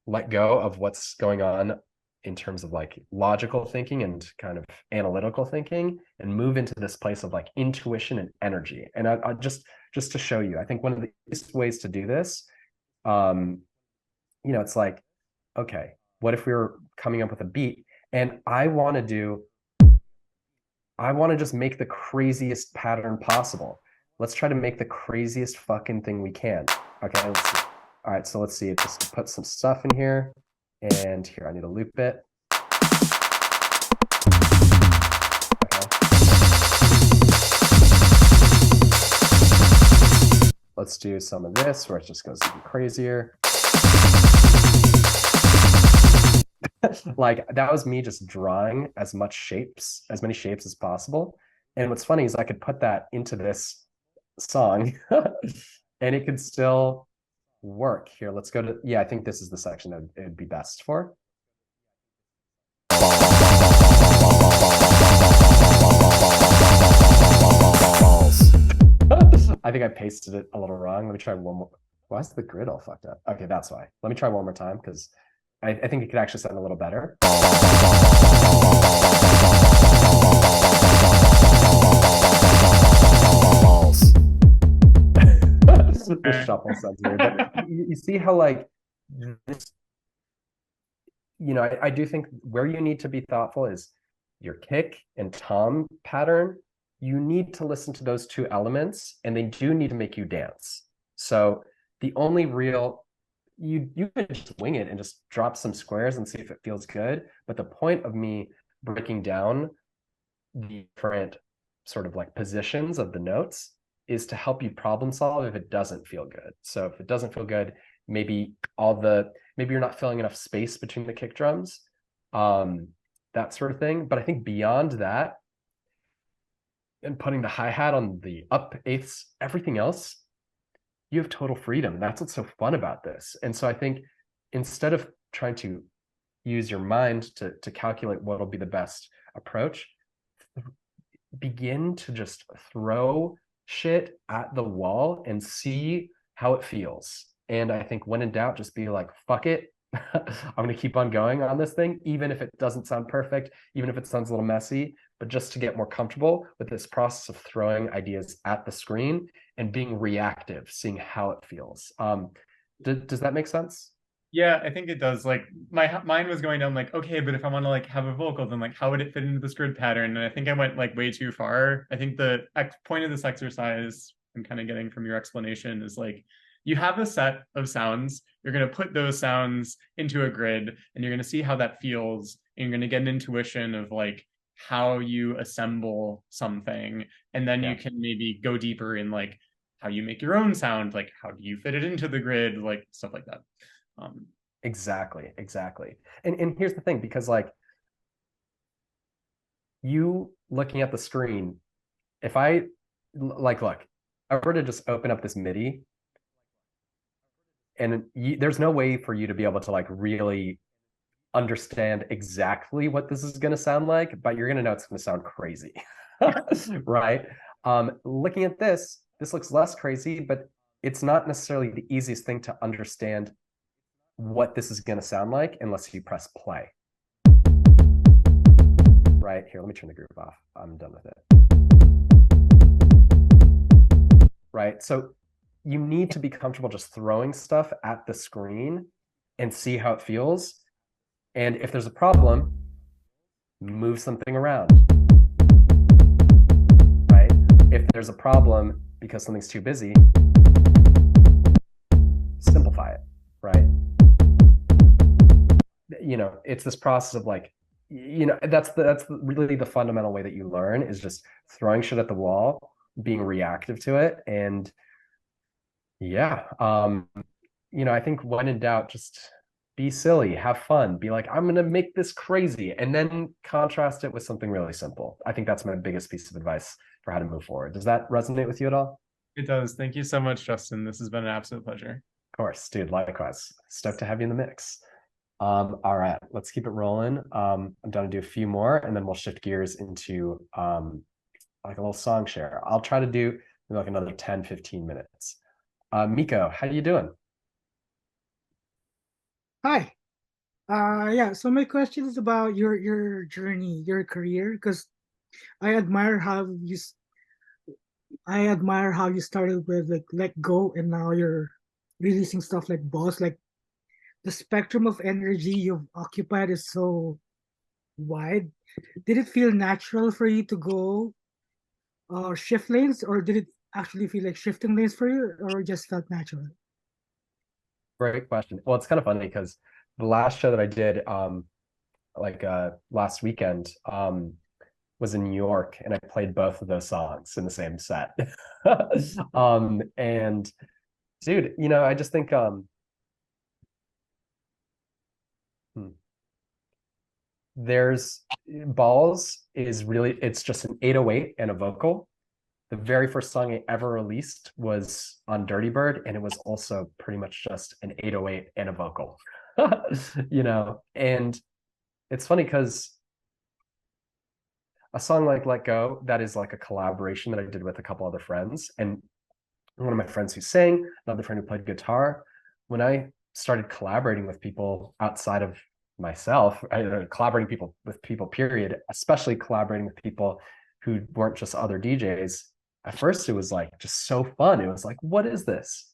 let go of what's going on in terms of like logical thinking and kind of analytical thinking and move into this place of like intuition and energy. And I just to show you, I think one of the easiest ways to do this, it's like, okay, what if we were coming up with a beat and I want to just make the craziest pattern possible. Let's try to make the craziest fucking thing we can. Okay, let's see. All right, so let's see. Just put some stuff in here. And here, I need to loop it. Okay. Let's do some of this where it just goes even crazier. Like that was me just drawing as many shapes as possible. And what's funny is I could put that into this song and it could still work. Here, let's go to, I think this is the section that it'd be best for. I think I pasted it a little wrong. Let me try one more. Why is the grid all fucked up? Okay, that's why. Let me try one more time because I think it could actually sound a little better. The shuffle sounds weird, but you see how like this, I do think where you need to be thoughtful is your kick and tom pattern. You need to listen to those two elements and they do need to make you dance. So the only real, you can just wing it and just drop some squares and see if it feels good. But the point of me breaking down the different sort of like positions of the notes is to help you problem solve if it doesn't feel good. So if it doesn't feel good, maybe you're not filling enough space between the kick drums, that sort of thing. But I think beyond that, and putting the hi-hat on the up eighths, everything else, you have total freedom. That's what's so fun about this. And so I think instead of trying to use your mind to calculate what'll be the best approach, begin to just throw shit at the wall and see how it feels. And I think when in doubt, just be like, fuck it. I'm going to keep on going on this thing, even if it doesn't sound perfect, even if it sounds a little messy, but just to get more comfortable with this process of throwing ideas at the screen and being reactive, seeing how it feels. Does that make sense?
Yeah, I think it does. Like my mind was going down like, okay, but if I want to like have a vocal, then like how would it fit into this grid pattern? And I think I went like way too far. I think the point of this exercise I'm kind of getting from your explanation is like you have a set of sounds, you're going to put those sounds into a grid and you're going to see how that feels. And you're going to get an intuition of like how you assemble something. And then you can maybe go deeper in like how you make your own sound, like how do you fit it into the grid, like stuff like that.
Exactly. And here's the thing, because like you looking at the screen, if I like, look, I were to just open up this MIDI, and there's no way for you to be able to like really understand exactly what this is going to sound like, but you're going to know it's going to sound crazy. Right? Looking at this looks less crazy, but it's not necessarily the easiest thing to understand what this is going to sound like unless you press play. Right here, let me turn the groove off. I'm done with it. Right, so you need to be comfortable just throwing stuff at the screen and see how it feels. And if there's a problem, move something around. Right? If there's a problem because something's too busy, simplify it, right? You know, it's this process of like, you know, that's really the fundamental way that you learn, is just throwing shit at the wall, being reactive to it. And yeah, you know, I think when in doubt, just be silly, have fun, be like, I'm gonna make this crazy, and then contrast it with something really simple. I think that's my biggest piece of advice for how to move forward. Does that resonate with you at all?
It does. Thank you so much, Justin. This has been an absolute pleasure.
Of course, dude, likewise. Stoked to have you in the mix. All right, let's keep it rolling. I'm gonna do a few more and then we'll shift gears into like a little song share. I'll try to do like another 10, 15 minutes. Miko, how you doing?
Hi. Yeah, so my question is about your journey, your career, because I admire how you s- I admire how you started with like Let Go and now you're releasing stuff like Boss. Like the spectrum of energy you've occupied is so wide. Did it feel natural for you to go shift lanes, or did it actually feel like shifting lanes for you, or just felt natural?
Great question. Well, it's kind of funny because the last show that I did, like last weekend, was in New York, and I played both of those songs in the same set. And dude, you know, I just think hmm, there's Balls is really, it's just an 808 and a vocal. The very first song I ever released was on Dirty Bird, and it was also pretty much just an 808 and a vocal. You know, and it's funny because a song like Let Go, that is like a collaboration that I did with a couple other friends. And one of my friends who sang, another friend who played guitar. When I started collaborating with people outside of myself, collaborating people with people, period, especially collaborating with people who weren't just other DJs, at first it was like just so fun. It was like, what is this?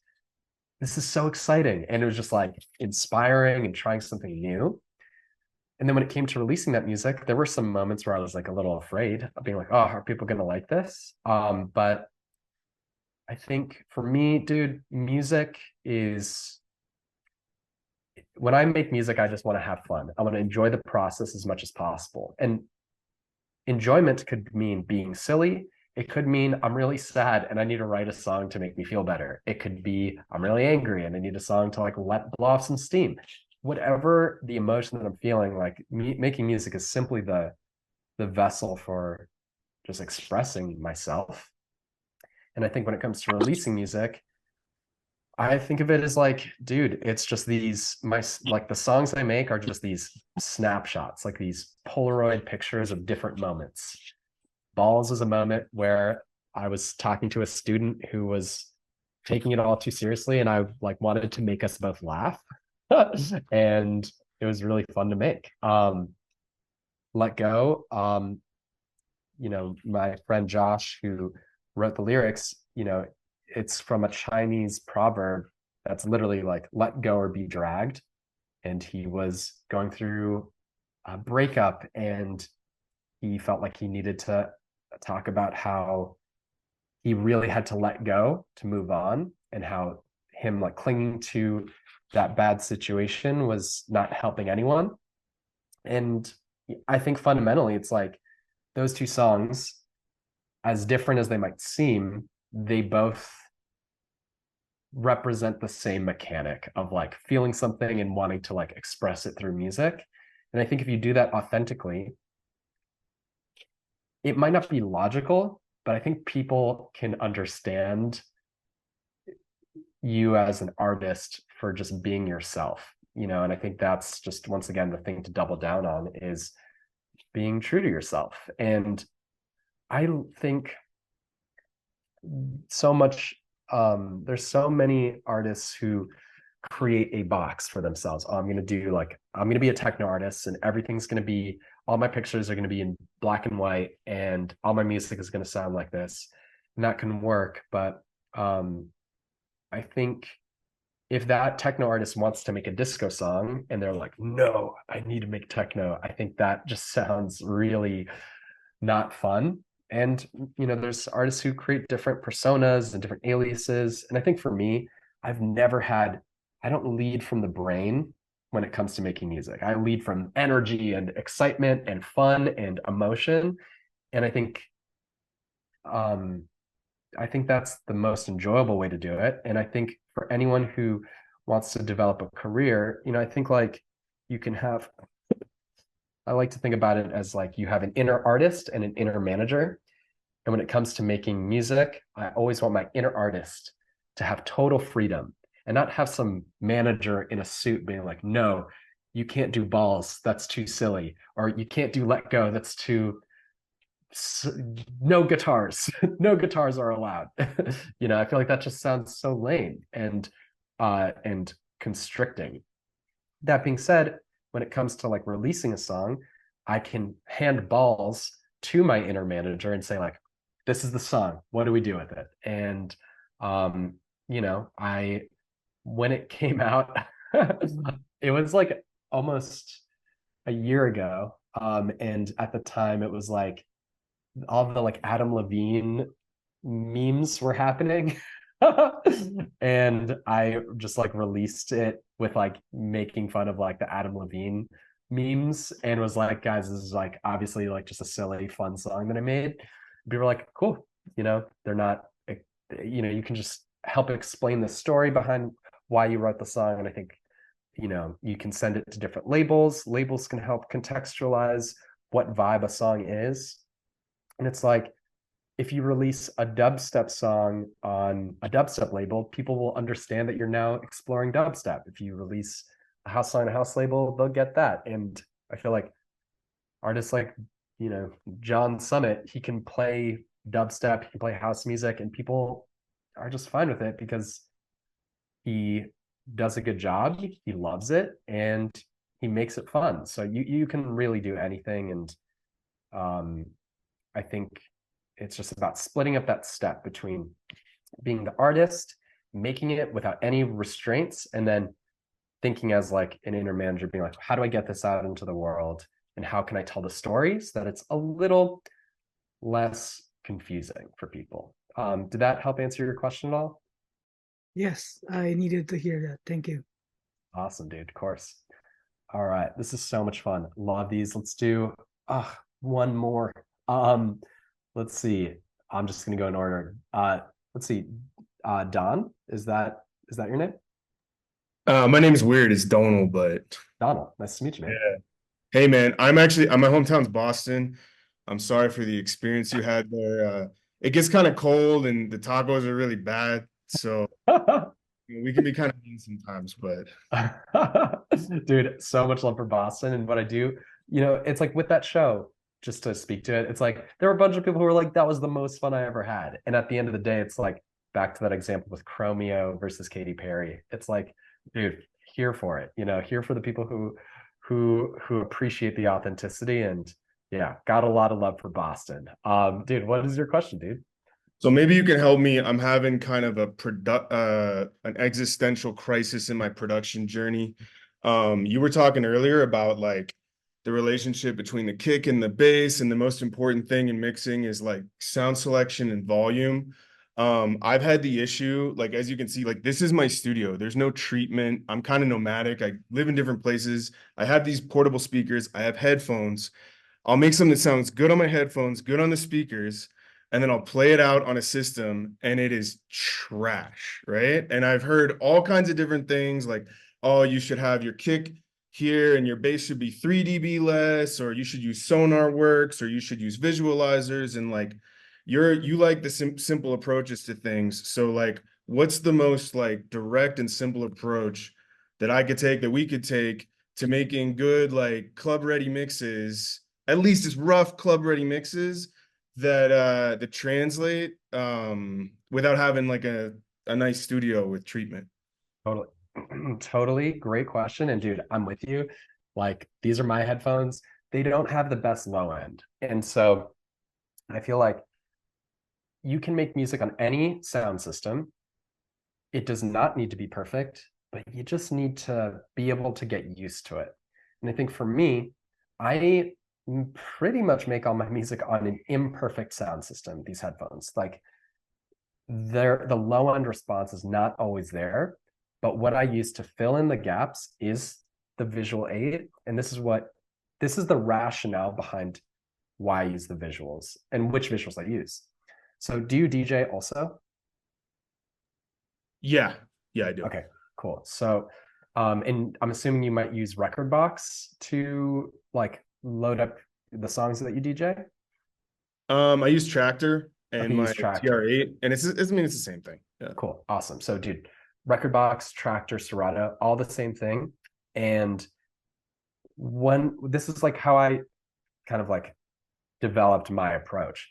This is so exciting. And it was just like inspiring and trying something new. And then when it came to releasing that music, there were some moments where I was like a little afraid of being like, oh, are people going to like this? But I think for me, dude, music is, when I make music, I just want to have fun. I want to enjoy the process as much as possible. And enjoyment could mean being silly. It could mean I'm really sad and I need to write a song to make me feel better. It could be I'm really angry and I need a song to like let blow off some steam. Whatever the emotion that I'm feeling, like making music is simply the vessel for just expressing myself. And I think when it comes to releasing music, I think of it as like, dude, it's just these, like the songs I make are just these snapshots, like these Polaroid pictures of different moments. Balls is a moment where I was talking to a student who was taking it all too seriously, and I like wanted to make us both laugh. And it was really fun to make. Let Go, you know, my friend Josh, who wrote the lyrics, you know, it's from a Chinese proverb that's literally like, let go or be dragged. And he was going through a breakup and he felt like he needed to talk about how he really had to let go to move on, and how him like clinging to that bad situation was not helping anyone. And I think fundamentally, it's like those two songs, as different as they might seem, they both represent the same mechanic of like feeling something and wanting to like express it through music. And I think if you do that authentically, it might not be logical, but I think people can understand you as an artist for just being yourself, and I think that's just, once again, the thing to double down on is being true to yourself. And I think so much, there's so many artists who create a box for themselves. Oh, I'm going to be a techno artist, and everything's going to be, all my pictures are going to be in black and white, and all my music is going to sound like this. And that can work. But I think if that techno artist wants to make a disco song and they're like, no, I need to make techno, I think that just sounds really not fun. And there's artists who create different personas and different aliases. And I think for me, I don't lead from the brain when it comes to making music. I lead from energy and excitement and fun and emotion. And I think that's the most enjoyable way to do it. And I think for anyone who wants to develop a career, I think like you can have, I like to think about it as like you have an inner artist and an inner manager. And when it comes to making music, I always want my inner artist to have total freedom and not have some manager in a suit being like, no, you can't do balls, that's too silly. Or you can't do let go, that's too, no guitars. No guitars are allowed. I feel like that just sounds so lame and constricting. That being said, when it comes to like releasing a song, I can hand balls to my inner manager and say like, this is the song, what do we do with it? And I when it came out, it was like almost a year ago, and at the time it was like all the like Adam Levine memes were happening. And I just like released it with like making fun of like the Adam Levine memes, and was like, guys, this is like obviously like just a silly fun song that I made. People were like, cool, they're not, you can just help explain the story behind why you wrote the song. And I think you can send it to different labels can help contextualize what vibe a song is. And it's like, if you release a dubstep song on a dubstep label, people will understand that you're now exploring dubstep. If you release a house song on a house label, they'll get that. And I feel like artists like, John Summit, he can play dubstep, he can play house music, and people are just fine with it because he does a good job, he loves it, and he makes it fun. So you can really do anything. And I think it's just about splitting up that step between being the artist, making it without any restraints, and then thinking as like an inner manager, being like, how do I get this out into the world? And how can I tell the story so that it's a little less confusing for people? Did that help answer your question at all?
Yes, I needed to hear that. Thank you.
Awesome, dude. Of course. All right. This is so much fun. Love these. Let's do one more. Let's see. I'm just gonna go in order. Let's see. Don, is that your name?
My name's weird. It's Donald, but
Donald. Nice to meet you, man.
yeah. Hey, man. My hometown's Boston. I'm sorry for the experience you had there. It gets kind of cold and the tacos are really bad, so we can be kind of mean sometimes. But
dude, so much love for Boston and what I do. It's like with that show, just to speak to it, it's like there were a bunch of people who were like, that was the most fun I ever had. And at the end of the day, it's like back to that example with Chromeo versus Katy Perry. It's like, dude, here for it, here for the people who appreciate the authenticity. And yeah, got a lot of love for Boston. Dude, what is your question, dude?
so maybe you can help me. I'm having kind of an existential crisis in my production journey. You were talking earlier about like the relationship between the kick and the bass, and the most important thing in mixing is like sound selection and volume. I've had the issue, like, as you can see, like this is my studio. There's no treatment. I'm kind of nomadic. I live in different places. I have these portable speakers. I have headphones. I'll make something that sounds good on my headphones, good on the speakers, and then I'll play it out on a system and it is trash, right? And I've heard all kinds of different things like, oh, you should have your kick here and your bass should be 3 dB less, or you should use Sonar Works, or you should use visualizers. And like you like the simple approaches to things. So like, what's the most like direct and simple approach that I could take, that we could take to making good like club ready mixes, at least as rough club ready mixes that translate without having like a nice studio with treatment.
Totally. Totally. Great question. And dude, I'm with you. Like, these are my headphones. They don't have the best low end. And so I feel like you can make music on any sound system. It does not need to be perfect, but you just need to be able to get used to it. And I think for me, I pretty much make all my music on an imperfect sound system, these headphones. Like, the low end response is not always there, but what I use to fill in the gaps is the visual aid. And this is the rationale behind why I use the visuals and which visuals I use. So do you DJ also?
Yeah, I do.
Okay, cool. So and I'm assuming you might use Rekordbox to like load up the songs that you DJ.
I use Tractor and
Okay,
my
use Tractor.
TR8, and it's I mean it's the same thing. Yeah.
Cool. Awesome. So dude, Rekordbox, Tractor, Serato, all the same thing. And when this is like how I kind of like developed my approach.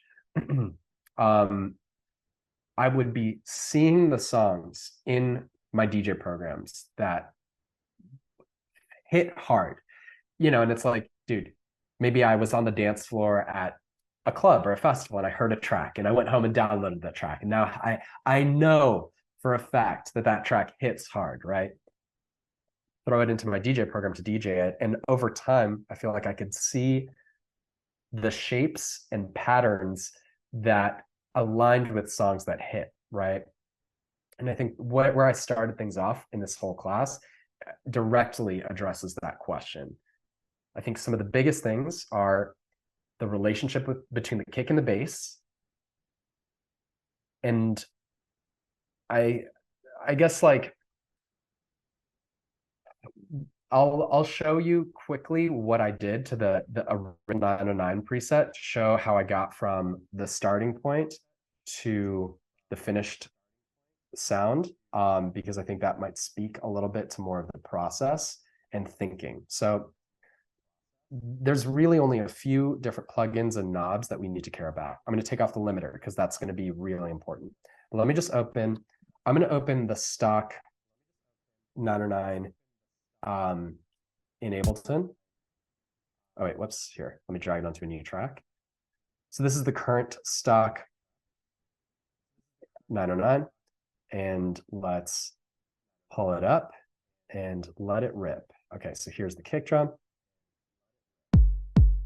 I would be seeing the songs in my DJ programs that hit hard, and it's like, dude, maybe I was on the dance floor at a club or a festival and I heard a track and I went home and downloaded that track. And now I know for a fact that that track hits hard, right? Throw it into my DJ program to DJ it. And over time, I feel like I could see the shapes and patterns that aligned with songs that hit, right? And I think where I started things off in this whole class directly addresses that question. I think some of the biggest things are the relationship between the kick and the bass. And I guess like I'll show you quickly what I did to the original 909 preset to show how I got from the starting point to the finished sound, because I think that might speak a little bit to more of the process and thinking. So there's really only a few different plugins and knobs that we need to care about. I'm going to take off the limiter because that's going to be really important. But let me just I'm going to open the stock 909 in Ableton. Oh wait, whoops, here. Let me drag it onto a new track. So this is the current stock 909. And let's pull it up and let it rip. Okay, so here's the kick drum.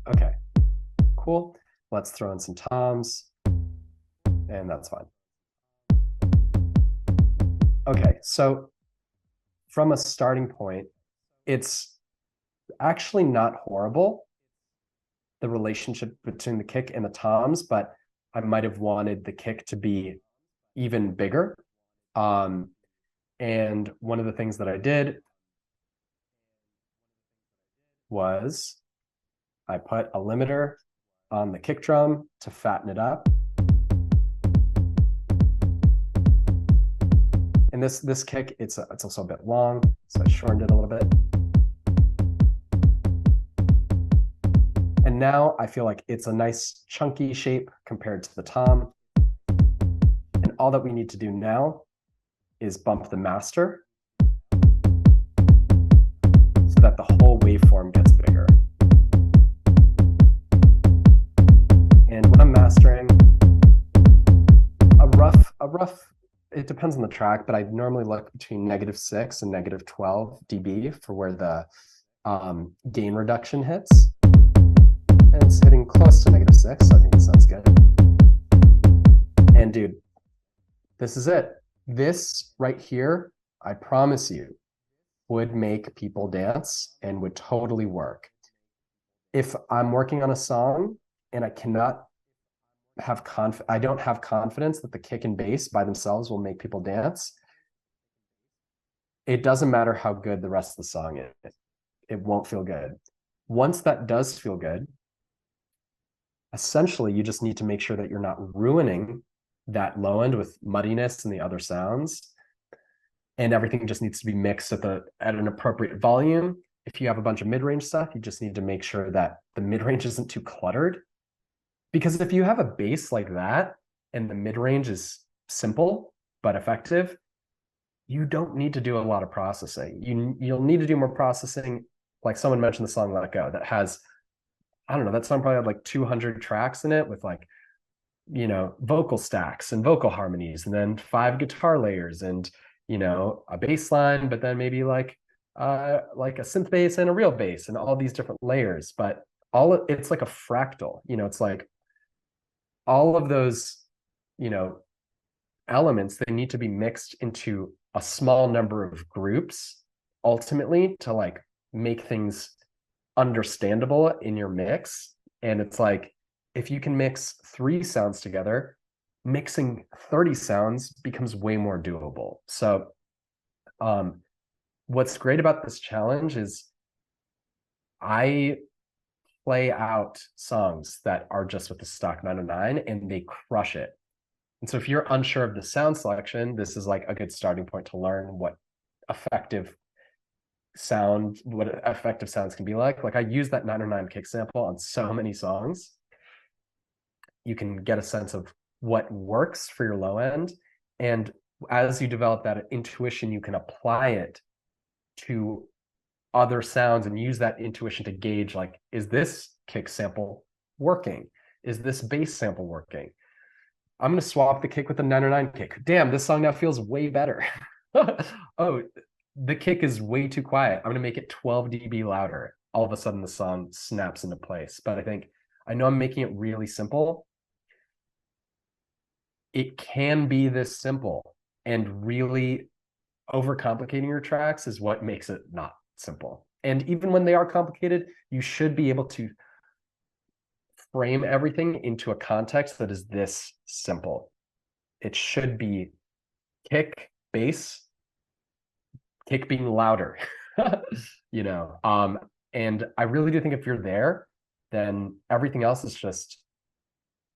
Okay, cool. Let's throw in some toms, and that's fine. Okay, so from a starting point, it's actually not horrible, the relationship between the kick and the toms, but I might have wanted the kick to be even bigger. And one of the things that I did was I put a limiter on the kick drum to fatten it up. And this kick, it's also a bit long, so I shortened it a little bit. And now I feel like it's a nice chunky shape compared to the tom. And all that we need to do now is bump the master so that the whole waveform gets bigger. And when I'm mastering, a rough, it depends on the track, but I normally look between -6 and -12 dB for where the gain reduction hits. And it's hitting close to -6, so I think it sounds good. And dude, this is it. This right here, I promise you, would make people dance and would totally work. If I'm working on a song and I cannot have I don't have confidence that the kick and bass by themselves will make people dance, it doesn't matter how good the rest of the song is. It won't feel good. Once that does feel good, essentially you just need to make sure that you're not ruining that low end with muddiness and the other sounds. And everything just needs to be mixed at an appropriate volume. If you have a bunch of mid-range stuff, you just need to make sure that the mid-range isn't too cluttered. Because if you have a bass like that and the mid-range is simple but effective, you don't need to do a lot of processing. You'll need to do more processing. Like someone mentioned the song Let Go that has, I don't know, that song probably had like 200 tracks in it with like, you know, vocal stacks and vocal harmonies, and then 5 guitar layers and, you know, a bass line, but then maybe like a synth bass and a real bass and all these different layers. But it's like a fractal, you know, it's like all of those, you know, elements, they need to be mixed into a small number of groups ultimately to like make things understandable in your mix. And it's like, if you can mix 3 sounds together, mixing 30 sounds becomes way more doable. So what's great about this challenge is I play out songs that are just with the stock 909 and they crush it. And so if you're unsure of the sound selection, this is like a good starting point to learn what effective sounds can be like. Like I use that 909 kick sample on so many songs. You can get a sense of what works for your low end. And as you develop that intuition, you can apply it to other sounds and use that intuition to gauge, like, is this kick sample working? Is this bass sample working? I'm going to swap the kick with the 909 kick. Damn, this song now feels way better. Oh, the kick is way too quiet. I'm going to make it 12 dB louder. All of a sudden the song snaps into place. But I know I'm making it really simple. It can be this simple, and really overcomplicating your tracks is what makes it not simple. And even when they are complicated, you should be able to frame everything into a context that is this simple. It should be kick, bass, kick being louder, you know. And I really do think if you're there, then everything else is just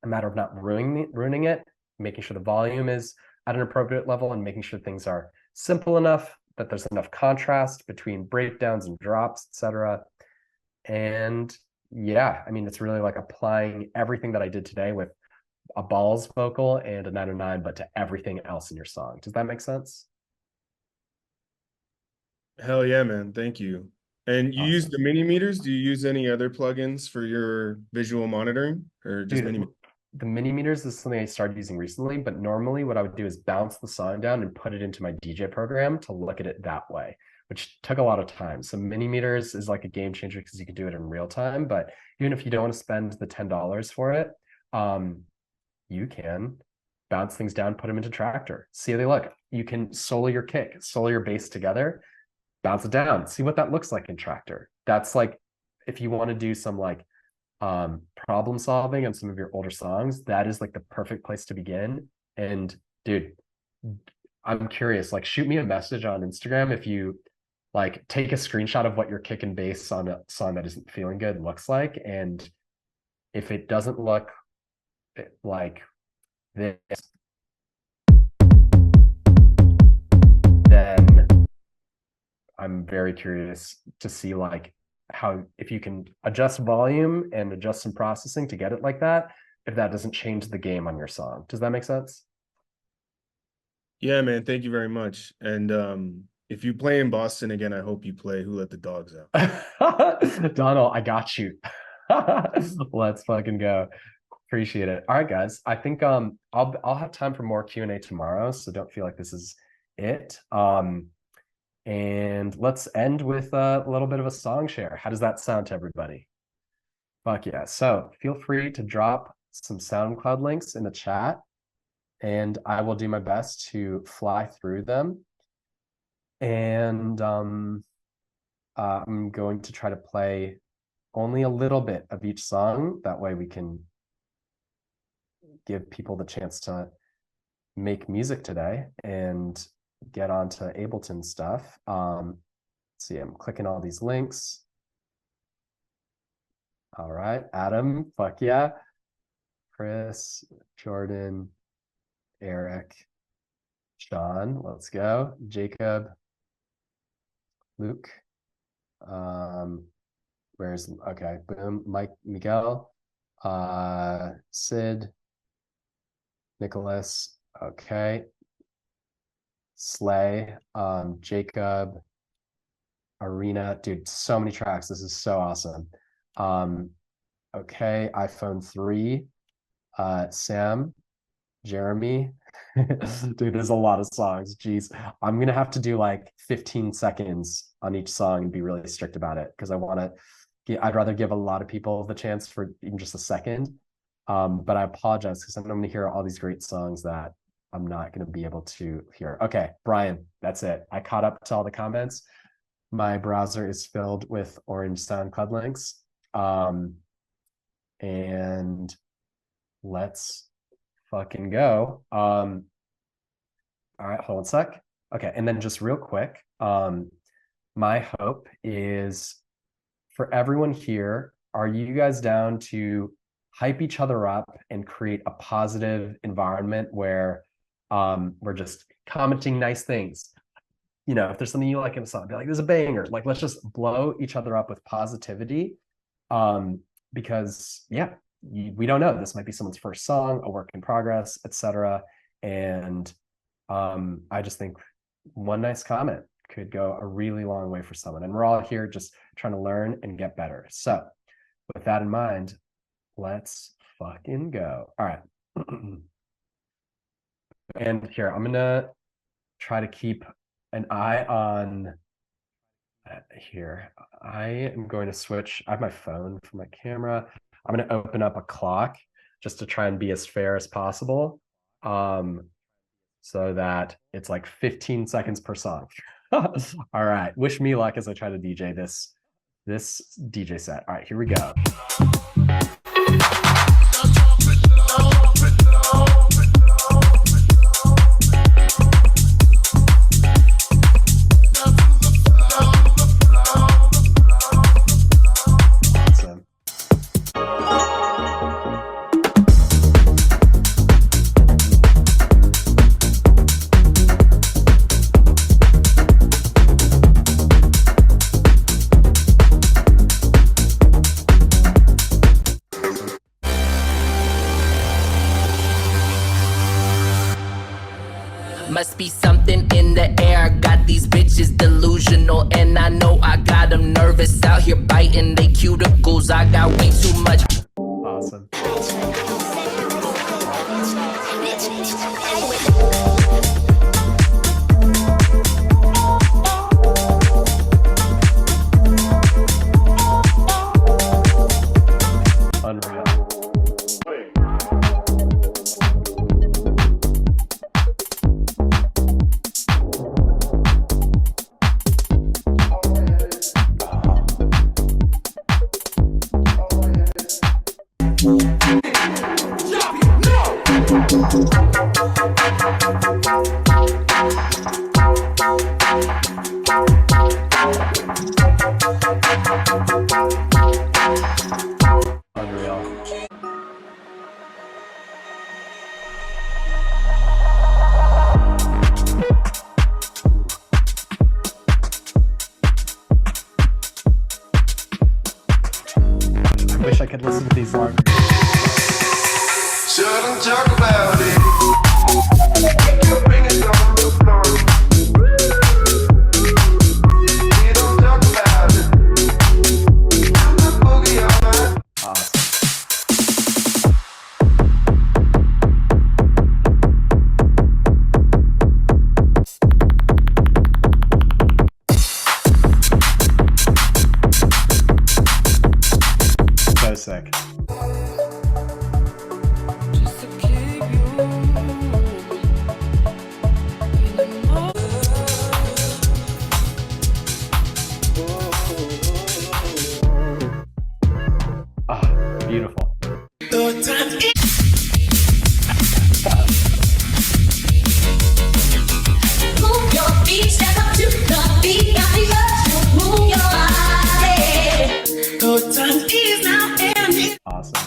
a matter of not ruining it, making sure the volume is at an appropriate level, and making sure things are simple enough that there's enough contrast between breakdowns and drops, etc. And yeah, I mean, it's really like applying everything that I did today with a balls vocal and a 909, but to everything else in your song. Does that make sense?
Hell yeah, man. Thank you. And you use the mini meters? Do you use any other plugins for your visual monitoring, or just mini?
The mini meters is something I started using recently, but normally what I would do is bounce the song down and put it into my DJ program to look at it that way, which took a lot of time. So mini meters is like a game changer because you can do it in real time. But even if you don't want to spend the $10 for it, you can bounce things down, put them into Tractor, see how they look. You can solo your kick, solo your bass together, bounce it down, see what that looks like in Tractor. That's like, if you want to do some like problem solving on some of your older songs, that is like the perfect place to begin. And dude, I'm curious, like shoot me a message on Instagram if you like take a screenshot of what your kick and bass on a song that isn't feeling good looks like. And if it doesn't look like this, then I'm very curious to see like how, if you can adjust volume and adjust some processing to get it like that, if that doesn't change the game on your song. Does that make sense?
Yeah, man. Thank you very much. And if you play in Boston again, I hope you play Who Let the Dogs Out.
Donald, I got you. Let's fucking go. Appreciate it. All right, guys. I think I'll have time for more Q&A tomorrow, so don't feel like this is it. And let's end with a little bit of a song share. How does that sound to everybody? Fuck yeah. So feel free to drop some SoundCloud links in the chat, and I will do my best to fly through them. And I'm going to try to play only a little bit of each song. That way we can give people the chance to make music today and get on to Ableton stuff. Let's see, I'm clicking all these links. All right, Adam, fuck yeah. Chris, Jordan, Eric, Sean, let's go. Jacob, Luke. Where's okay, boom, Mike, Miguel, Sid, Nicholas, okay. Slay, Jacob, Arena, dude, so many tracks. This is so awesome. Okay, iPhone 3, Sam, Jeremy. Dude, there's a lot of songs. Jeez. I'm gonna have to do like 15 seconds on each song and be really strict about it because I'd rather give a lot of people the chance for even just a second. But I apologize because I'm gonna hear all these great songs that I'm not gonna be able to hear. Okay, Brian, that's it. I caught up to all the comments. My browser is filled with orange SoundCloud links. And let's fucking go. All right, hold on a sec. Okay, and then just real quick, my hope is for everyone here, are you guys down to hype each other up and create a positive environment where we're just commenting nice things? You know, if there's something you like in a song, be like, there's a banger. Like, let's just blow each other up with positivity. Because yeah, we don't know. This might be someone's first song, a work in progress, etc. And I just think one nice comment could go a really long way for someone. And we're all here just trying to learn and get better. So with that in mind, let's fucking go. All right. And here, I'm gonna try to keep an eye on here. I am going to switch. I have my phone for my camera. I'm going to open up a clock just to try and be as fair as possible, so that it's like 15 seconds per song. All right. Wish me luck as I try to DJ this DJ set. All right, here we go.
Must be something in the air. Got these bitches delusional, and I know I got them nervous out here biting they cuticles. I got way too much.
Awesome. Unreal. I wish I could listen to these longer.
Shouldn't talk about it. Bring it on the floor. We don't talk about it. I'm the boogie on my.
Awesome. So sick. Ah, beautiful.
Move your feet, step up to the beat. Got me up, move your body. Good time is now ending.
Awesome.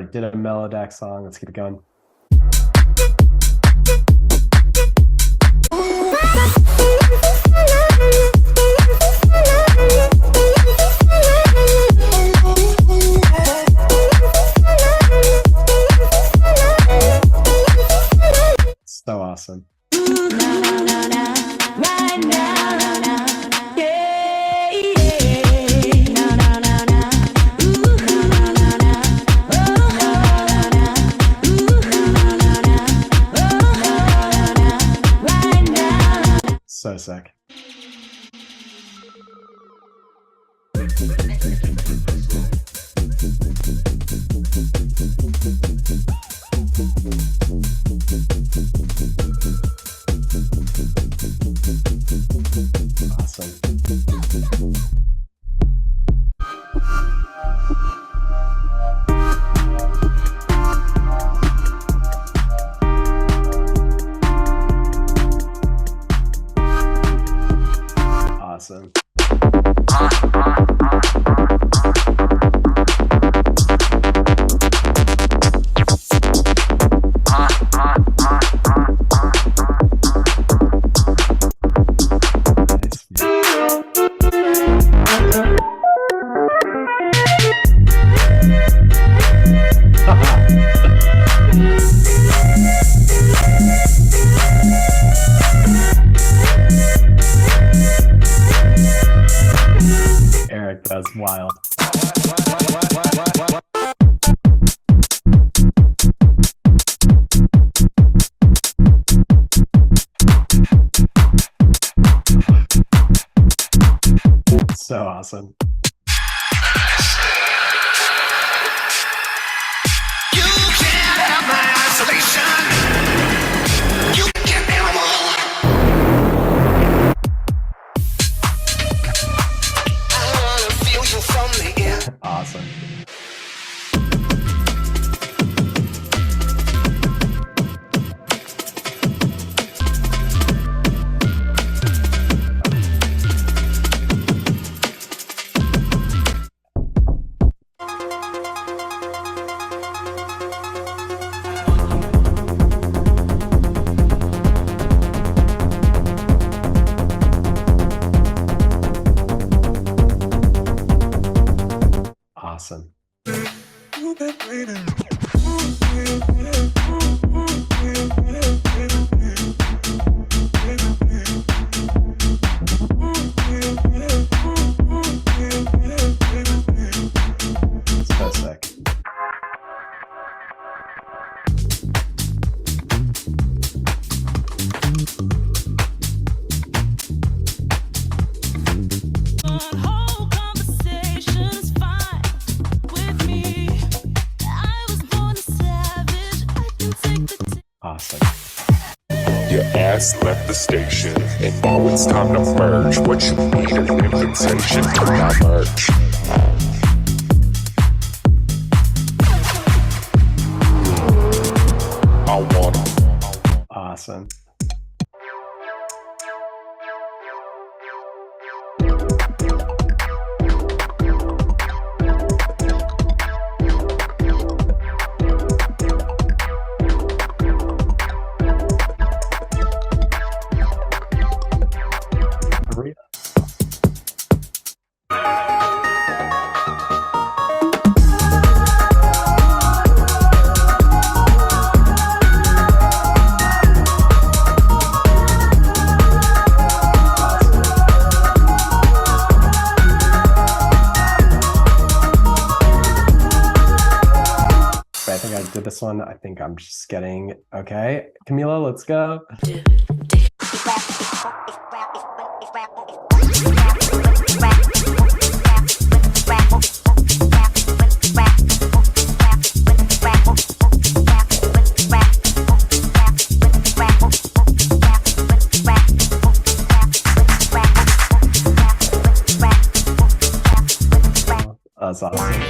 already did a Melodax song. Let's keep it going. So awesome. So sick. Awesome. Eric, that's wild. So awesome.
You can't have my isolation. You can't animal. I wanna feel you from the air.
Awesome. Awesome. So sick. Awesome.
Your ass left the station, and now it's time to merge. What you need an invitation to my merch. I wanna.
Awesome. I think I did this one. I think I'm just getting okay. Camila, let's go. That's awesome.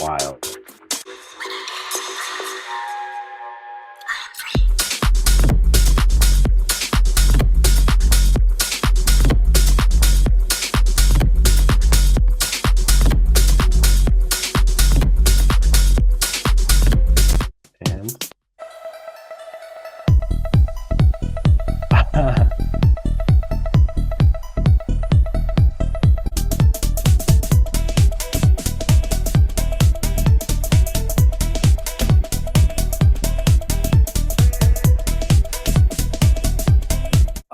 Wild.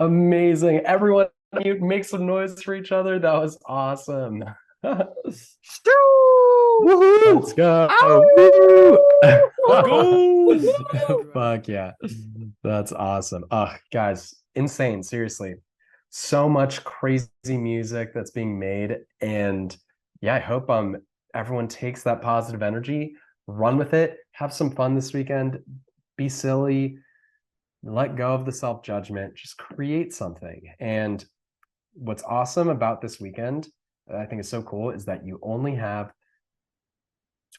Amazing. Everyone, you make some noise for each other. That was awesome. Let's go.
Let's go.
Fuck yeah. That's awesome. Guys, insane. Seriously. So much crazy music that's being made. And yeah, I hope everyone takes that positive energy, run with it, have some fun this weekend, be silly, let go of the self-judgment, just create something. And what's awesome about this weekend, that I think is so cool, is that you only have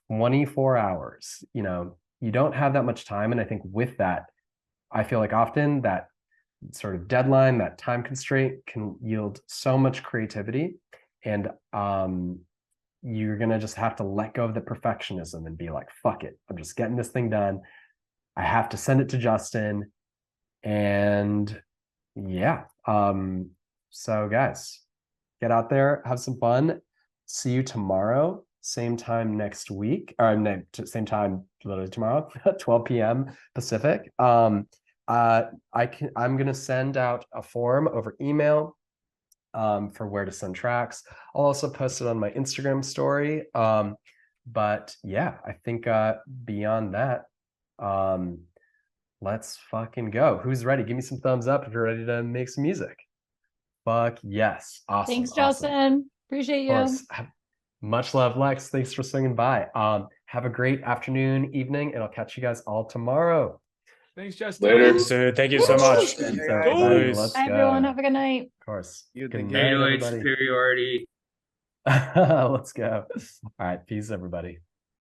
24 hours. You know, you don't have that much time. And I think with that, I feel like often that sort of deadline, that time constraint can yield so much creativity. And you're going to just have to let go of the perfectionism and be like, fuck it, I'm just getting this thing done. I have to send it to Justin. And yeah. So guys, get out there, have some fun. See you tomorrow, same time next week, or no, same time literally tomorrow, 12 p.m. Pacific. I'm gonna send out a form over email for where to send tracks. I'll also post it on my Instagram story. But yeah, I think beyond that, let's fucking go. Who's ready? Give me some thumbs up if you're ready to make some music. Fuck yes. Awesome.
Thanks,
Awesome.
Justin. Appreciate you.
Of course. Much love, Lex. Thanks for swinging by. Have a great afternoon, evening, and I'll catch you guys all tomorrow.
Thanks, Justin.
Later.
So, thank you so much.
Thanks,
Go.
everybody. Let's
Bye,
go.
everyone. Have a good night.
Of course.
You
Good
think
night,
808
everybody.
superiority.
Let's go. All right. Peace, everybody.